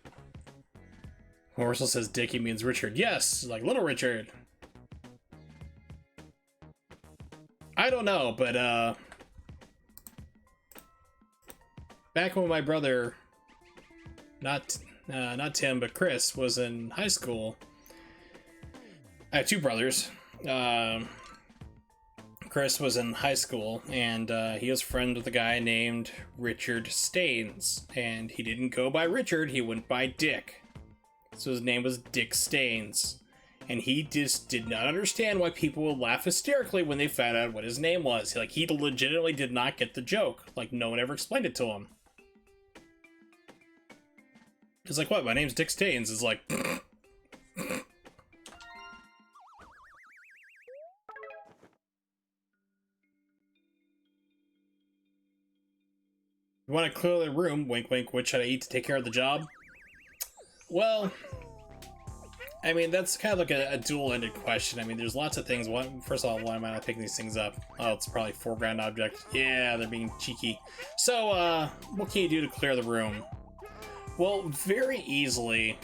Horsel says Dickie means Richard. Yes, like Little Richard. I don't know, but back when my brother, not Tim, but Chris, was in high school, I have two brothers. Chris was in high school, and he was friends with a guy named Richard Staines, and he didn't go by Richard, he went by Dick. So his name was Dick Staines. And he just did not understand why people would laugh hysterically when they found out what his name was. Like, he legitimately did not get the joke. Like, no one ever explained it to him. He's like, what? My name's Dick Staines. It's like... You want to clear the room, wink wink, what should I eat to take care of the job? Well, I mean, that's kind of like a dual-ended question. I mean, there's lots of things. First of all, why am I not picking these things up? Oh, it's probably foreground object. Yeah, they're being cheeky. So, what can you do to clear the room? Well, very easily.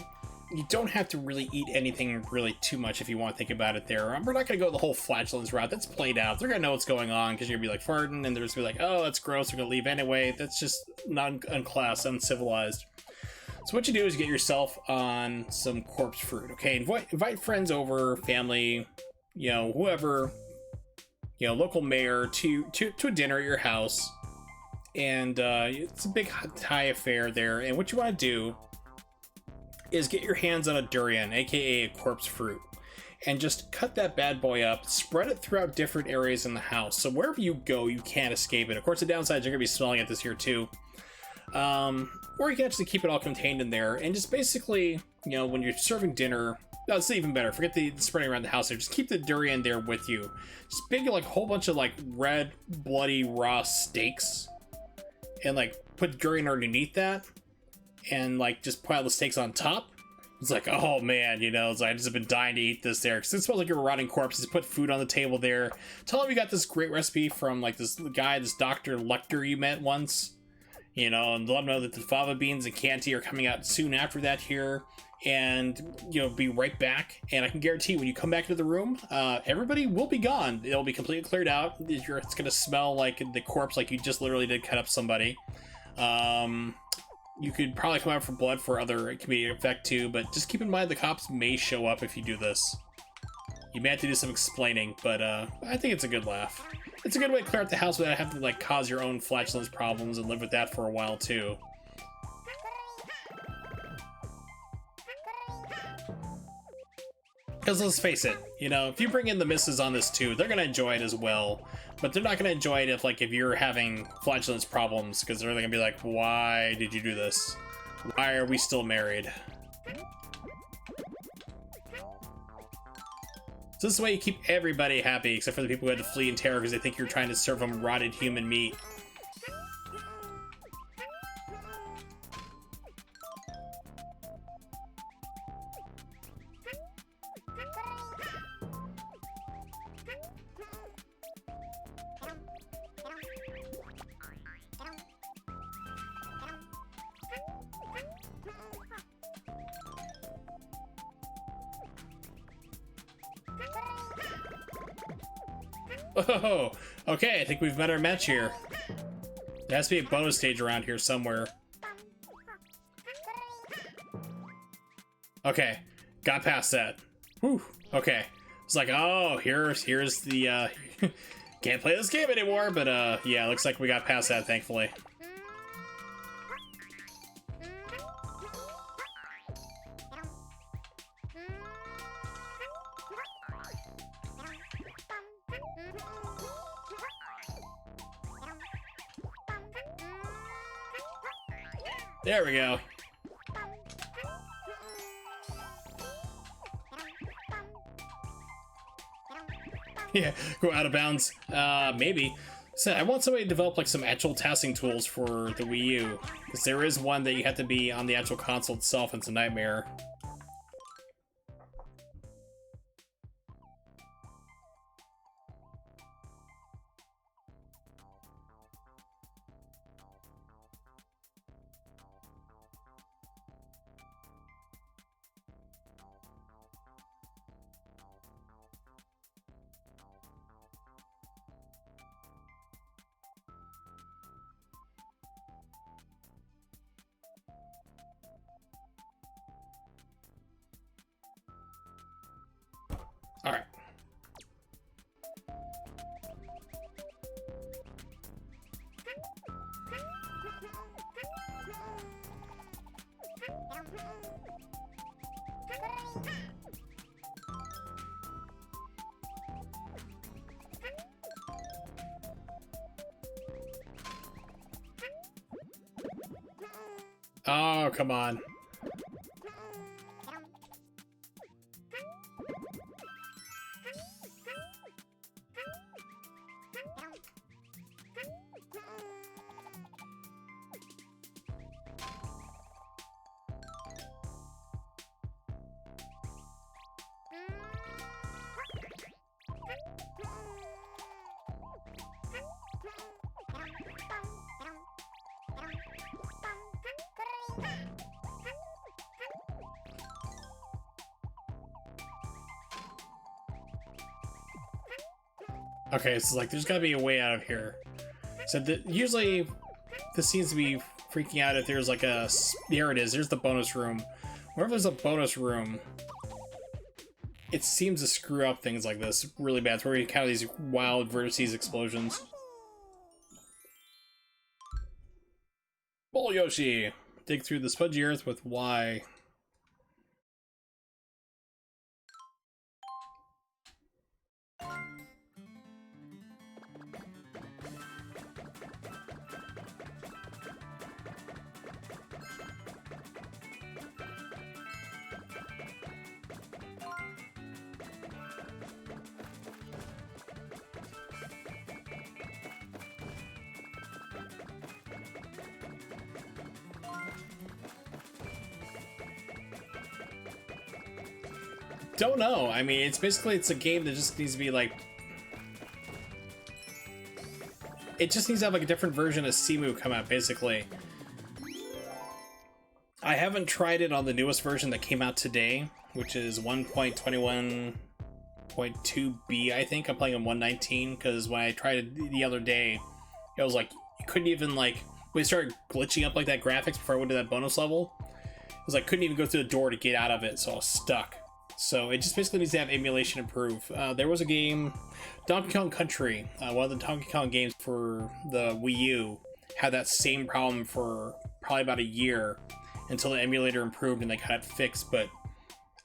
You don't have to really eat anything really too much if you want to think about it there. We're not going to go the whole flatulence route. That's played out. They're going to know what's going on because you're going to be like farting and they're just going to be like, oh, that's gross. We're going to leave anyway. That's just unclassed, uncivilized. So what you do is get yourself on some corpse fruit, okay? Invite friends over, family, whoever, local mayor to a dinner at your house. And it's a big high affair there. And what you want to do is get your hands on a durian, aka a corpse fruit, and just cut that bad boy up, spread it throughout different areas in the house. So wherever you go, you can't escape it. Of course, the downside is you're going to be smelling it this year too. Or you can actually keep it all contained in there, and just basically, when you're serving dinner, that's even better. Forget the spreading around the house there. Just keep the durian there with you. Just big, like, a whole bunch of, like, red, bloody, raw steaks, and, like, put durian underneath that, and, like, just pile the steaks on top. It's like, oh man, it's like, I just have been dying to eat this there. Because it smells like you're rotting corpses. Put food on the table there. Tell him you got this great recipe from, like, this guy, this Dr. Lecter you met once. And let them know that the fava beans and Canty are coming out soon after that here. And, be right back. And I can guarantee when you come back into the room, everybody will be gone. It'll be completely cleared out. It's going to smell like the corpse, like you just literally did cut up somebody. You could probably come out for blood for other comedic effect too, but just keep in mind the cops may show up if you do this. You may have to do some explaining, but I think it's a good laugh. It's a good way to clear out the house without having to, like, cause your own flatulence problems and live with that for a while too. Because let's face it, if you bring in the misses on this too, they're gonna enjoy it as well. But they're not gonna enjoy it if you're having flatulence problems, because they're gonna be like, why did you do this? Why are we still married? So this is the way you keep everybody happy, except for the people who had to flee in terror because they think you're trying to serve them rotted human meat. Oh, okay, I think we've met our match here. There has to be a bonus stage around here somewhere. Okay, got past that. Whew, okay. It's like, oh, here's the, can't play this game anymore, but, yeah, looks like we got past that, thankfully. There we go. Yeah, go out of bounds. Maybe. So I want somebody to develop like some actual tasking tools for the Wii U, because there is one that you have to be on the actual console itself, and it's a nightmare. All right. Oh, come on. Okay, so like there's gotta be a way out of here. So usually this seems to be freaking out if there's like a... There it is, there's the bonus room. Wherever there's a bonus room, it seems to screw up things like this really bad. It's where you encounter these wild vertices explosions. Ball Yoshi! Dig through the smudgy earth with Y. Don't know. I mean, it's a game that just needs to be like... It just needs to have like a different version of Simu come out, basically. I haven't tried it on the newest version that came out today, which is 1.21.2b, I think. I'm playing on 1.19, because when I tried it the other day, it was like, you couldn't even like... When it started glitching up like that graphics before I went to that bonus level, it was like, couldn't even go through the door to get out of it, so I was stuck. So it just basically needs to have emulation improve. There was a game, Donkey Kong Country, one of the Donkey Kong games for the Wii U, had that same problem for probably about a year until the emulator improved and they got it fixed, but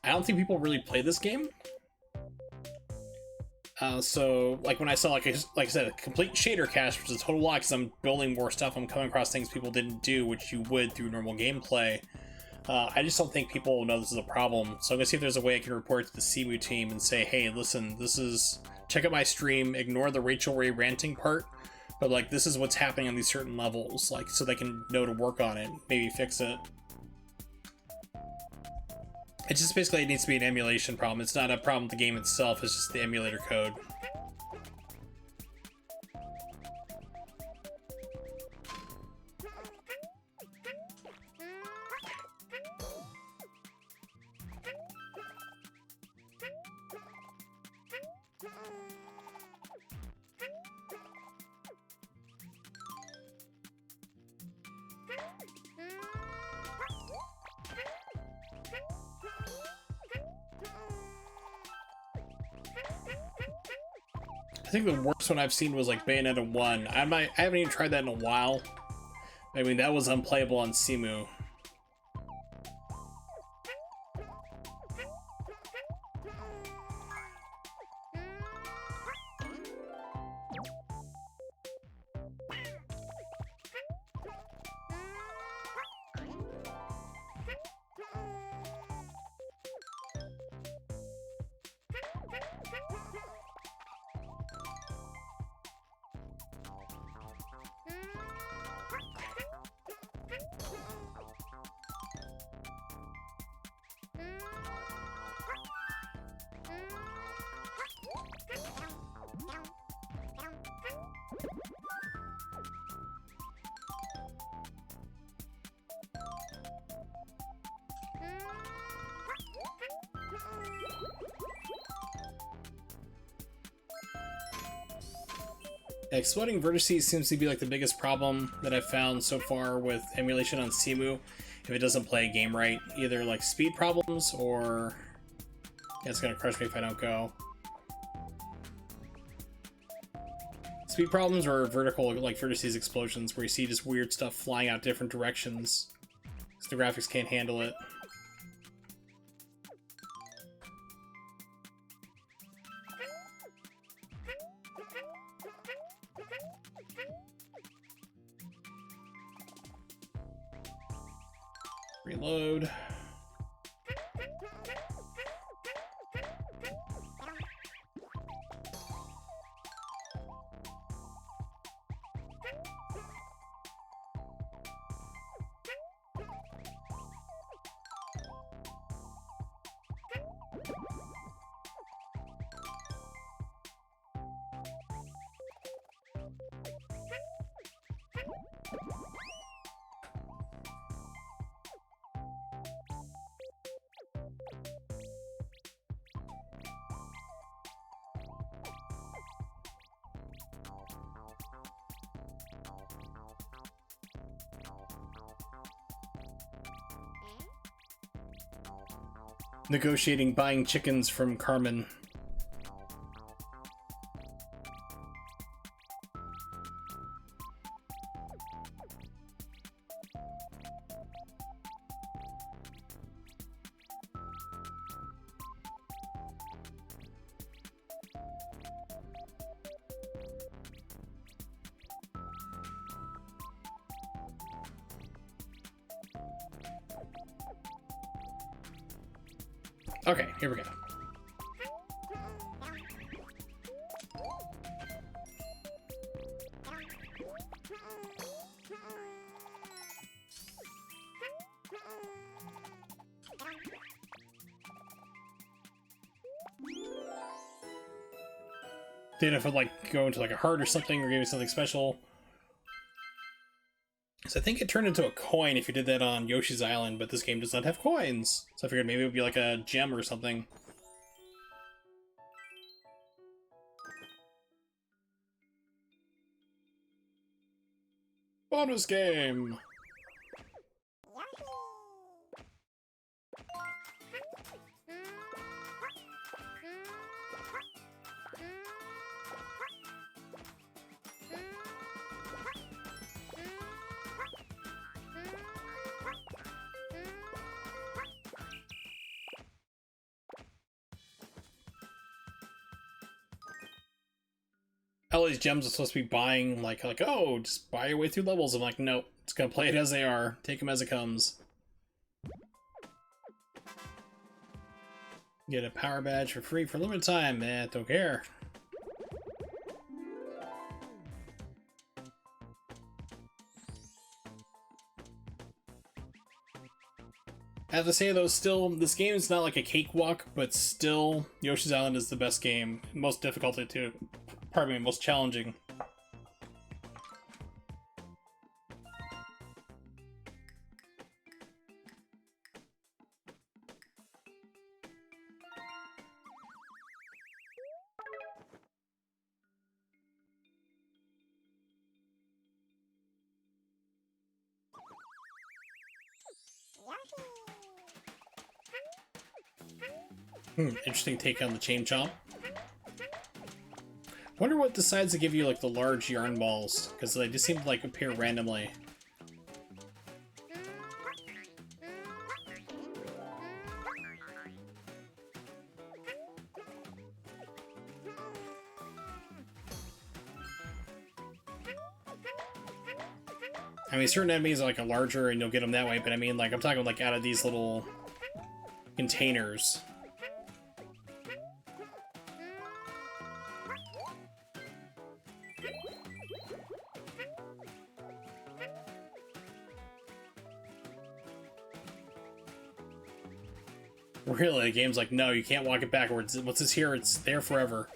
I don't think people really play this game. So like when I saw like I said, a complete shader cache, which is a total lot because I'm building more stuff, I'm coming across things people didn't do, which you would through normal gameplay. I just don't think people know this is a problem, so I'm gonna see if there's a way I can report to the Simu team and say, hey, listen, this is... Check out my stream, ignore the Rachel Ray ranting part, but like, this is what's happening on these certain levels, like, so they can know to work on it, maybe fix it. It's just basically, it needs to be an emulation problem. It's not a problem with the game itself, it's just the emulator code. I think the worst one I've seen was like Bayonetta 1. I haven't even tried that in a while. I mean, that was unplayable on Simu. Exploding vertices seems to be like the biggest problem that I've found so far with emulation on Simu if it doesn't play a game right. Either like speed problems or... Yeah, it's gonna crush me if I don't go. Speed problems or vertical, like vertices explosions, where you see just weird stuff flying out different directions because the graphics can't handle it. Reload. negotiating buying chickens from Carmen. Okay, here we go. Didn't know if it like go into like a heart or something, or give me something special. So I think it turned into a coin if you did that on Yoshi's Island, but this game does not have coins. So I figured maybe it would be like a gem or something. Bonus game! All these gems are supposed to be buying, like, oh, just buy your way through levels. I'm like, nope, it's gonna play it as they are. Take them as it comes. Get a power badge for free for limited time. Don't care. I have to say though, still, this game is not like a cakewalk, but still, Yoshi's Island is the best game. Most difficult too. Pardon me, most challenging. Interesting take on the chain chomp. Wonder what decides to give you like the large yarn balls, because they just seem to like appear randomly. I mean, certain enemies are like a larger and you'll get them that way, but I mean, like, I'm talking like out of these little containers. Really, the game's like, no, you can't walk it backwards. Once it's here, it's there forever.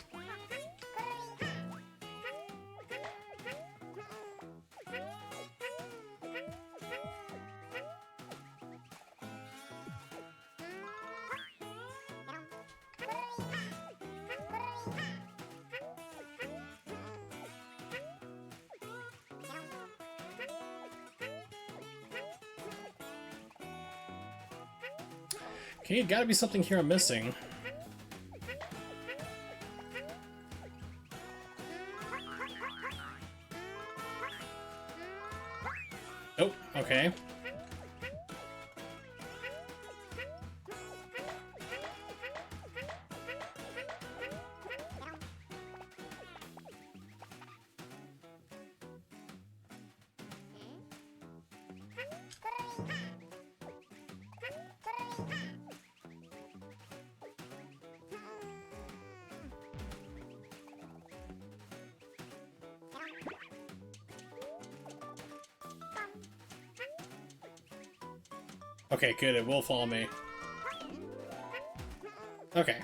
Okay, gotta be something here I'm missing. Oh, okay. Okay, good, it will follow me. Okay.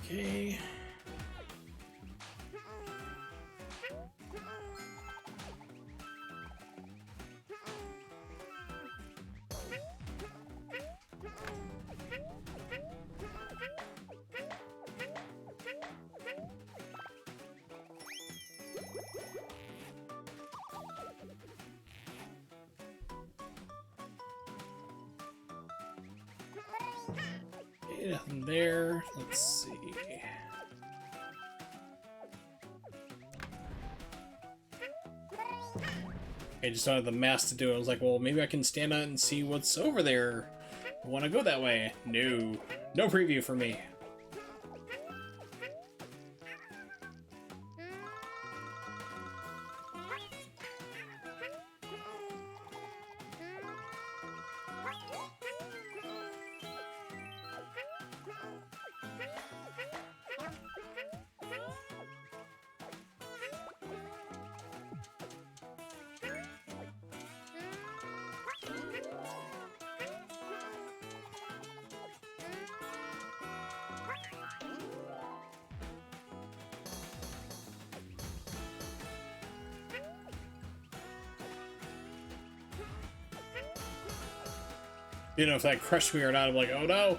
Okay. Okay, nothing there. Let's see. I just don't have the mask to do it. I was like, well, maybe I can stand out and see what's over there. I want to go that way. No. No preview for me. You know, if that crushed me or not, I'm like, oh no!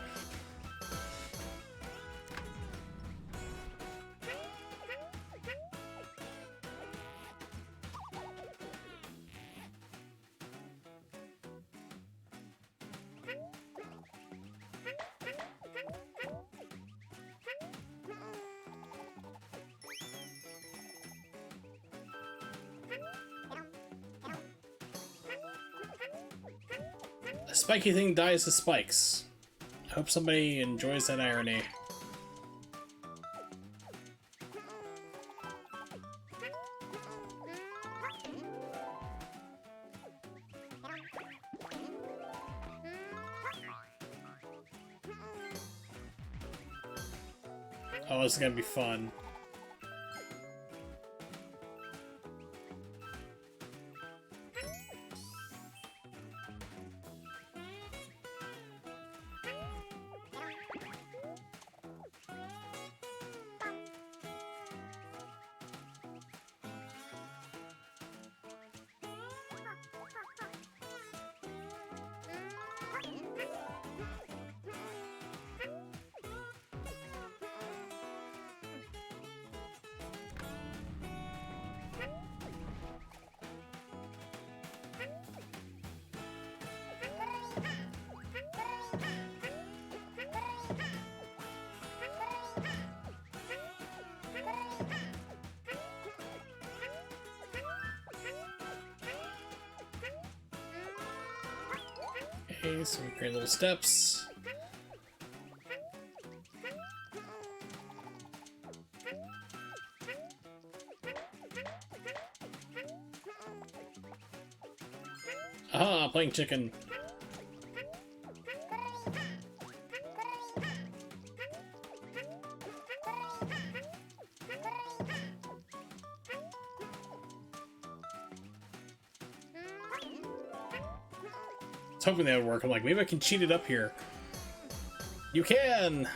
A spiky thing dies with spikes. I hope somebody enjoys that irony. Oh, this is gonna be fun. Okay, some great little steps. Aha, playing chicken. I was hoping that would work. I'm like, maybe I can cheat it up here. You can!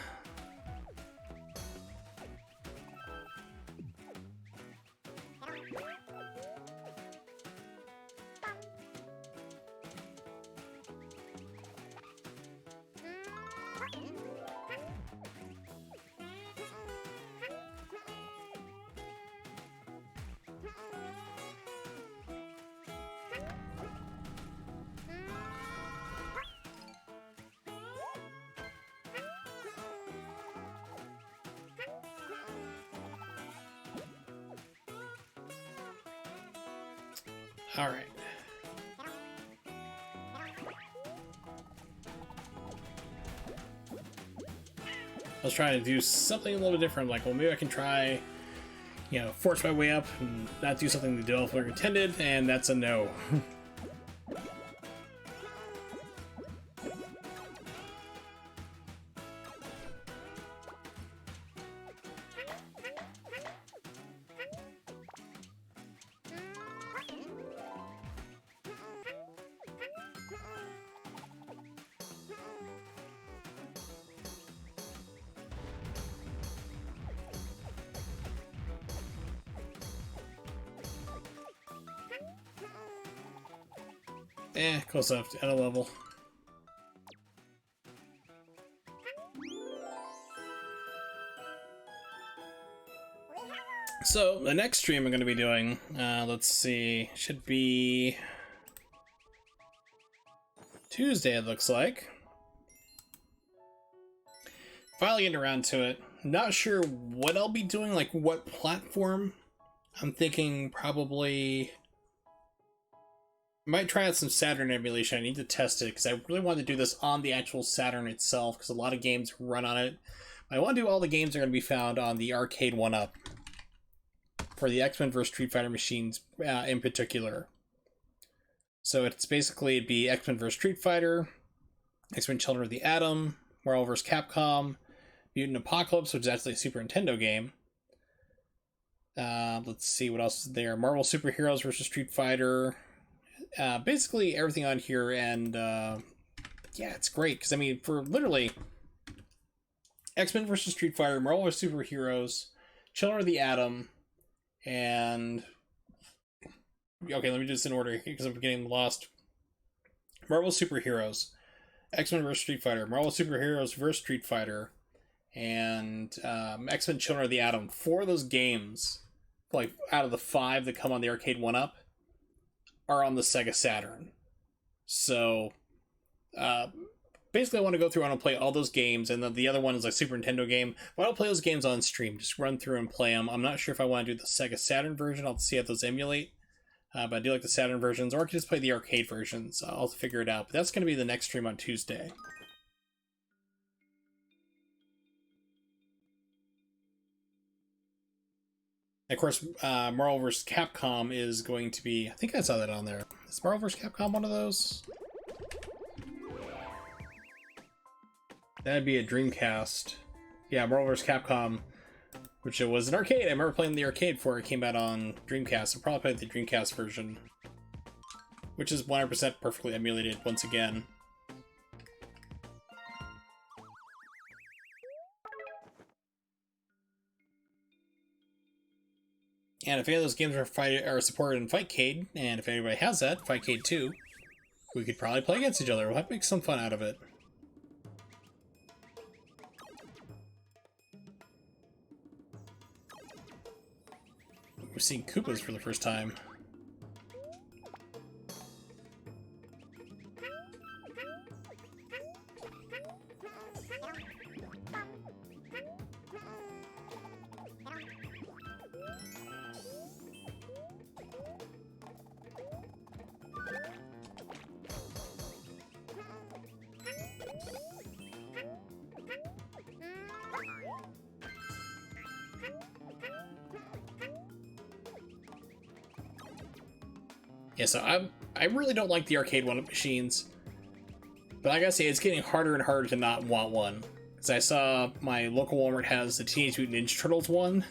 Alright. I was trying to do something a little bit different. Like, well, maybe I can try, you know, force my way up and not do something the developer intended, and that's a no. Close enough at a level. So, the next stream I'm going to be doing, let's see, should be Tuesday, it looks like. Finally getting around to it. Not sure what I'll be doing, like what platform. I'm thinking probably... I might try out some Saturn emulation. I need to test it, because I really want to do this on the actual Saturn itself, because a lot of games run on it. I want to do all the games that are going to be found on the arcade 1-up. For the X-Men vs. Street Fighter machines in particular. So it's basically, it'd be X-Men vs. Street Fighter, X-Men Children of the Atom, Marvel vs. Capcom, Mutant Apocalypse, which is actually a Super Nintendo game. Let's see what else is there. Marvel Superheroes vs. Street Fighter. Basically everything on here, and yeah, it's great, because I mean, for literally X-Men vs. Street Fighter, Marvel vs. Superheroes, Children of the Atom, and okay, let me do this in order because I'm getting lost. Marvel Superheroes, X-Men vs. Street Fighter, Marvel Superheroes vs. Street Fighter, and X-Men Children of the Atom. 4 of those games, like out of the 5 that come on the arcade 1-up, are on the Sega Saturn. So basically I want to go through and I'll play all those games, and then the other one is a Super Nintendo game. But I'll play those games on stream, just run through and play them. I'm not sure if I want to do the Sega Saturn version. I'll see if those emulate. But I do like the Saturn versions, or I can just play the arcade versions. I'll figure it out. But that's going to be the next stream on Tuesday. Of course, Marvel vs. Capcom is going to be... I think I saw that on there. Is Marvel vs. Capcom one of those? That'd be a Dreamcast. Yeah, Marvel vs. Capcom, which it was an arcade. I remember playing the arcade before it came out on Dreamcast. I probably played the Dreamcast version, which is 100% perfectly emulated once again. And if any of those games are supported in Fightcade, and if anybody has that, Fightcade 2, we could probably play against each other. We'll have to make some fun out of it. We're seeing Koopas for the first time. Yeah, so I really don't like the arcade 1-up machines, but I gotta say, it's getting harder and harder to not want one. Because I saw my local Walmart has the Teenage Mutant Ninja Turtles one,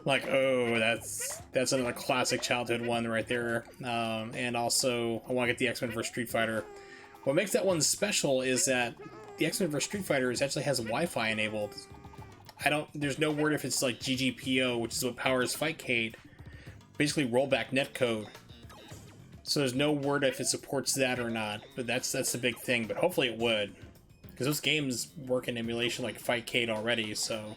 like, oh, that's another classic childhood one right there. And also, I want to get the X-Men vs. Street Fighter. What makes that one special is that the X-Men vs. Street Fighter actually has Wi-Fi enabled. There's no word if it's like GGPO, which is what powers Fightcade. Basically rollback netcode. So there's no word if it supports that or not, but that's the big thing. But hopefully it would, because those games work in emulation like Fightcade already. So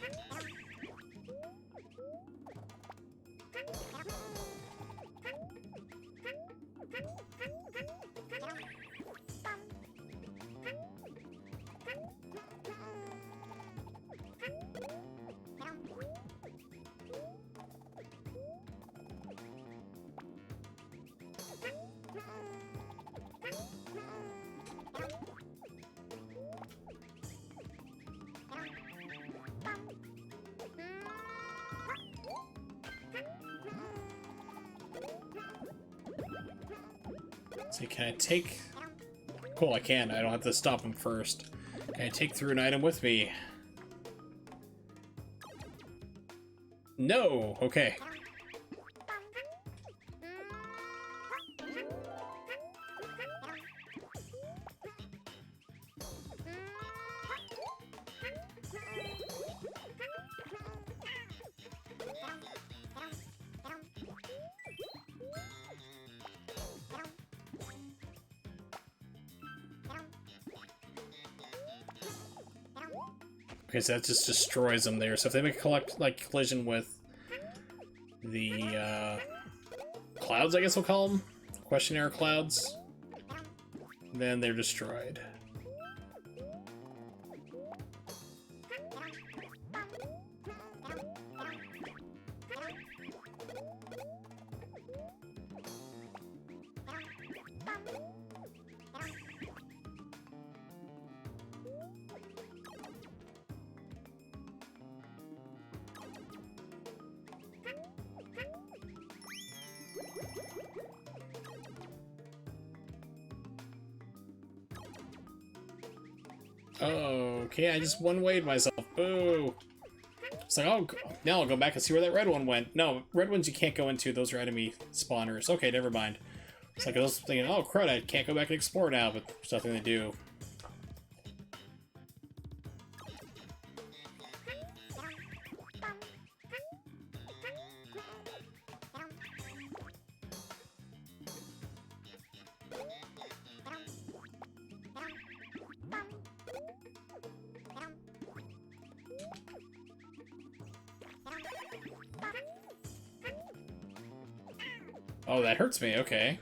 can I take... Cool, I can. I don't have to stop him first. Can I take through an item with me? No! Okay. Okay, so that just destroys them there. So if they make a collision with the clouds, I guess we'll call them, questionnaire clouds, then they're destroyed. Okay, I just one-wayed myself. Boo! It's like, oh, now I'll go back and see where that red one went. No, red ones you can't go into. Those are enemy spawners. Okay, never mind. It's like I was thinking, oh, crud, I can't go back and explore now, but there's nothing to do. Oh, that hurts me. Okay.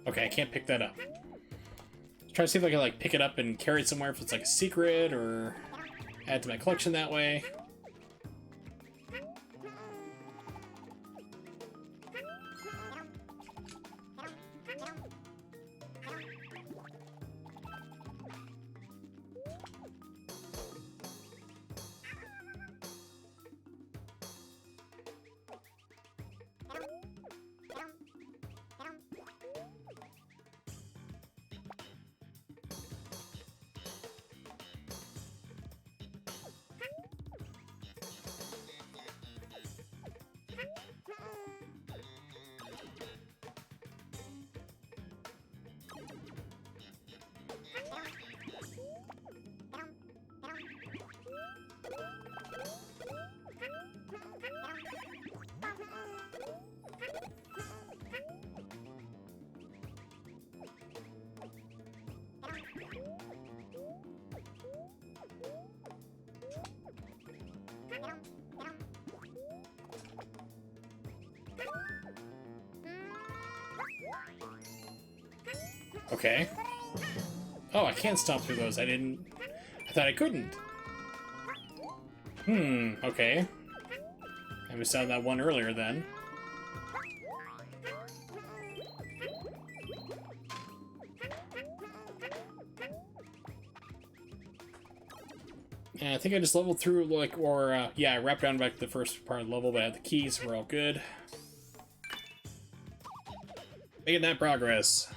Okay, I can't pick that up. Try to see if I can like pick it up and carry it somewhere if it's like a secret or add to my collection that way. Okay. Oh, I can't stomp through those. I thought I couldn't. Okay. I missed out on that one earlier then. And I think I just leveled through, like, or, yeah, I wrapped down back to the first part of the level, but I had the keys, so we're all good. Making that progress.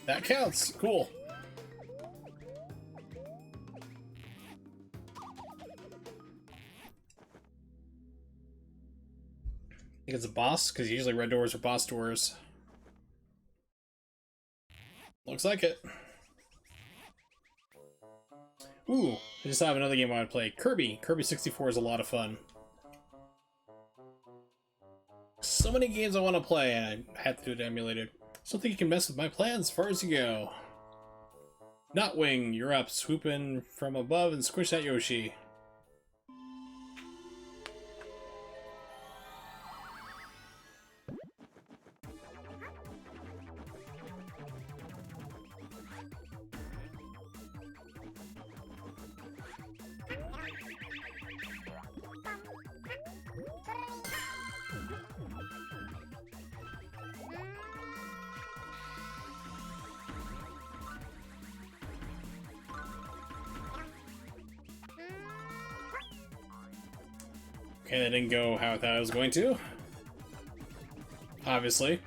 That counts. Cool. I think it's a boss, because usually red doors are boss doors. Looks like it. Ooh, I just have another game I want to play. Kirby. Kirby 64 is a lot of fun. So many games I want to play, and I have to do it emulated. Still think you can mess with my plans as far as you go. Notwing, you're up. Swoop in from above and squish that Yoshi. Okay, that didn't go how I thought it was going to. Obviously.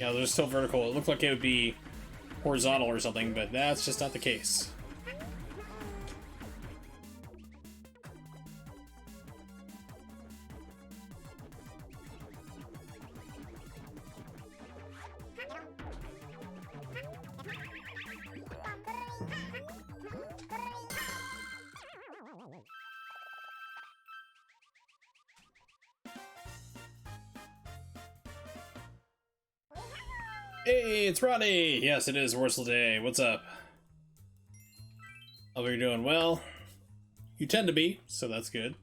Yeah, they're still vertical. It looked like it would be horizontal or something, but that's just not the case. Hey, it's Ronnie! Yes, it is Wurzel Day. What's up? Hope you're doing well. You tend to be, so that's good.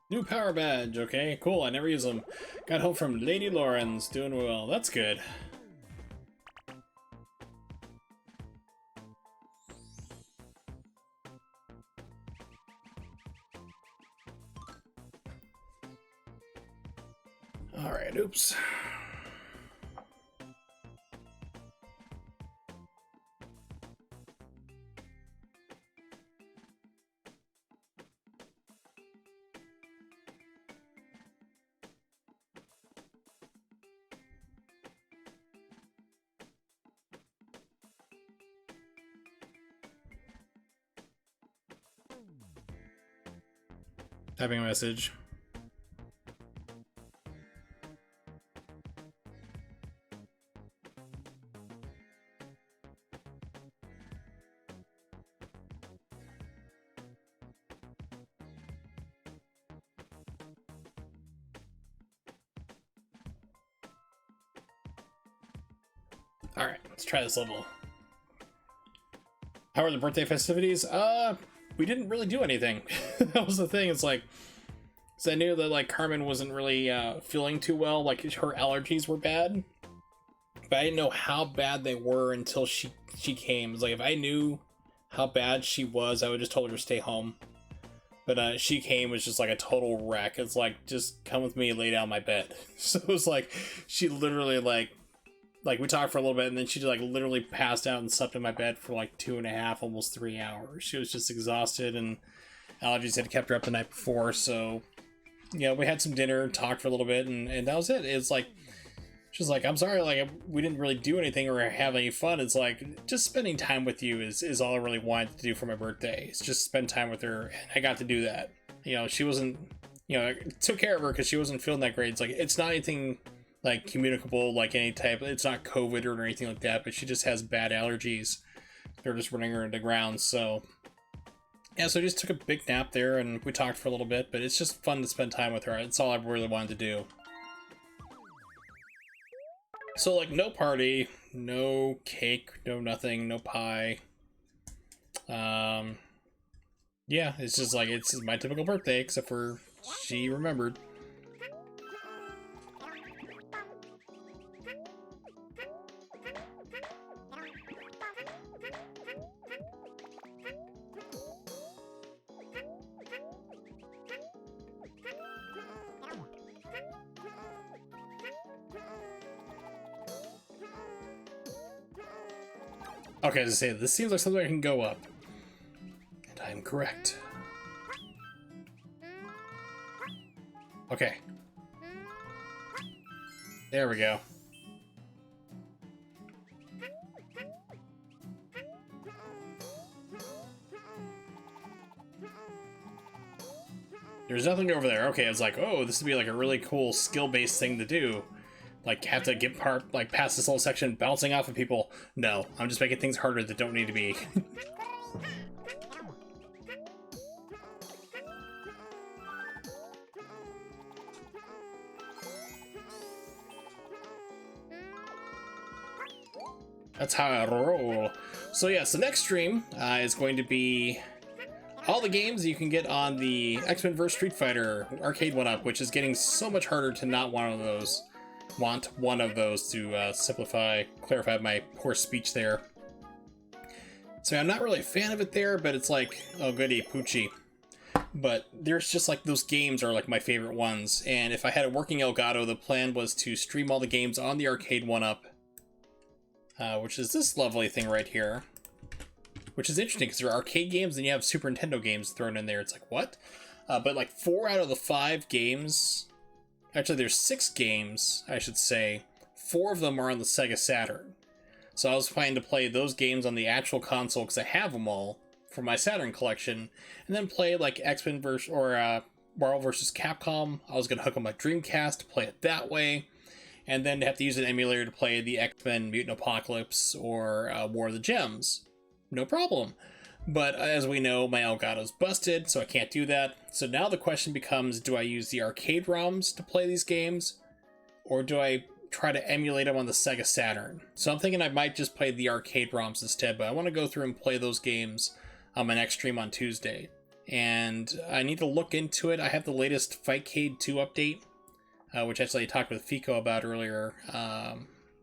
New power badge, okay, cool, I never use them. Got help from Lady Lauren's, doing well, that's good. Alright, oops. Typing a message. Alright, let's try this level. How are the birthday festivities? We didn't really do anything. That was the thing, it's like, so I knew that, like, Carmen wasn't really, feeling too well, like, her allergies were bad. But I didn't know how bad they were until she came. It's like, if I knew how bad she was, I would just told her to stay home. But, she came, was just like a total wreck. It's like, just come with me and lay down on my bed. So it was like, she literally, like, we talked for a little bit, and then she like literally passed out and slept in my bed for like 2.5, almost 3 hours. She was just exhausted, and allergies had kept her up the night before. So, yeah, we had some dinner, talked for a little bit, and that was it. It's like, she's like, I'm sorry, like, we didn't really do anything or have any fun. It's like, just spending time with you is all I really wanted to do for my birthday. It's just spend time with her, and I got to do that. You know, she wasn't, you know, I took care of her because she wasn't feeling that great. It's like, it's not anything like communicable, like any type, it's not COVID or anything like that, but she just has bad allergies. They're just running her into the ground. So yeah, so I just took a big nap there, and we talked for a little bit, but it's just fun to spend time with her. It's all I really wanted to do. So like, no party, no cake, no nothing, no pie. Yeah, it's just like, it's my typical birthday, except for she remembered. Okay, as I say, this seems like something that can go up. And I'm correct. Okay. There we go. There's nothing over there. Okay, it's like, oh, this would be like a really cool skill-based thing to do. Like, have to get like past this whole section bouncing off of people. No, I'm just making things harder that don't need to be. That's how I roll. So yes, the next stream is going to be all the games you can get on the X-Men vs Street Fighter arcade one-up, which is getting so much harder to not want one of those. want one of those to clarify my poor speech there. So I'm not really a fan of it there, but it's like, oh goody, Poochie. But there's just like those games are like my favorite ones, and if I had a working Elgato, the plan was to stream all the games on the arcade 1-up, which is this lovely thing right here. Which is interesting because there are arcade games and you have Super Nintendo games thrown in there. It's like, what? But like 4 out of the 5 games, actually there's 6 games, I should say. 4 of them are on the Sega Saturn. So I was planning to play those games on the actual console because I have them all for my Saturn collection, and then play like X-Men Marvel vs. Capcom. I was going to hook up my Dreamcast to play it that way, and then have to use an emulator to play the X-Men Mutant Apocalypse or War of the Gems. No problem. But as we know, my Elgato's busted, so I can't do that. So now the question becomes, do I use the arcade ROMs to play these games, or do I try to emulate them on the Sega Saturn? So I'm thinking I might just play the arcade ROMs instead, but I want to go through and play those games on my next stream on Tuesday. And I need to look into it. I have the latest Fightcade 2 update, which actually I talked with Fico about earlier.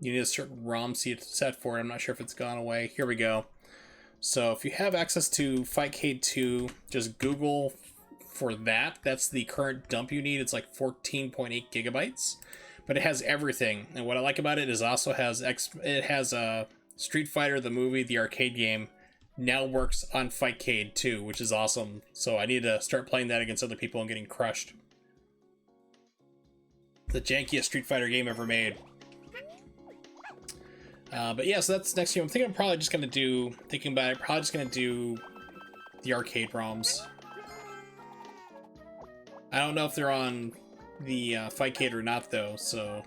You need a certain ROM set for it. I'm not sure if it's gone away. Here we go. So if you have access to Fightcade 2, just Google for that. That's the current dump you need. It's like 14.8 gigabytes. But it has everything. And what I like about it is also has Street Fighter the movie, the arcade game, now works on Fightcade 2, which is awesome. So I need to start playing that against other people and getting crushed. The jankiest Street Fighter game ever made. But yeah, so that's next year. I'm thinking I'm probably just going to do, probably just going to do the arcade ROMs. I don't know if they're on the Fightcade or not, though, so...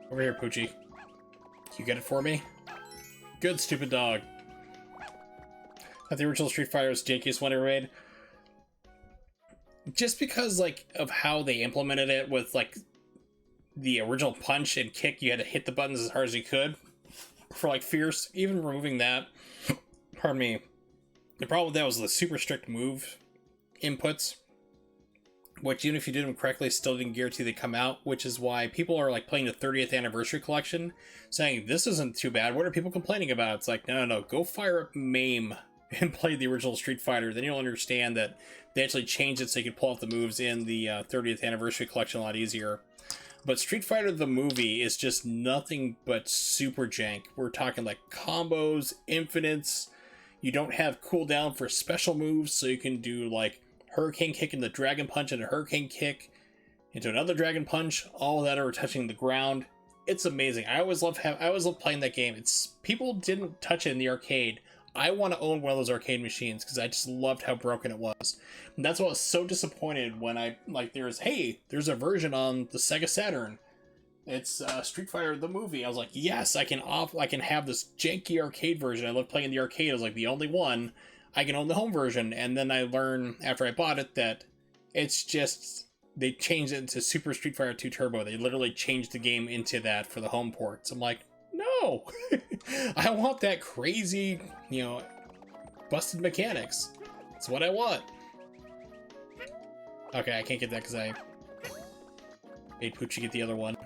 Over here, Poochie. You get it for me? Good, stupid dog. That the original Street Fighter was the jankiest one ever made. Just because, like, of how they implemented it with, like, the original punch and kick, you had to hit the buttons as hard as you could for, like, fierce. Even removing that, pardon me, the problem with that was the super strict move inputs, which even if you did them correctly, still didn't guarantee they come out, which is why people are like playing the 30th anniversary collection, saying this isn't too bad. What are people complaining about? It's like, no, go fire up MAME and play the original Street Fighter. Then you'll understand that they actually changed it so you could pull off the moves in the 30th anniversary collection a lot easier. But Street Fighter the movie is just nothing but super jank. We're talking like combos, infinites. You don't have cooldown for special moves, so you can do like Hurricane Kick into Dragon Punch and a Hurricane Kick into another Dragon Punch, all of that are touching the ground. It's amazing. I always love playing that game. People didn't touch it in the arcade. I want to own one of those arcade machines because I just loved how broken it was. And that's why I was so disappointed when there's a version on the Sega Saturn. It's Street Fighter the movie. I was like, yes, I can have this janky arcade version. I love playing the arcade. I was like, the only one. I can own the home version. And then I learned after I bought it that it's just, they changed it into Super Street Fighter 2 Turbo. They literally changed the game into that for the home ports. I'm like, no, I want that crazy, busted mechanics. It's what I want. Okay, I can't get that because I made Poochie get the other one.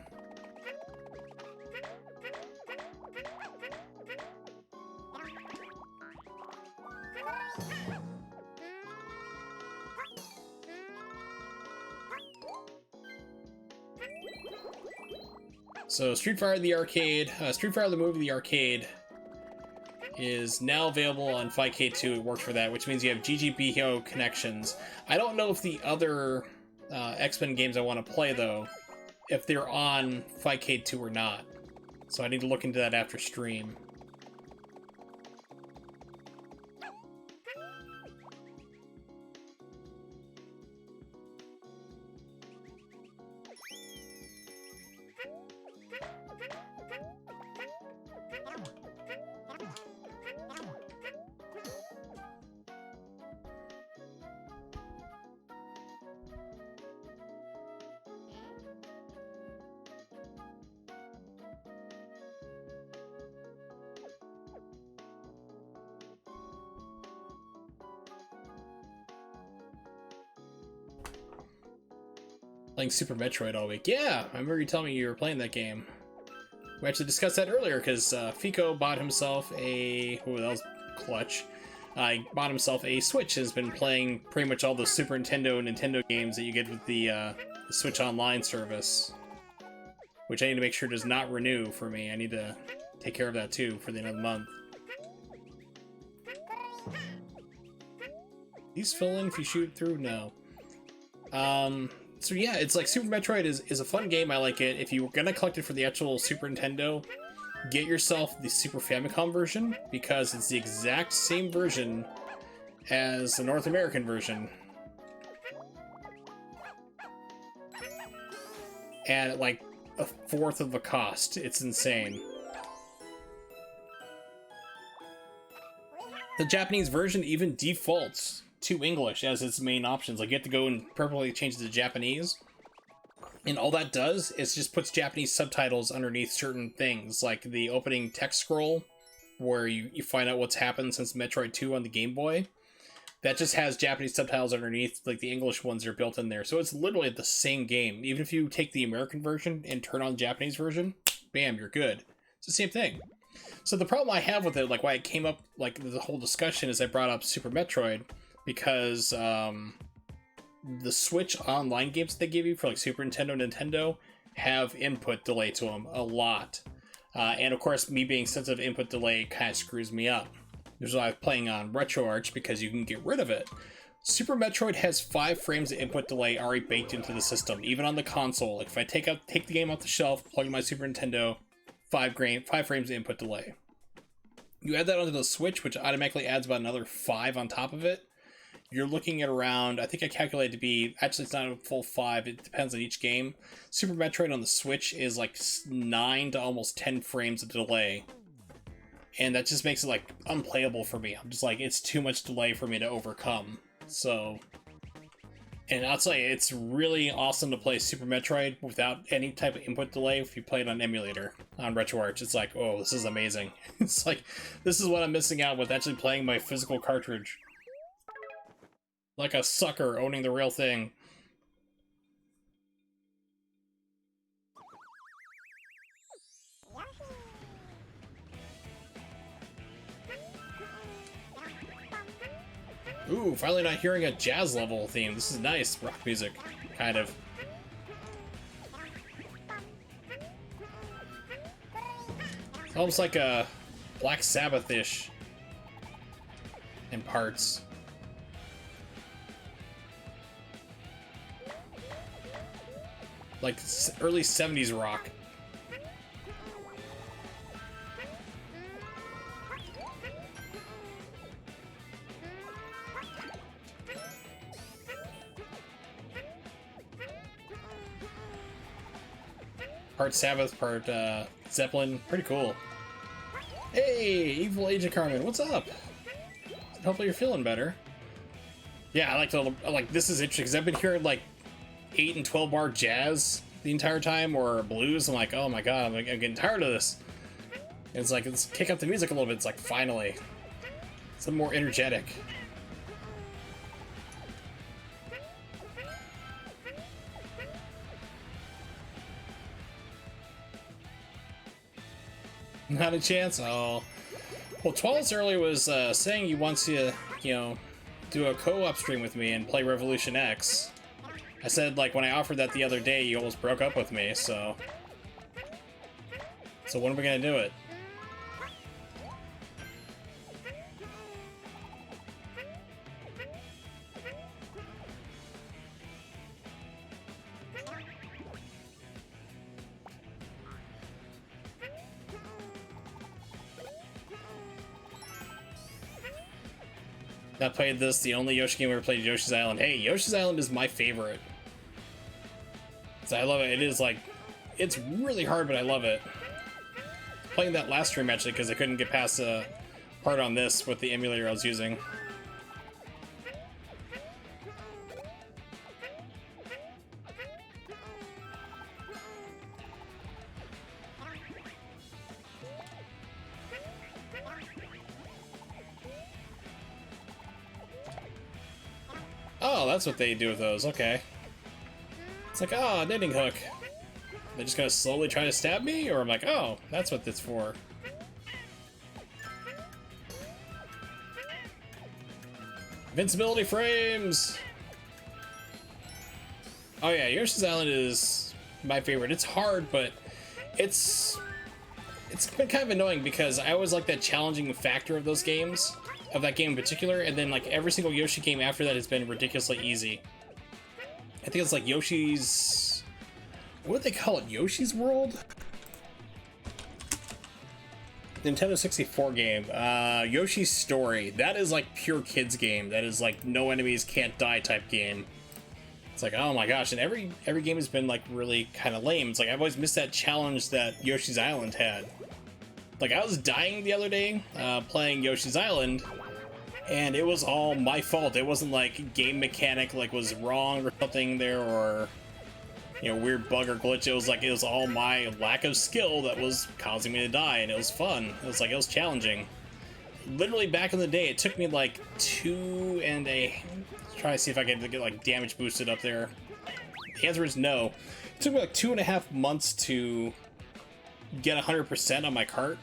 So Street Fighter the arcade, Street Fighter the movie the arcade is now available on Fightcade 2. It works for that, which means you have GGBO connections. I don't know if the other X-Men games I want to play, though, if they're on Fightcade 2 or not. So I need to look into that after stream. Playing Super Metroid all week. Yeah, I remember you telling me you were playing that game. We actually discussed that earlier because Fico bought himself a... Oh, that was clutch. He bought himself a Switch and has been playing pretty much all the Super Nintendo and Nintendo games that you get with the Switch Online service. Which I need to make sure does not renew for me. I need to take care of that too for the end of the month. These fill in if you shoot through? No. So yeah, it's like Super Metroid is a fun game. I like it. If you were gonna collect it for the actual Super Nintendo, get yourself the Super Famicom version because it's the exact same version as the North American version. And at like a fourth of the cost. It's insane. The Japanese version even defaults to English as its main options. Like, you have to go and purposely change it to Japanese. And all that does is just puts Japanese subtitles underneath certain things, like the opening text scroll, where you find out what's happened since Metroid 2 on the Game Boy. That just has Japanese subtitles underneath, like the English ones are built in there. So it's literally the same game. Even if you take the American version and turn on the Japanese version, bam, you're good. It's the same thing. So the problem I have with it, like why it came up, like the whole discussion, is I brought up Super Metroid, because the Switch online games they give you for like Super Nintendo have input delay to them a lot. And of course, me being sensitive to input delay kind of screws me up. There's why I'm playing on RetroArch, because you can get rid of it. Super Metroid has 5 frames of input delay already baked into the system, even on the console. Like if I take the game off the shelf, plug in my Super Nintendo, 5 frames of input delay. You add that onto the Switch, which automatically adds about another 5 on top of it. You're looking at around, I think I calculated to be, actually it's not a full 5, it depends on each game. Super Metroid on the Switch is like 9 to almost 10 frames of delay. And that just makes it like unplayable for me. I'm just like, it's too much delay for me to overcome. So, and I'll tell you, it's really awesome to play Super Metroid without any type of input delay if you play it on emulator on RetroArch. It's like, oh, this is amazing. It's like, this is what I'm missing out with actually playing my physical cartridge. Like a sucker owning the real thing. Ooh, finally not hearing a jazz level theme. This is nice rock music, kind of. It's almost like a Black Sabbath-ish in parts. Like early 70s rock. Part Sabbath, part Zeppelin. Pretty cool. Hey, Evil Agent Carmen, what's up? Hopefully you're feeling better. Yeah, I like this is interesting because I've been hearing like 8 and 12 bar jazz the entire time, or blues. I'm like, oh my god, I'm getting tired of this. And it's like, let's kick up the music a little bit. It's like, finally, something more energetic. Not a chance? Oh. Well, Twilight earlier was saying he wants to, do a co-op stream with me and play Revolution X. I said, like, when I offered that the other day, you almost broke up with me, so... So when are we gonna do it? I played this, the only Yoshi game I ever played, Yoshi's Island. Hey, Yoshi's Island is my favorite. So I love it. It is like, it's really hard, but I love it. Playing that last stream actually because I couldn't get past a part on this with the emulator I was using. Oh, that's what they do with those. Okay. like, oh, knitting hook. They're just gonna slowly try to stab me? Or I'm like, oh, that's what it's for. Invincibility frames! Oh yeah, Yoshi's Island is my favorite. It's hard, but it's been kind of annoying because I always like that challenging factor of those games, of that game in particular, and then like every single Yoshi game after that has been ridiculously easy. I think it's like Yoshi's... what would they call it? Yoshi's World? Nintendo 64 game. Yoshi's Story. That is like pure kids game. That is like no enemies can't die type game. It's like, oh my gosh, and every game has been like really kind of lame. It's like I've always missed that challenge that Yoshi's Island had. Like I was dying the other day playing Yoshi's Island, and it was all my fault. It wasn't like game mechanic like was wrong or something there, or you know, weird bug or glitch. It was all my lack of skill that was causing me to die, and it was fun. It was challenging. Literally back in the day, it took me like try to see if I can get like damage boosted up there. The answer is no. It took me like 2.5 months to get 100% on my cart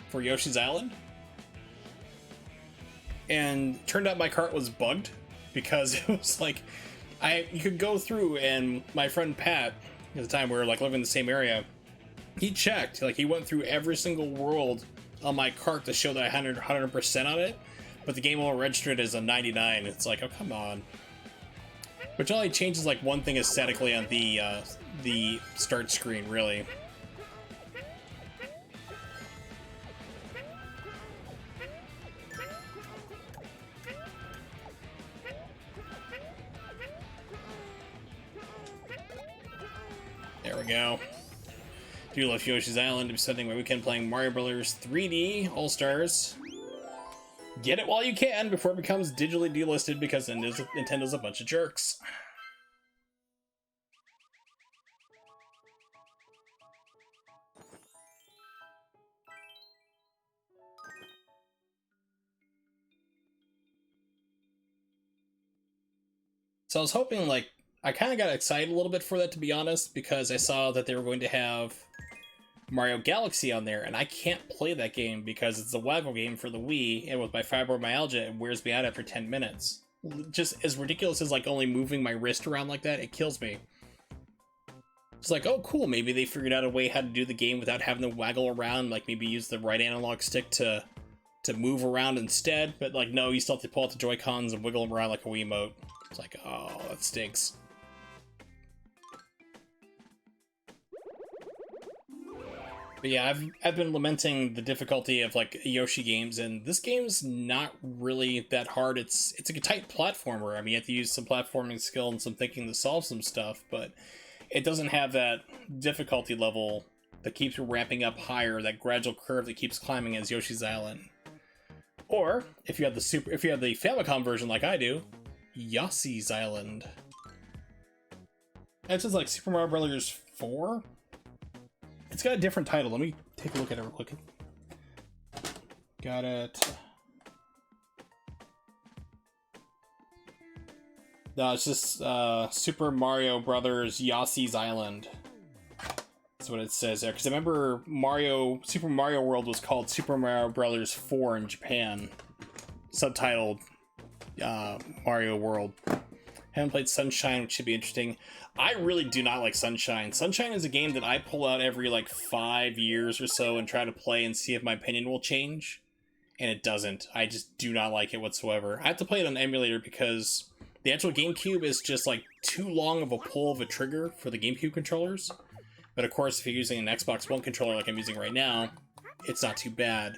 for Yoshi's Island. And turned out my cart was bugged because it was like, you could go through, and my friend Pat, at the time we were like living in the same area, he checked, like he went through every single world on my cart to show that I had 100% on it, but the game will register it as a 99. It's like, oh come on. Which only changes like one thing aesthetically on the start screen, really. There we go. Do love Yoshi's Island. I'm spending my weekend playing Mario Brothers 3D All-Stars. Get it while you can before it becomes digitally delisted because Nintendo's a bunch of jerks. So I was hoping, like, I kind of got excited a little bit for that, to be honest, because I saw that they were going to have Mario Galaxy on there, and I can't play that game because it's a waggle game for the Wii, and with my fibromyalgia, it wears me out after 10 minutes. Just as ridiculous as, like, only moving my wrist around like that, it kills me. It's like, oh, cool, maybe they figured out a way how to do the game without having to waggle around, like, maybe use the right analog stick to move around instead, but, like, no, you still have to pull out the Joy-Cons and wiggle them around like a Wiimote. It's like, oh, that stinks. But yeah, I've been lamenting the difficulty of like Yoshi games, and this game's not really that hard. It's a tight platformer. I mean, you have to use some platforming skill and some thinking to solve some stuff, but it doesn't have that difficulty level that keeps ramping up higher, that gradual curve that keeps climbing as Yoshi's Island. Or if you have the Famicom version like I do, Yoshi's Island. That's just like Super Mario Brothers 4. It's got a different title. Let me take a look at it real quick. Got it. No, it's just Super Mario Brothers Yoshi's Island. That's what it says there. Because I remember Super Mario World was called Super Mario Brothers 4 in Japan. Subtitled Mario World. Haven't played Sunshine, which should be interesting. I really do not like Sunshine. Sunshine is a game that I pull out every like 5 years or so and try to play and see if my opinion will change. And it doesn't. I just do not like it whatsoever. I have to play it on emulator because the actual GameCube is just like too long of a pull of a trigger for the GameCube controllers. But of course, if you're using an Xbox One controller like I'm using right now, it's not too bad.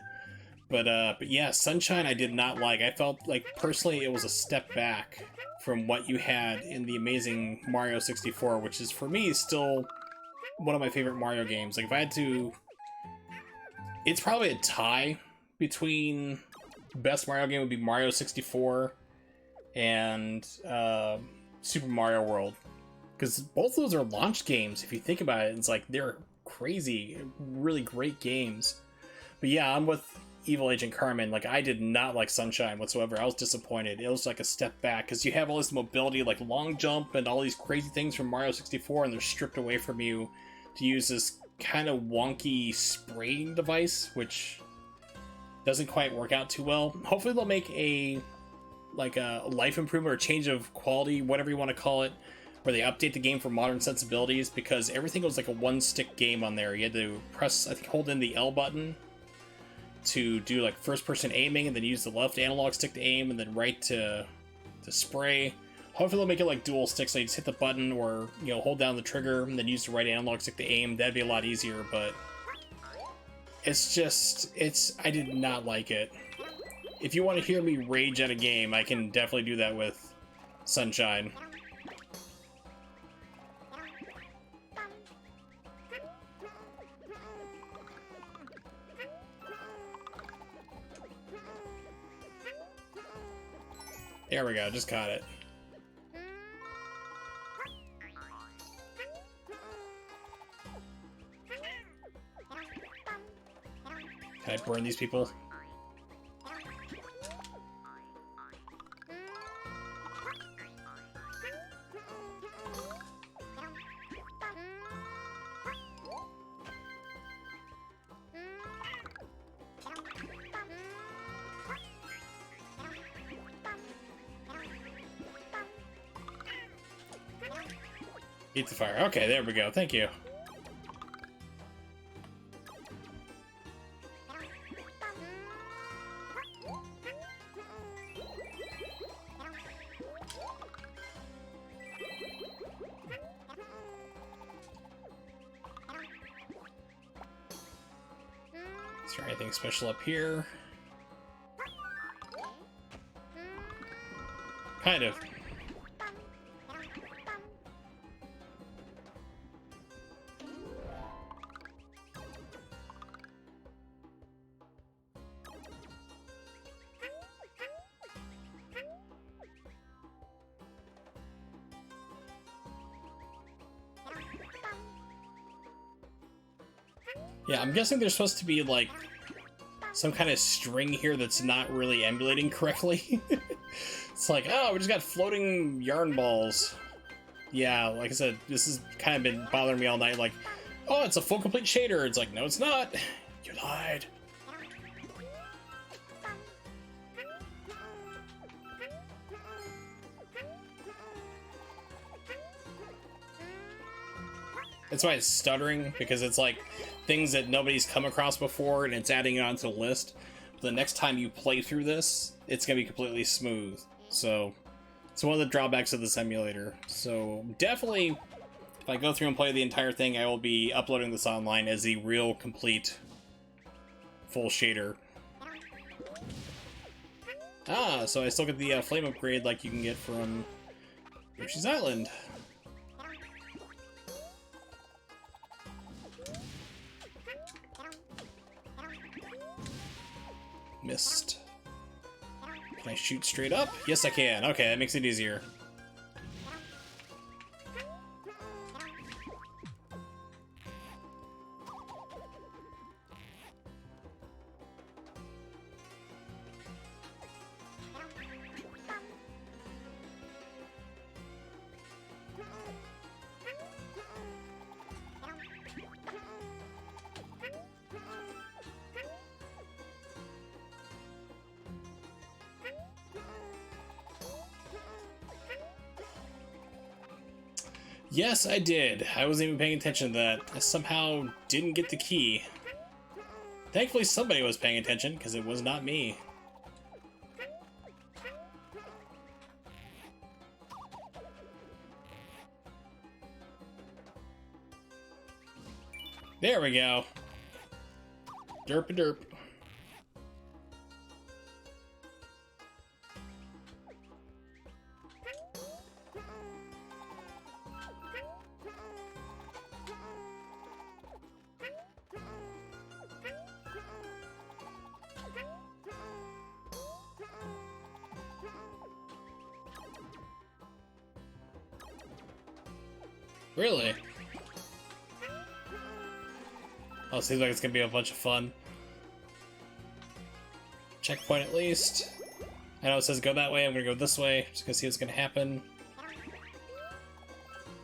But yeah, Sunshine I did not like. I felt like personally it was a step back from what you had in the amazing Mario 64, which is for me still one of my favorite Mario games. Like if I had to, it's probably a tie between best Mario game would be Mario 64 and Super Mario World, because both of those are launch games. If you think about it, it's like they're crazy, really great games. But yeah, I'm with Evil Agent Carmen, like, I did not like Sunshine whatsoever. I was disappointed. It was like a step back, because you have all this mobility, like long jump and all these crazy things from Mario 64, and they're stripped away from you to use this kind of wonky spraying device, which doesn't quite work out too well. Hopefully they'll make a life improvement or change of quality, whatever you want to call it, where they update the game for modern sensibilities, because everything was like a one-stick game on there. You had to press, I think, hold in the L button to do like first-person aiming, and then use the left analog stick to aim, and then right to spray. Hopefully they'll make it like dual sticks, so you just hit the button, or, you know, hold down the trigger and then use the right analog stick to aim. That'd be a lot easier, but I did not like it. If you want to hear me rage at a game, I can definitely do that with Sunshine. There we go, just caught it. Can I burn these people? Eat the fire. Okay, there we go. Thank you. Is there anything special up here? Kind of. Yeah, I'm guessing there's supposed to be, like, some kind of string here that's not really emulating correctly. It's like, oh, we just got floating yarn balls. Yeah, like I said, this has kind of been bothering me all night. Like, oh, it's a full complete shader. It's like, no, it's not. You lied. That's why it's stuttering, because it's like things that nobody's come across before, and it's adding it onto the list. But the next time you play through this, it's going to be completely smooth. So it's one of the drawbacks of this emulator. So definitely, if I go through and play the entire thing, I will be uploading this online as the real, complete, full shader. Ah, so I still get the flame upgrade like you can get from Yoshi's Island. Missed. Can I shoot straight up? Yes, I can. Okay, that makes it easier. Yes, I did. I wasn't even paying attention to that. I somehow didn't get the key. Thankfully, somebody was paying attention, because it was not me. There we go. Derp-a-derp. Really? Oh, seems like it's gonna be a bunch of fun. checkpoint at least. I know it says go that way, I'm gonna go this way, just gonna see what's gonna happen.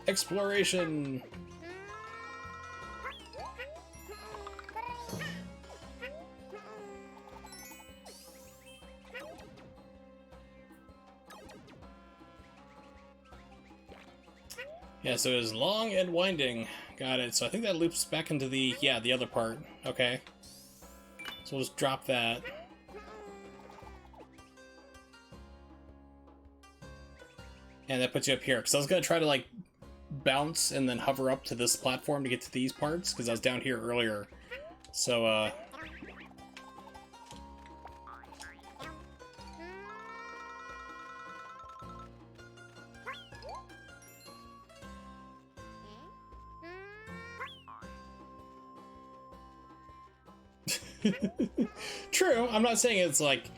Exploration! Yeah, so it is long and winding. Got it. So I think that loops back into the, yeah, the other part. Okay. So we'll just drop that. And that puts you up here. Because I was going to try to, like, bounce and then hover up to this platform to get to these parts. Because I was down here earlier. So, True, I'm not saying it's like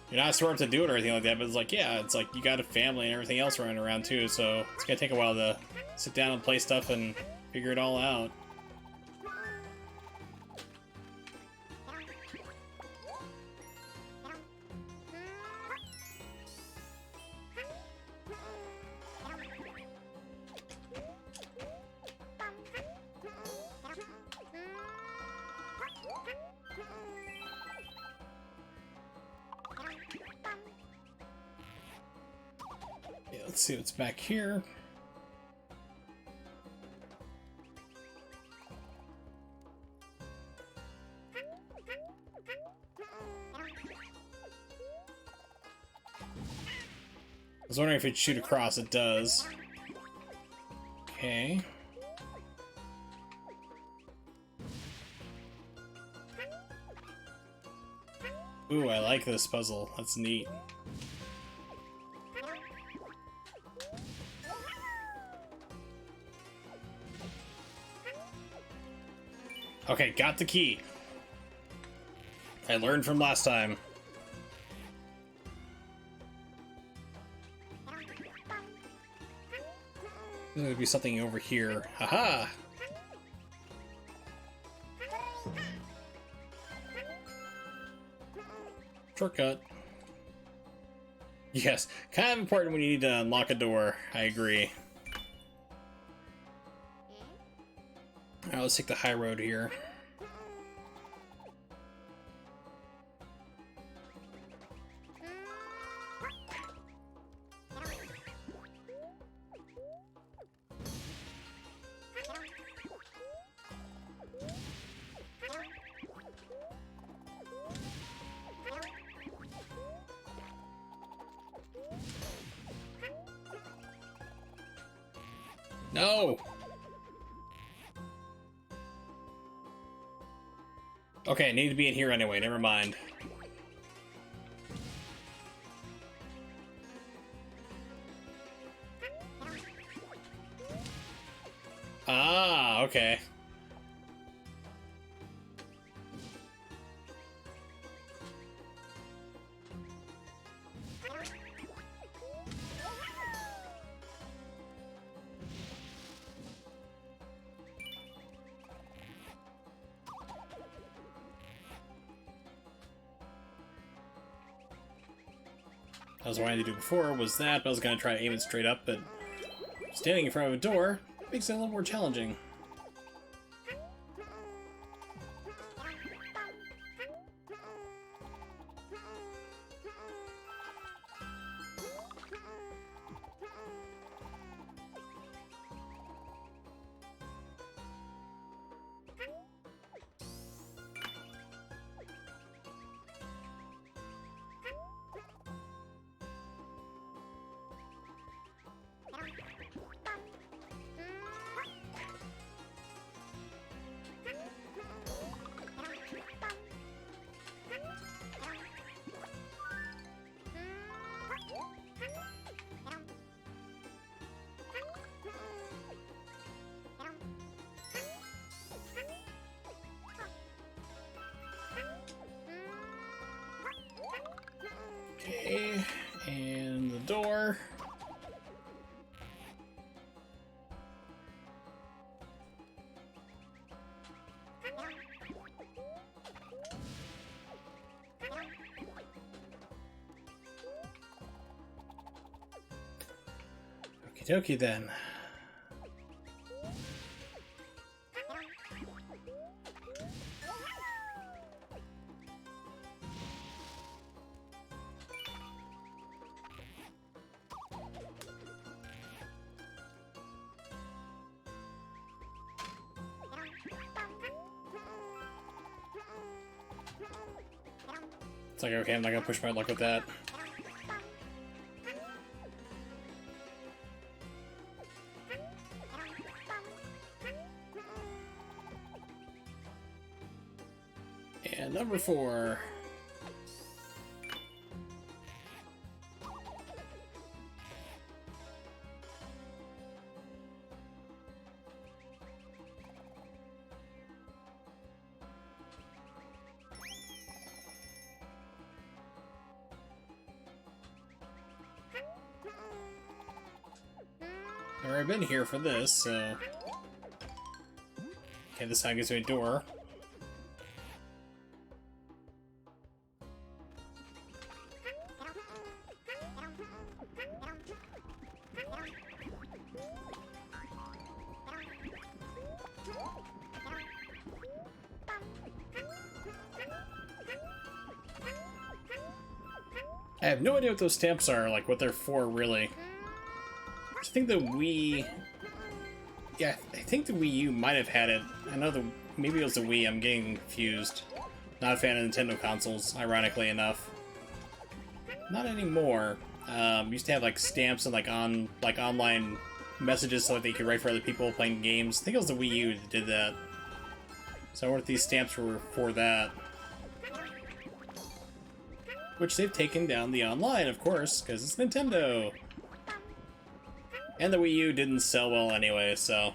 you're not smart to do it or anything like that, but it's like, yeah, it's like you got a family and everything else running around too, so it's gonna take a while to sit down and play stuff and figure it all out. Let's see what's back here. I was wondering if it'd shoot across. It does. Okay. Ooh, I like this puzzle. That's neat. Okay, got the key. I learned from last time. There's gonna be something over here. Haha! Shortcut. Yes, kind of important when you need to unlock a door. I agree. Alright, let's take the high road here. No! Okay, I need to be in here anyway, never mind. Ah, okay. I was wanting to do before was that, but I was going to try to aim it straight up, but standing in front of a door makes it a little more challenging. Okie dokie then. It's like, okay, I'm not gonna push my luck with that. And number 4. I've already been here for this, so... Okay, this time gives me a door. I have no idea what those stamps are, like what they're for, really. I think the Wii... Yeah, I think the Wii U might have had it. I know maybe it was the Wii, I'm getting confused. Not a fan of Nintendo consoles, ironically enough. Not anymore. Used to have like stamps and like online messages so that they could write for other people playing games. I think it was the Wii U that did that. So I wonder if these stamps were for that. Which they've taken down the online, of course, because it's Nintendo. And the Wii U didn't sell well anyway, so...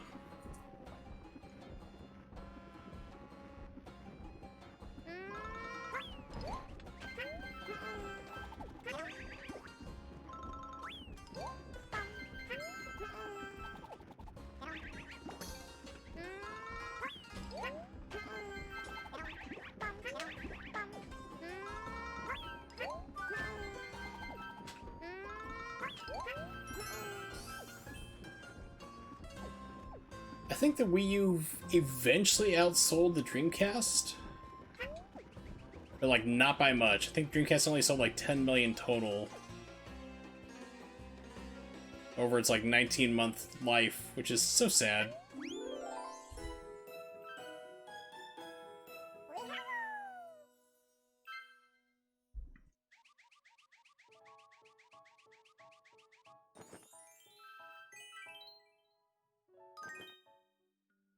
I think the Wii U eventually outsold the Dreamcast. But, like, not by much. I think Dreamcast only sold, like, 10 million total. Over its, like, 19-month life, which is so sad.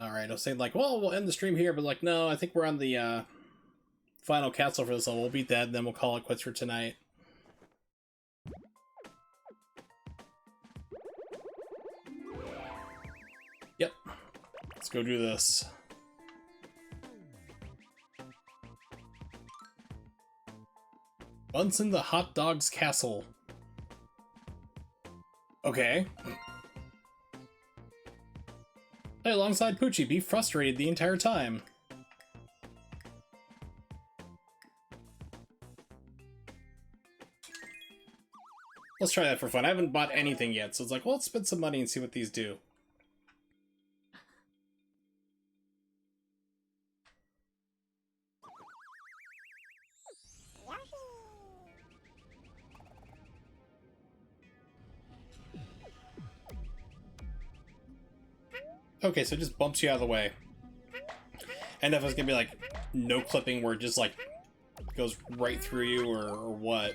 Alright, I was saying, like, well, we'll end the stream here, but, like, no, I think we're on the, final castle for this level. We'll beat that, and then we'll call it quits for tonight. Yep. Let's go do this. Bunsen the Hot Dog's Castle. Okay. Play alongside Poochie, be frustrated the entire time. Let's try that for fun. I haven't bought anything yet, so it's like, well, let's spend some money and see what these do. Okay, so it just bumps you out of the way. And if it's gonna be like no clipping where it just like goes right through you or what.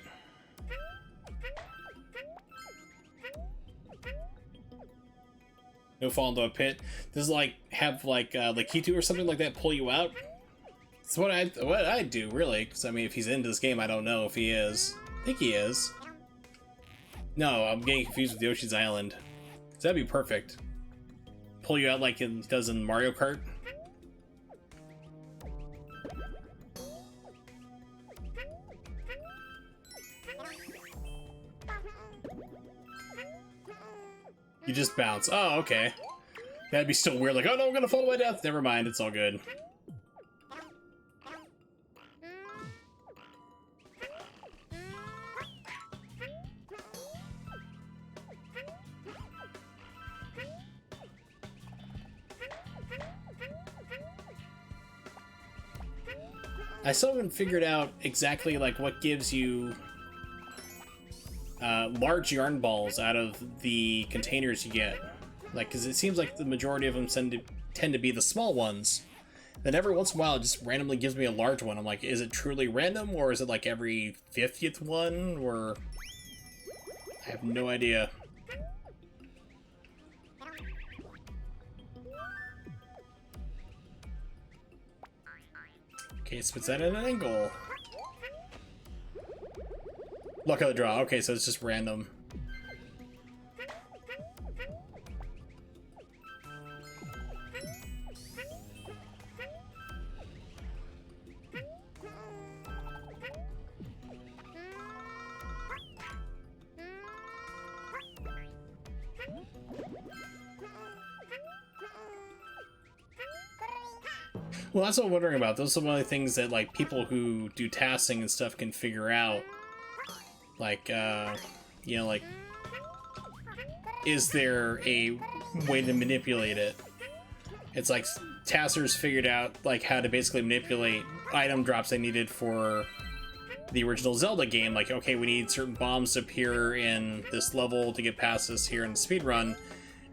No fall into a pit. Does like have like Lakitu or something like that pull you out? That's what I do really, because I mean if he's into this game I don't know if he is. I think he is. No, I'm getting confused with Yoshi's Island. That'd be perfect. Pull you out like it does in Mario Kart. You just bounce. Oh, okay. That'd be still weird, like, oh no, I'm gonna fall to my death. Never mind, it's all good. I still haven't figured out exactly like what gives you large yarn balls out of the containers you get. Like, because it seems like the majority of them tend to be the small ones. Then every once in a while, it just randomly gives me a large one. I'm like, is it truly random, or is it like every 50th one, or... I have no idea. Okay, spits that at an angle. Luck of the draw. Okay, so it's just random. Well, that's what I'm wondering about. Those are one of the things that, like, people who do tasking and stuff can figure out. Like, you know, like, is there a way to manipulate it? It's like Tassers figured out, like, how to basically manipulate item drops they needed for the original Zelda game. Like, okay, we need certain bombs to appear in this level to get past this here in the speedrun.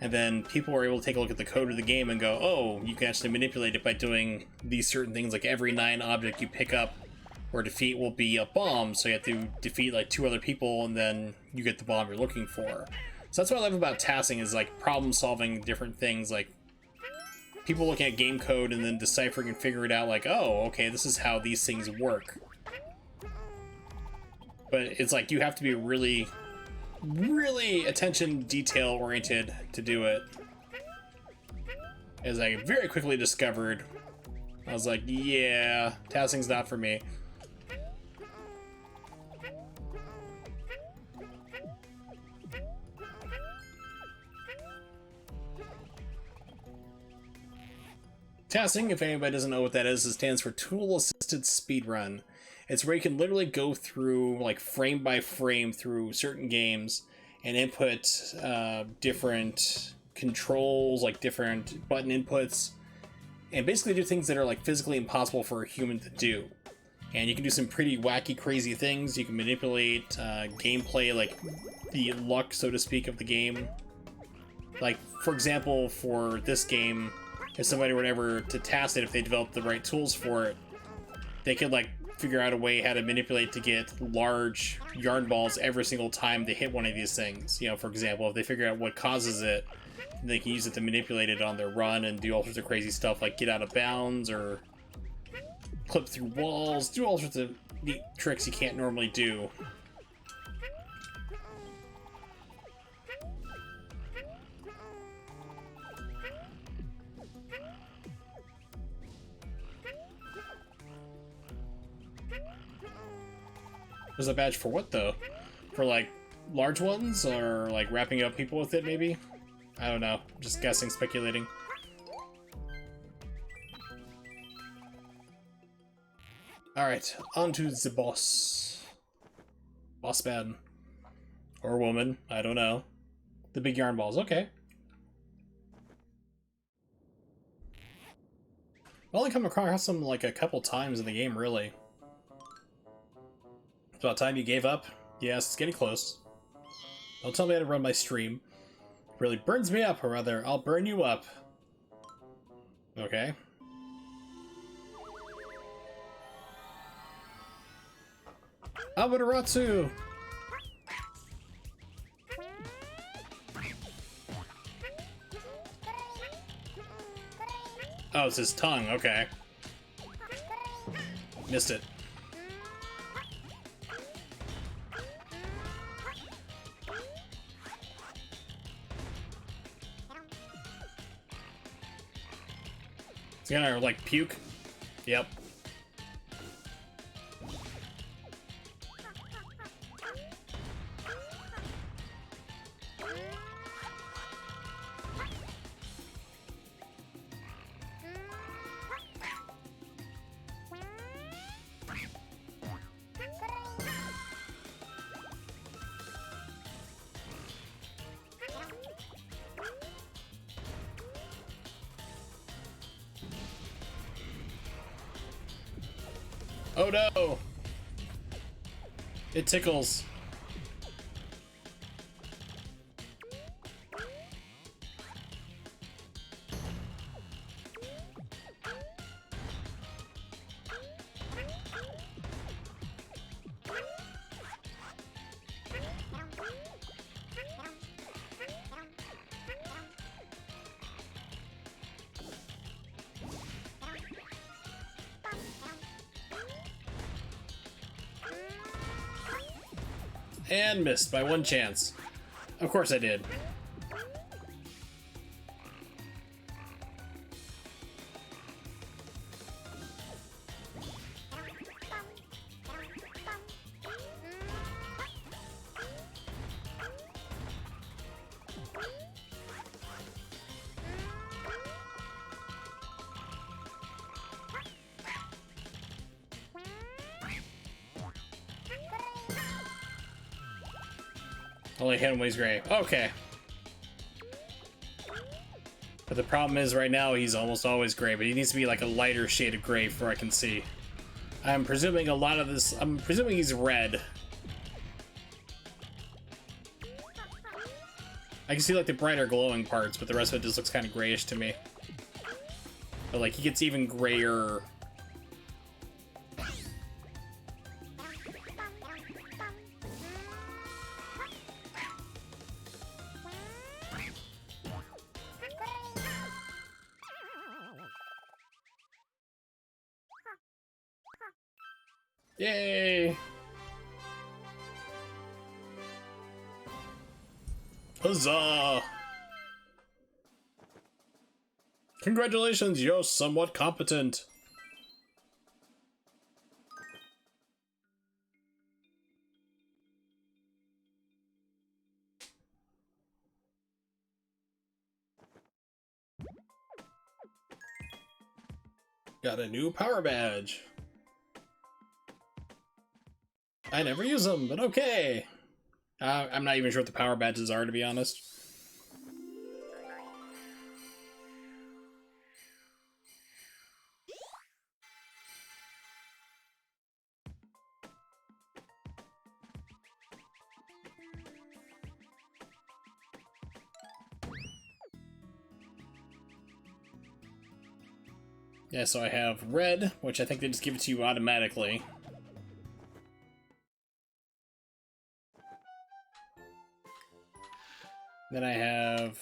And then people were able to take a look at the code of the game and go, oh, you can actually manipulate it by doing these certain things, like every 9 object you pick up or defeat will be a bomb, so you have to defeat like 2 other people and then you get the bomb you're looking for. So that's what I love about tasking, is like problem solving different things, like people looking at game code and then deciphering and figuring it out like, oh, okay, this is how these things work. But it's like you have to be really attention detail oriented to do it. As I very quickly discovered, I was like, yeah, tasking's not for me. Tasking, if anybody doesn't know what that is, it stands for Tool Assisted Speedrun. It's where you can literally go through, like, frame by frame through certain games and input different controls, like different button inputs, and basically do things that are, like, physically impossible for a human to do. And you can do some pretty wacky, crazy things. You can manipulate gameplay, like the luck, so to speak, of the game. Like, for example, for this game, if somebody were ever to task it, if they developed the right tools for it, they could, like, figure out a way how to manipulate to get large yarn balls every single time they hit one of these things. You know, for example, if they figure out what causes it, they can use it to manipulate it on their run and do all sorts of crazy stuff, like get out of bounds or clip through walls, do all sorts of neat tricks you can't normally do. There's a badge for what, though? For, like, large ones? Or, like, wrapping up people with it, maybe? I don't know. Just guessing, speculating. Alright, on to the boss. Boss man. Or woman, I don't know. The big yarn balls, okay. I've only come across them, like, a couple times in the game, really. It's about time you gave up. Yes, it's getting close. Don't tell me how to run my stream. It really burns me up, or rather, I'll burn you up. Okay. Amaterasu! Oh, it's his tongue, okay. Missed it. It's gonna, like, puke? Yep. Oh no! It tickles. And missed by one chance. Of course I did. Only hit him when he's gray. Okay. But the problem is right now he's almost always gray, but he needs to be like a lighter shade of gray before I can see. I'm presuming a lot of this, I'm presuming he's red. I can see like the brighter glowing parts, but the rest of it just looks kind of grayish to me. But like he gets even grayer. Yay! Huzzah! Congratulations, you're somewhat competent. Got a new power badge. I never use them, but okay. I'm not even sure what the power badges are, to be honest. Yeah, so I have red, which I think they just give it to you automatically. Then I have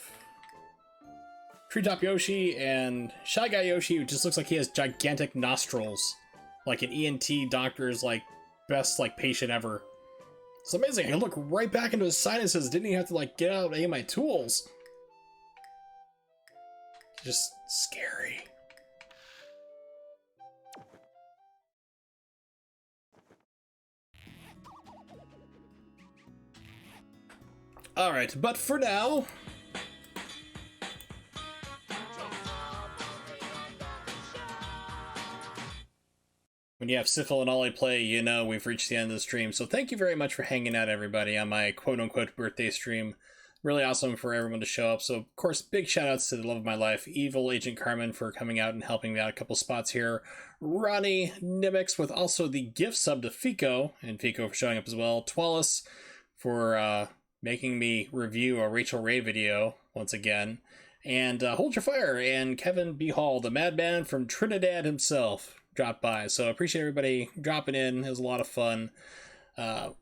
Treetop Yoshi and Shy Guy Yoshi, who just looks like he has gigantic nostrils. Like an ENT doctor's like best like patient ever. It's amazing. I can look right back into his sinuses. Didn't even have to like get out any of my tools. Just scary. Alright, but for now... When you have Sickle and Ollie play, you know we've reached the end of the stream. So thank you very much for hanging out, everybody, on my quote-unquote birthday stream. Really awesome for everyone to show up. So, of course, big shout-outs to the love of my life, Evil Agent Carmen, for coming out and helping me out a couple spots here. Ronnie Nimix with also the gift sub to Fico, and Fico for showing up as well. Twalis for making me review a Rachel Ray video once again. And Hold Your Fire and Kevin B. Hall, the madman from Trinidad himself, dropped by. So I appreciate everybody dropping in. It was a lot of fun.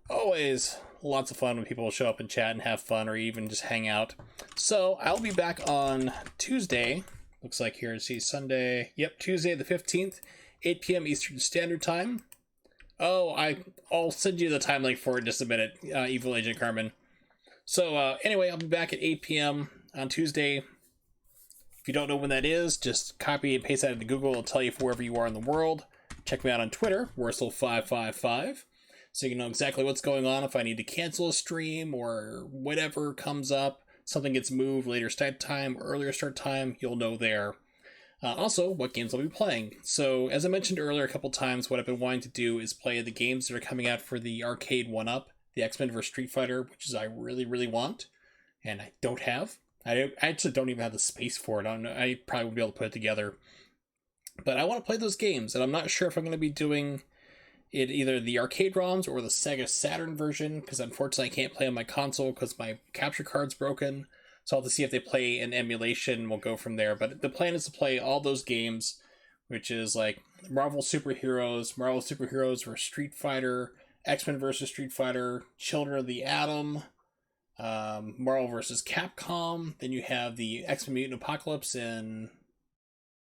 Always lots of fun when people show up and chat and have fun or even just hang out. So I'll be back on Tuesday. Looks like here, see, Sunday. Yep, Tuesday the 15th, 8 p.m. Eastern Standard Time. Oh, I'll send you the time link for it in just a minute, Evil Agent Carmen. So anyway, I'll be back at 8 p.m. on Tuesday. If you don't know when that is, just copy and paste that into Google. It'll tell you for wherever you are in the world. Check me out on Twitter, Wursel555. So you can know exactly what's going on if I need to cancel a stream or whatever comes up. Something gets moved, later start time, earlier start time, you'll know there. Also, what games I'll be playing. So, as I mentioned earlier a couple times, what I've been wanting to do is play the games that are coming out for the arcade 1-up, the X-Men vs. Street Fighter, which is I really, really want, and I don't have. I actually don't even have the space for it. I probably won't be able to put it together. But I want to play those games, and I'm not sure if I'm going to be doing it either the arcade ROMs or the Sega Saturn version, because unfortunately I can't play on my console because my capture card's broken. So I'll have to see if they play an emulation. We'll go from there. But the plan is to play all those games, which is like Marvel Superheroes vs. Street Fighter, X-Men vs. Street Fighter, Children of the Atom, Marvel vs. Capcom. Then you have the X-Men Mutant Apocalypse and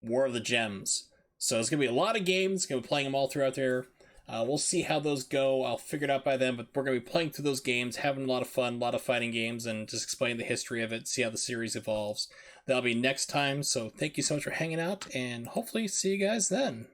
War of the Gems. So it's going to be a lot of games. Going to be playing them all throughout there. We'll see how those go. I'll figure it out by then, but we're going to be playing through those games, having a lot of fun, a lot of fighting games, and just explain the history of it, see how the series evolves. That'll be next time, so thank you so much for hanging out, and hopefully see you guys then.